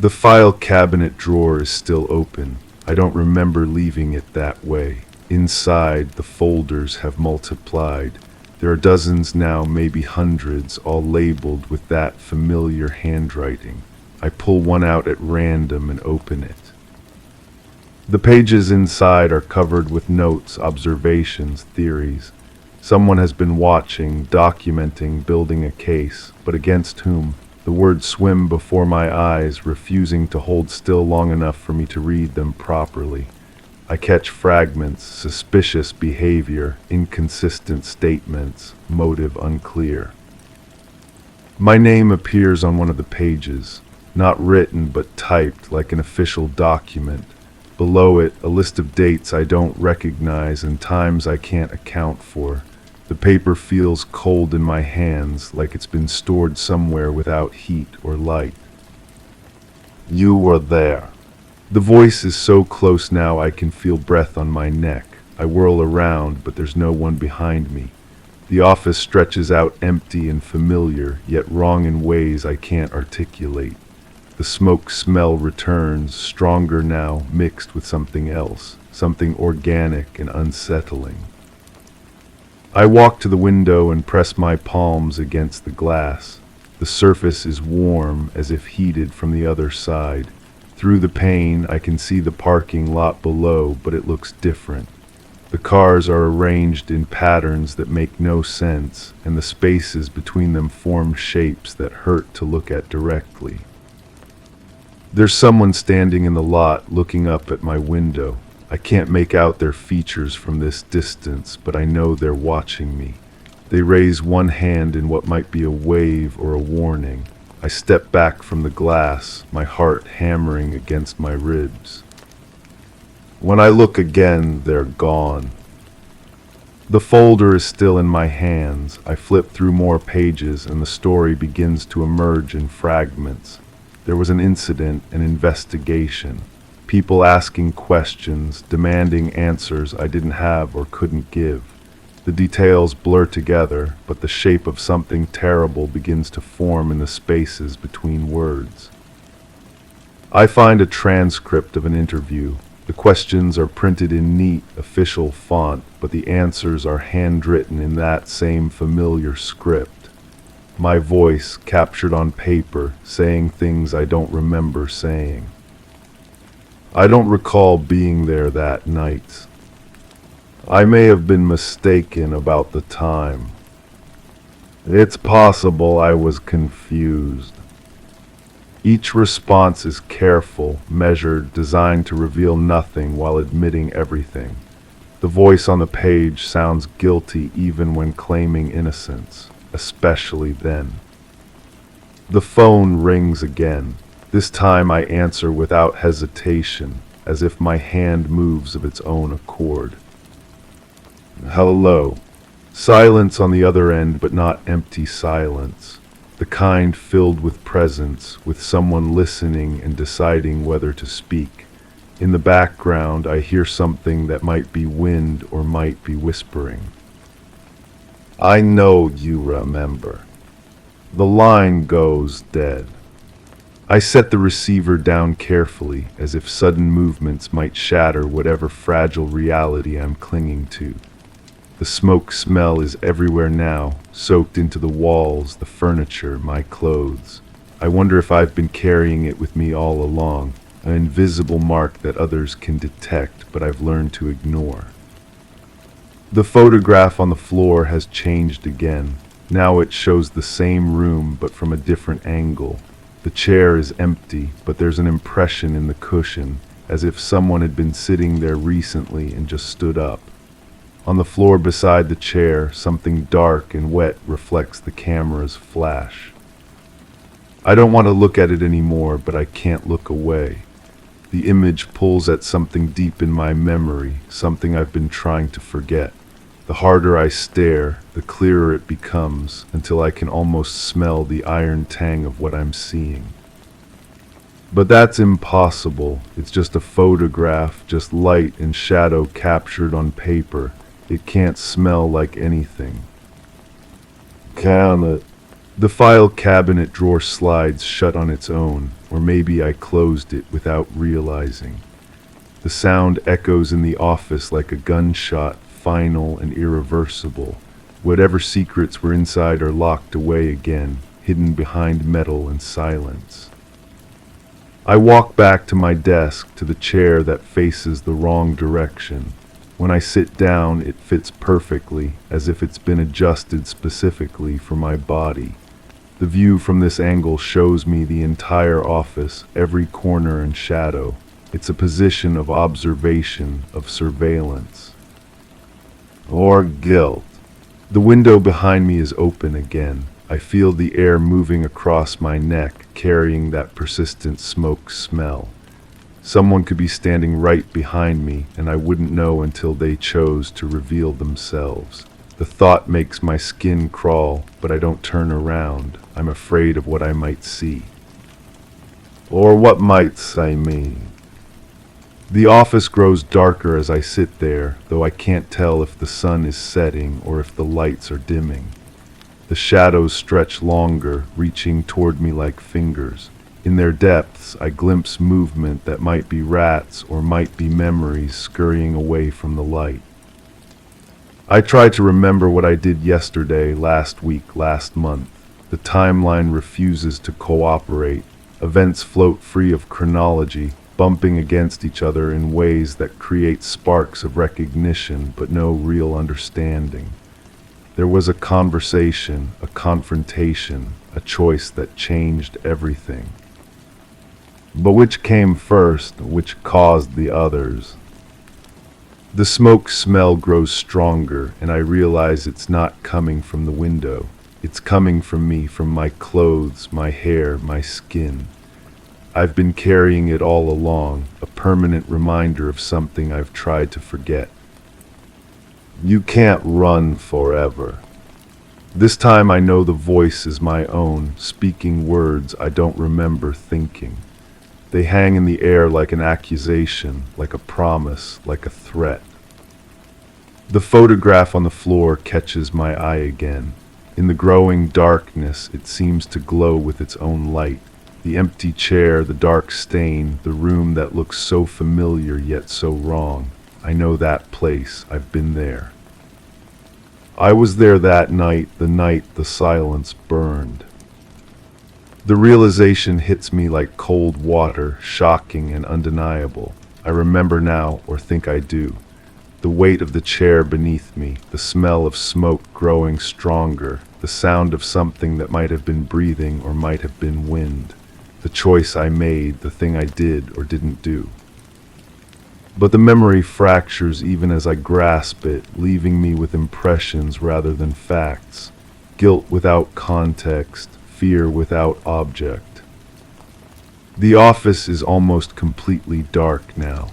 The file cabinet drawer is still open. I don't remember leaving it that way. Inside, the folders have multiplied. There are dozens now, maybe hundreds, all labeled with that familiar handwriting. I pull one out at random and open it. The pages inside are covered with notes, observations, theories. Someone has been watching, documenting, building a case, but against whom? The words swim before my eyes, refusing to hold still long enough for me to read them properly. I catch fragments, suspicious behavior, inconsistent statements, motive unclear. My name appears on one of the pages, not written but typed like an official document. Below it, a list of dates I don't recognize and times I can't account for. The paper feels cold in my hands, like it's been stored somewhere without heat or light. You were there. The voice is so close now I can feel breath on my neck. I whirl around, but there's no one behind me. The office stretches out empty and familiar, yet wrong in ways I can't articulate. The smoke smell returns, stronger now, mixed with something else, something organic and unsettling. I walk to the window and press my palms against the glass. The surface is warm, as if heated from the other side. Through the pane, I can see the parking lot below, but it looks different. The cars are arranged in patterns that make no sense, and the spaces between them form shapes that hurt to look at directly. There's someone standing in the lot looking up at my window. I can't make out their features from this distance, but I know they're watching me. They raise one hand in what might be a wave or a warning. I step back from the glass, my heart hammering against my ribs. When I look again, they're gone. The folder is still in my hands. I flip through more pages and the story begins to emerge in fragments. There was an incident, an investigation. People asking questions, demanding answers I didn't have or couldn't give. The details blur together, but the shape of something terrible begins to form in the spaces between words. I find a transcript of an interview. The questions are printed in neat, official font, but the answers are handwritten in that same familiar script. My voice, captured on paper, saying things I don't remember saying. I don't recall being there that night. I may have been mistaken about the time. It's possible I was confused. Each response is careful, measured, designed to reveal nothing while admitting everything. The voice on the page sounds guilty even when claiming innocence, especially then. The phone rings again. This time I answer without hesitation, as if my hand moves of its own accord. Hello. Silence on the other end, but not empty silence. The kind filled with presence, with someone listening and deciding whether to speak. In the background, I hear something that might be wind or might be whispering. I know you remember. The line goes dead. I set the receiver down carefully, as if sudden movements might shatter whatever fragile reality I'm clinging to. The smoke smell is everywhere now, soaked into the walls, the furniture, my clothes. I wonder if I've been carrying it with me all along, an invisible mark that others can detect, but I've learned to ignore. The photograph on the floor has changed again. Now it shows the same room, but from a different angle. The chair is empty, but there's an impression in the cushion, as if someone had been sitting there recently and just stood up. On the floor beside the chair, something dark and wet reflects the camera's flash. I don't want to look at it anymore, but I can't look away. The image pulls at something deep in my memory, something I've been trying to forget. The harder I stare, the clearer it becomes, until I can almost smell the iron tang of what I'm seeing. But that's impossible. It's just a photograph, just light and shadow captured on paper. It can't smell like anything. Can it? The file cabinet drawer slides shut on its own, or maybe I closed it without realizing. The sound echoes in the office like a gunshot, final and irreversible. Whatever secrets were inside are locked away again, hidden behind metal and silence. I walk back to my desk, to the chair that faces the wrong direction. When I sit down, it fits perfectly, as if it's been adjusted specifically for my body. The view from this angle shows me the entire office, every corner and shadow. It's a position of observation, of surveillance. Or guilt. The window behind me is open again. I feel the air moving across my neck, carrying that persistent smoke smell. Someone could be standing right behind me, and I wouldn't know until they chose to reveal themselves. The thought makes my skin crawl, but I don't turn around. I'm afraid of what I might see. Or what might I mean? The office grows darker as I sit there, though I can't tell if the sun is setting or if the lights are dimming. The shadows stretch longer, reaching toward me like fingers. In their depths, I glimpse movement that might be rats or might be memories scurrying away from the light. I try to remember what I did yesterday, last week, last month. The timeline refuses to cooperate. Events float free of chronology, bumping against each other in ways that create sparks of recognition but no real understanding. There was a conversation, a confrontation, a choice that changed everything. But which came first, which caused the others? The smoke smell grows stronger, and I realize it's not coming from the window. It's coming from me, from my clothes, my hair, my skin. I've been carrying it all along, a permanent reminder of something I've tried to forget. You can't run forever. This time I know the voice is my own, speaking words I don't remember thinking. They hang in the air like an accusation, like a promise, like a threat. The photograph on the floor catches my eye again. In the growing darkness, it seems to glow with its own light. The empty chair, the dark stain, the room that looks so familiar yet so wrong. I know that place. I've been there. I was there that night, the night the silence burned. The realization hits me like cold water, shocking and undeniable. I remember now, or think I do. The weight of the chair beneath me, the smell of smoke growing stronger, the sound of something that might have been breathing or might have been wind. The choice I made, the thing I did or didn't do. But the memory fractures even as I grasp it, leaving me with impressions rather than facts. Guilt without context, fear without object. The office is almost completely dark now.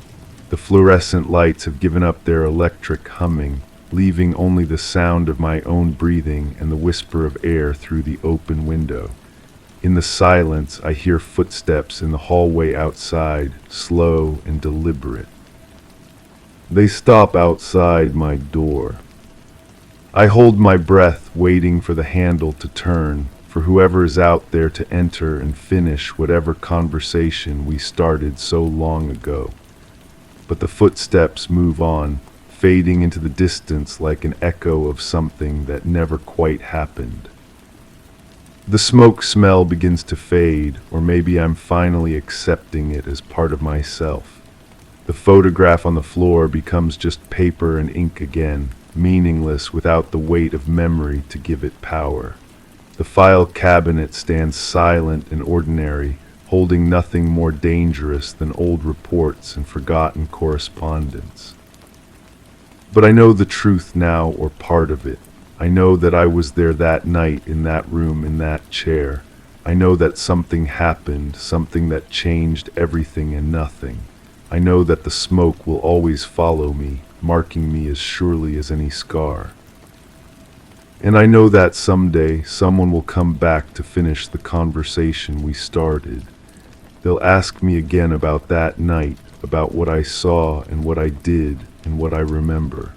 The fluorescent lights have given up their electric humming, leaving only the sound of my own breathing and the whisper of air through the open window. In the silence, I hear footsteps in the hallway outside, slow and deliberate. They stop outside my door. I hold my breath, waiting for the handle to turn, for whoever is out there to enter and finish whatever conversation we started so long ago. But the footsteps move on, fading into the distance like an echo of something that never quite happened. The smoke smell begins to fade, or maybe I'm finally accepting it as part of myself. The photograph on the floor becomes just paper and ink again, meaningless without the weight of memory to give it power. The file cabinet stands silent and ordinary, holding nothing more dangerous than old reports and forgotten correspondence. But I know the truth now, or part of it. I know that I was there that night, in that room, in that chair. I know that something happened, something that changed everything and nothing. I know that the smoke will always follow me, marking me as surely as any scar. And I know that someday someone will come back to finish the conversation we started. They'll ask me again about that night, about what I saw and what I did and what I remember.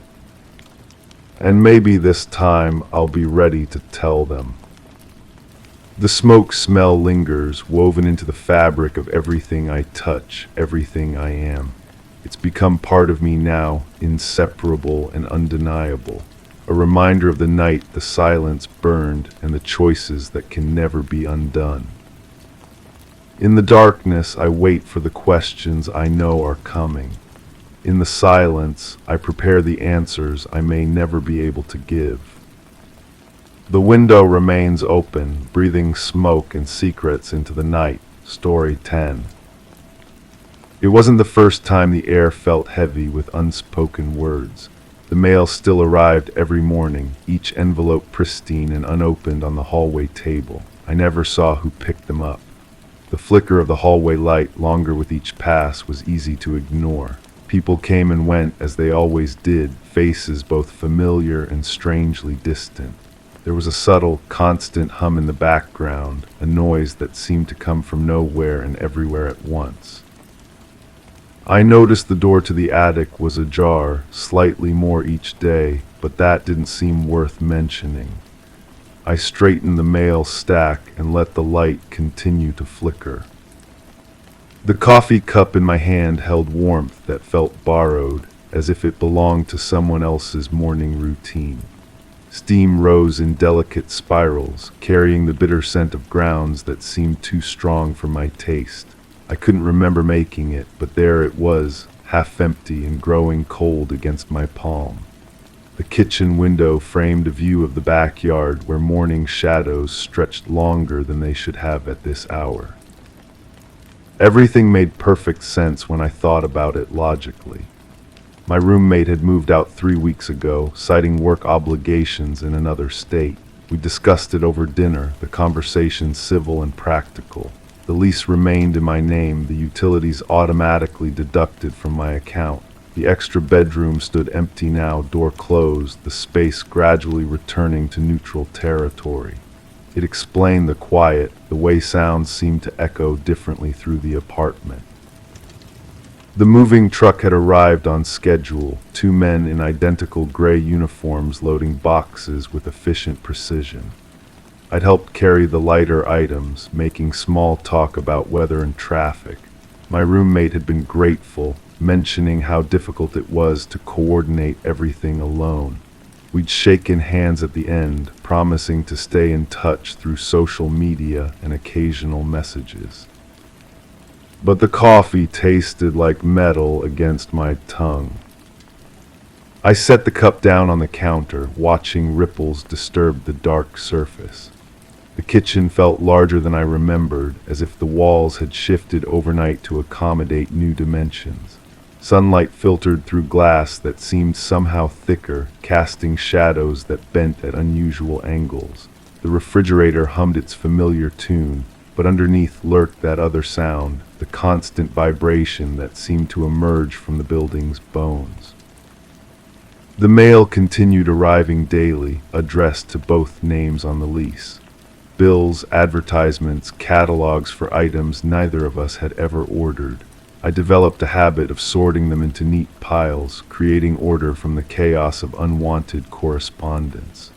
And maybe this time I'll be ready to tell them. The smoke smell lingers, woven into the fabric of everything I touch, everything I am. It's become part of me now, inseparable and undeniable. A reminder of the night the silence burned and the choices that can never be undone. In the darkness, I wait for the questions I know are coming. In the silence, I prepare the answers I may never be able to give. The window remains open, breathing smoke and secrets into the night. Story 10. It wasn't the first time the air felt heavy with unspoken words. The mail still arrived every morning, each envelope pristine and unopened on the hallway table. I never saw who picked them up. The flicker of the hallway light, longer with each pass, was easy to ignore. People came and went as they always did, faces both familiar and strangely distant. There was a subtle, constant hum in the background, a noise that seemed to come from nowhere and everywhere at once. I noticed the door to the attic was ajar, slightly more each day, but that didn't seem worth mentioning. I straightened the mail stack and let the light continue to flicker. The coffee cup in my hand held warmth that felt borrowed, as if it belonged to someone else's morning routine. Steam rose in delicate spirals, carrying the bitter scent of grounds that seemed too strong for my taste. I couldn't remember making it, but there it was, half empty and growing cold against my palm. The kitchen window framed a view of the backyard where morning shadows stretched longer than they should have at this hour. Everything made perfect sense when I thought about it logically. My roommate had moved out 3 weeks ago, citing work obligations in another state. We discussed it over dinner, the conversation civil and practical. The lease remained in my name, the utilities automatically deducted from my account. The extra bedroom stood empty now, door closed, the space gradually returning to neutral territory. It explained the quiet, the way sounds seemed to echo differently through the apartment. The moving truck had arrived on schedule, 2 men in identical gray uniforms loading boxes with efficient precision. I'd helped carry the lighter items, making small talk about weather and traffic. My roommate had been grateful, mentioning how difficult it was to coordinate everything alone. We'd shaken hands at the end, promising to stay in touch through social media and occasional messages. But the coffee tasted like metal against my tongue. I set the cup down on the counter, watching ripples disturb the dark surface. The kitchen felt larger than I remembered, as if the walls had shifted overnight to accommodate new dimensions. Sunlight filtered through glass that seemed somehow thicker, casting shadows that bent at unusual angles. The refrigerator hummed its familiar tune, but underneath lurked that other sound, the constant vibration that seemed to emerge from the building's bones. The mail continued arriving daily, addressed to both names on the lease. Bills, advertisements, catalogs for items neither of us had ever ordered. I developed a habit of sorting them into neat piles, creating order from the chaos of unwanted correspondence.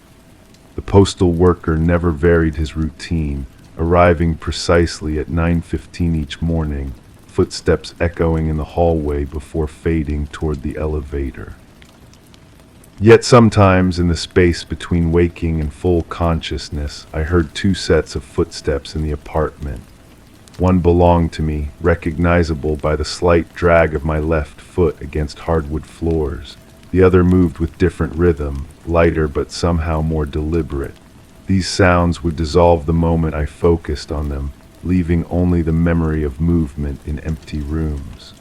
The postal worker never varied his routine, arriving precisely at 9:15 each morning, footsteps echoing in the hallway before fading toward the elevator. Yet sometimes, in the space between waking and full consciousness, I heard 2 sets of footsteps in the apartment. One belonged to me, recognizable by the slight drag of my left foot against hardwood floors. The other moved with different rhythm, lighter but somehow more deliberate. These sounds would dissolve the moment I focused on them, leaving only the memory of movement in empty rooms.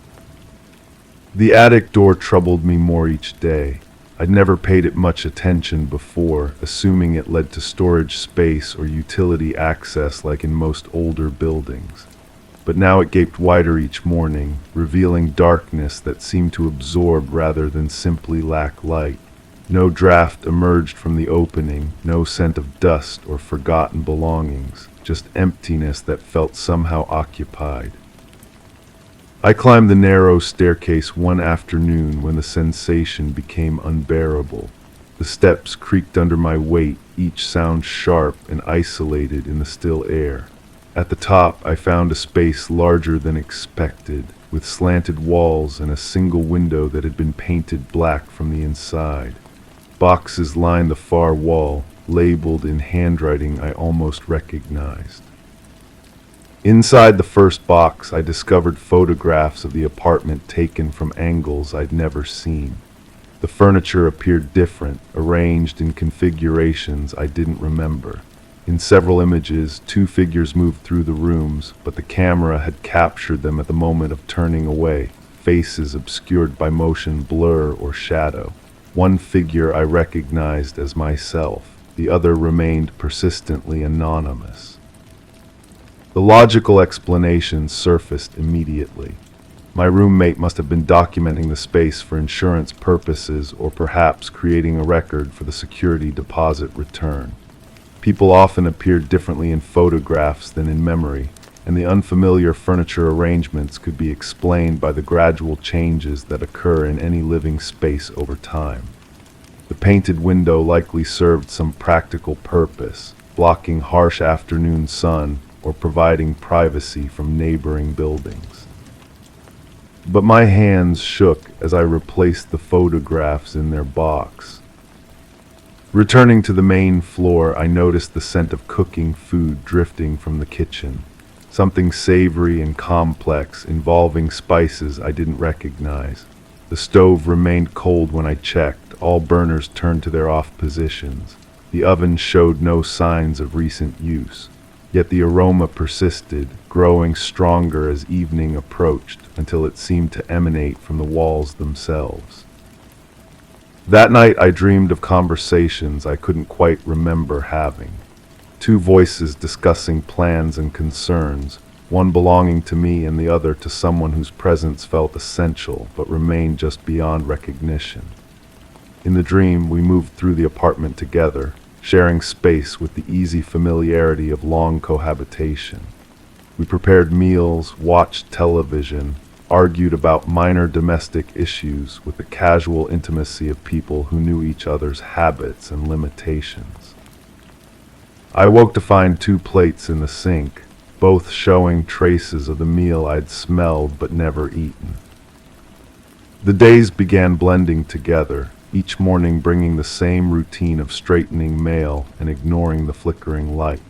The attic door troubled me more each day. I'd never paid it much attention before, assuming it led to storage space or utility access like in most older buildings. But now it gaped wider each morning, revealing darkness that seemed to absorb rather than simply lack light. No draft emerged from the opening, no scent of dust or forgotten belongings, just emptiness that felt somehow occupied. I climbed the narrow staircase one afternoon when the sensation became unbearable. The steps creaked under my weight, each sound sharp and isolated in the still air. At the top, I found a space larger than expected, with slanted walls and a single window that had been painted black from the inside. Boxes lined the far wall, labeled in handwriting I almost recognized. Inside the first box, I discovered photographs of the apartment taken from angles I'd never seen. The furniture appeared different, arranged in configurations I didn't remember. In several images, two figures moved through the rooms, but the camera had captured them at the moment of turning away, faces obscured by motion blur or shadow. One figure I recognized as myself, the other remained persistently anonymous. The logical explanation surfaced immediately. My roommate must have been documenting the space for insurance purposes or perhaps creating a record for the security deposit return. People often appeared differently in photographs than in memory, and the unfamiliar furniture arrangements could be explained by the gradual changes that occur in any living space over time. The painted window likely served some practical purpose, blocking harsh afternoon sun or providing privacy from neighboring buildings. But my hands shook as I replaced the photographs in their box. Returning to the main floor, I noticed the scent of cooking food drifting from the kitchen. Something savory and complex, involving spices I didn't recognize. The stove remained cold when I checked, all burners turned to their off positions. The oven showed no signs of recent use. Yet the aroma persisted, growing stronger as evening approached, until it seemed to emanate from the walls themselves. That night I dreamed of conversations I couldn't quite remember having. Two voices discussing plans and concerns, one belonging to me and the other to someone whose presence felt essential but remained just beyond recognition. In the dream, we moved through the apartment together, sharing space with the easy familiarity of long cohabitation. We prepared meals, watched television, argued about minor domestic issues with the casual intimacy of people who knew each other's habits and limitations. I awoke to find two plates in the sink, both showing traces of the meal I'd smelled but never eaten. The days began blending together, each morning bringing the same routine of straightening mail and ignoring the flickering light.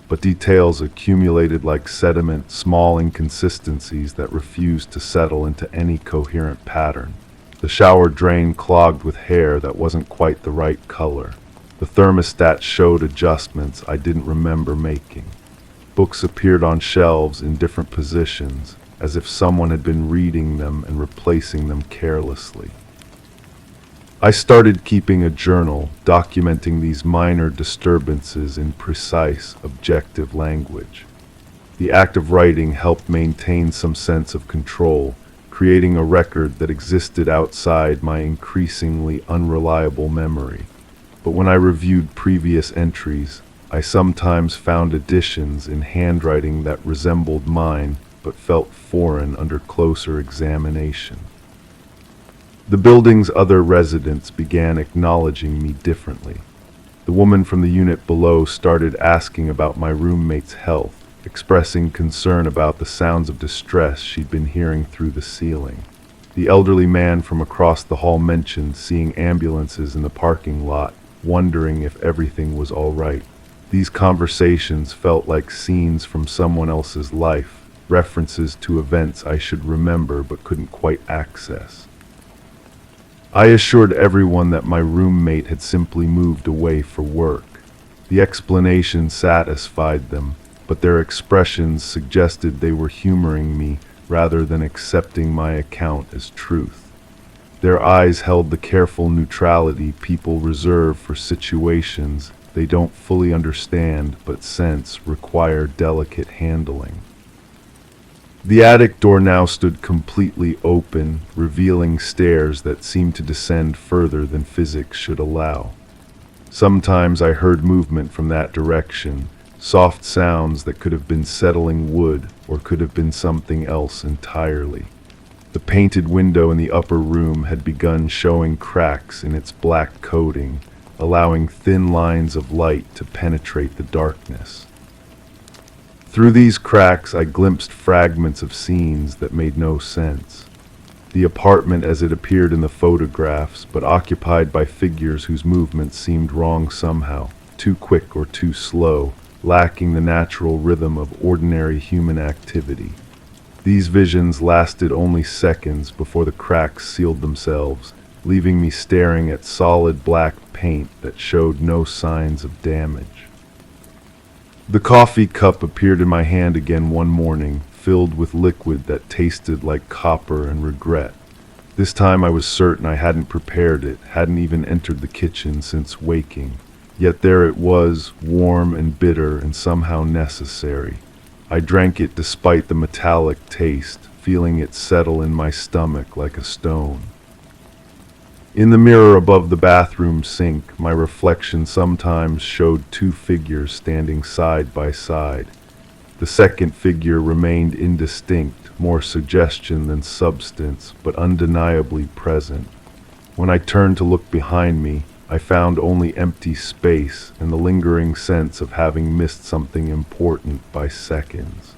But details accumulated like sediment, small inconsistencies that refused to settle into any coherent pattern. The shower drain clogged with hair that wasn't quite the right color. The thermostat showed adjustments I didn't remember making. Books appeared on shelves in different positions, as if someone had been reading them and replacing them carelessly. I started keeping a journal, documenting these minor disturbances in precise, objective language. The act of writing helped maintain some sense of control, creating a record that existed outside my increasingly unreliable memory. But when I reviewed previous entries, I sometimes found additions in handwriting that resembled mine but felt foreign under closer examination. The building's other residents began acknowledging me differently. The woman from the unit below started asking about my roommate's health, expressing concern about the sounds of distress she'd been hearing through the ceiling. The elderly man from across the hall mentioned seeing ambulances in the parking lot, wondering if everything was all right. These conversations felt like scenes from someone else's life, references to events I should remember but couldn't quite access. I assured everyone that my roommate had simply moved away for work. The explanation satisfied them, but their expressions suggested they were humoring me rather than accepting my account as truth. Their eyes held the careful neutrality people reserve for situations they don't fully understand but sense require delicate handling. The attic door now stood completely open, revealing stairs that seemed to descend further than physics should allow. Sometimes I heard movement from that direction, soft sounds that could have been settling wood or could have been something else entirely. The painted window in the upper room had begun showing cracks in its black coating, allowing thin lines of light to penetrate the darkness. Through these cracks, I glimpsed fragments of scenes that made no sense. The apartment as it appeared in the photographs, but occupied by figures whose movements seemed wrong somehow, too quick or too slow, lacking the natural rhythm of ordinary human activity. These visions lasted only seconds before the cracks sealed themselves, leaving me staring at solid black paint that showed no signs of damage. The coffee cup appeared in my hand again one morning, filled with liquid that tasted like copper and regret. This time I was certain I hadn't prepared it, hadn't even entered the kitchen since waking. Yet there it was, warm and bitter and somehow necessary. I drank it despite the metallic taste, feeling it settle in my stomach like a stone. In the mirror above the bathroom sink, my reflection sometimes showed two figures standing side by side. The second figure remained indistinct, more suggestion than substance, but undeniably present. When I turned to look behind me, I found only empty space and the lingering sense of having missed something important by seconds.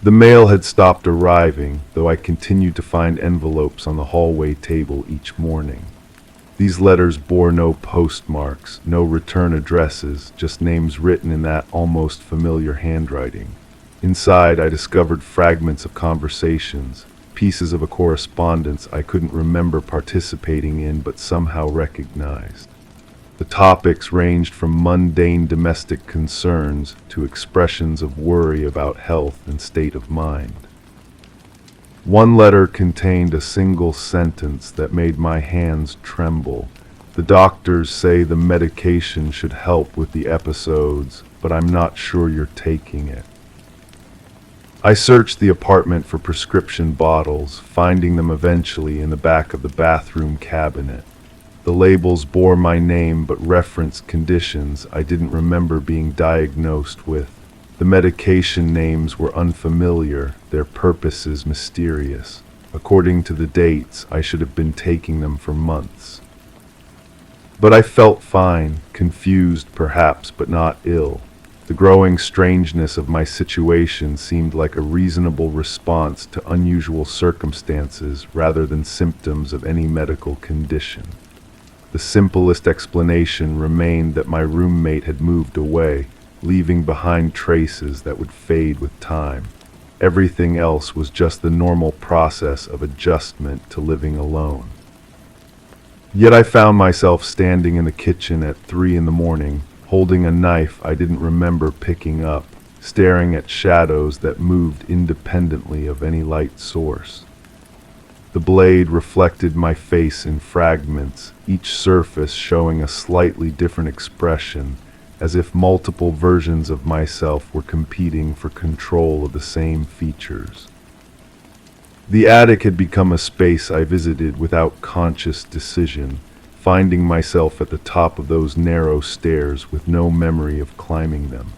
The mail had stopped arriving, though I continued to find envelopes on the hallway table each morning. These letters bore no postmarks, no return addresses, just names written in that almost familiar handwriting. Inside, I discovered fragments of conversations, pieces of a correspondence I couldn't remember participating in but somehow recognized. The topics ranged from mundane domestic concerns to expressions of worry about health and state of mind. One letter contained a single sentence that made my hands tremble. The doctors say the medication should help with the episodes, but I'm not sure you're taking it. I searched the apartment for prescription bottles, finding them eventually in the back of the bathroom cabinet. The labels bore my name but referenced conditions I didn't remember being diagnosed with. The medication names were unfamiliar, their purposes mysterious. According to the dates, I should have been taking them for months. But I felt fine, confused perhaps, but not ill. The growing strangeness of my situation seemed like a reasonable response to unusual circumstances rather than symptoms of any medical condition. The simplest explanation remained that my roommate had moved away, leaving behind traces that would fade with time. Everything else was just the normal process of adjustment to living alone. Yet I found myself standing in the kitchen at 3 a.m, holding a knife I didn't remember picking up, staring at shadows that moved independently of any light source. The blade reflected my face in fragments, each surface showing a slightly different expression, as if multiple versions of myself were competing for control of the same features. The attic had become a space I visited without conscious decision, finding myself at the top of those narrow stairs with no memory of climbing them.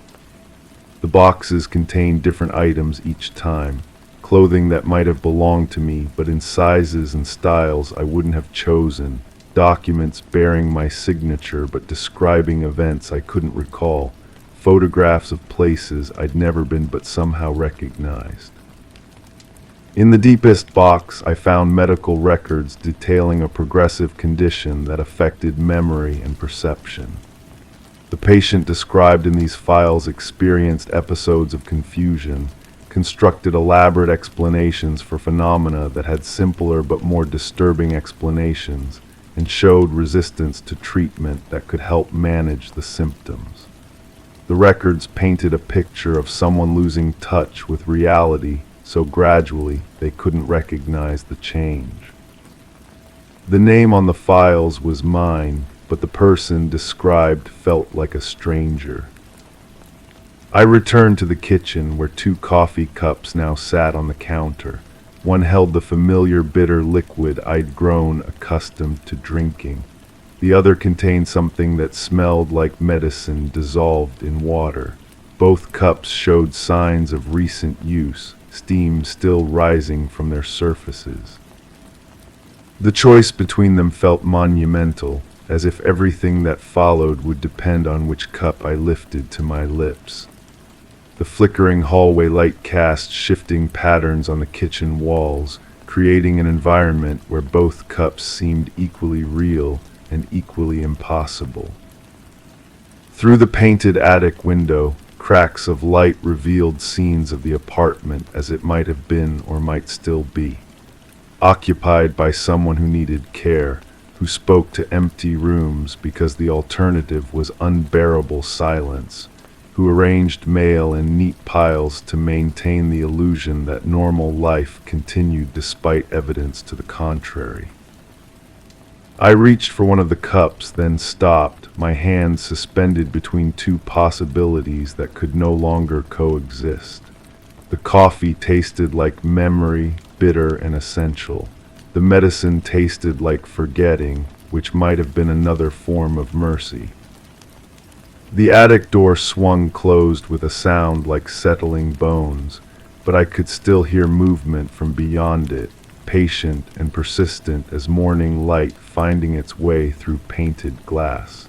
The boxes contained different items each time, clothing that might have belonged to me but in sizes and styles I wouldn't have chosen, documents bearing my signature but describing events I couldn't recall, photographs of places I'd never been but somehow recognized. In the deepest box, I found medical records detailing a progressive condition that affected memory and perception. The patient described in these files experienced episodes of confusion, constructed elaborate explanations for phenomena that had simpler but more disturbing explanations, and showed resistance to treatment that could help manage the symptoms. The records painted a picture of someone losing touch with reality so gradually they couldn't recognize the change. The name on the files was mine, but the person described felt like a stranger. I returned to the kitchen where 2 coffee cups now sat on the counter. One held the familiar bitter liquid I'd grown accustomed to drinking. The other contained something that smelled like medicine dissolved in water. Both cups showed signs of recent use, steam still rising from their surfaces. The choice between them felt monumental, as if everything that followed would depend on which cup I lifted to my lips. The flickering hallway light cast shifting patterns on the kitchen walls, creating an environment where both cups seemed equally real and equally impossible. Through the painted attic window, cracks of light revealed scenes of the apartment as it might have been or might still be. Occupied by someone who needed care, who spoke to empty rooms because the alternative was unbearable silence, who arranged mail in neat piles to maintain the illusion that normal life continued despite evidence to the contrary. I reached for one of the cups, then stopped, my hand suspended between two possibilities that could no longer coexist. The coffee tasted like memory, bitter and essential. The medicine tasted like forgetting, which might have been another form of mercy. The attic door swung closed with a sound like settling bones, but I could still hear movement from beyond it, patient and persistent as morning light finding its way through painted glass.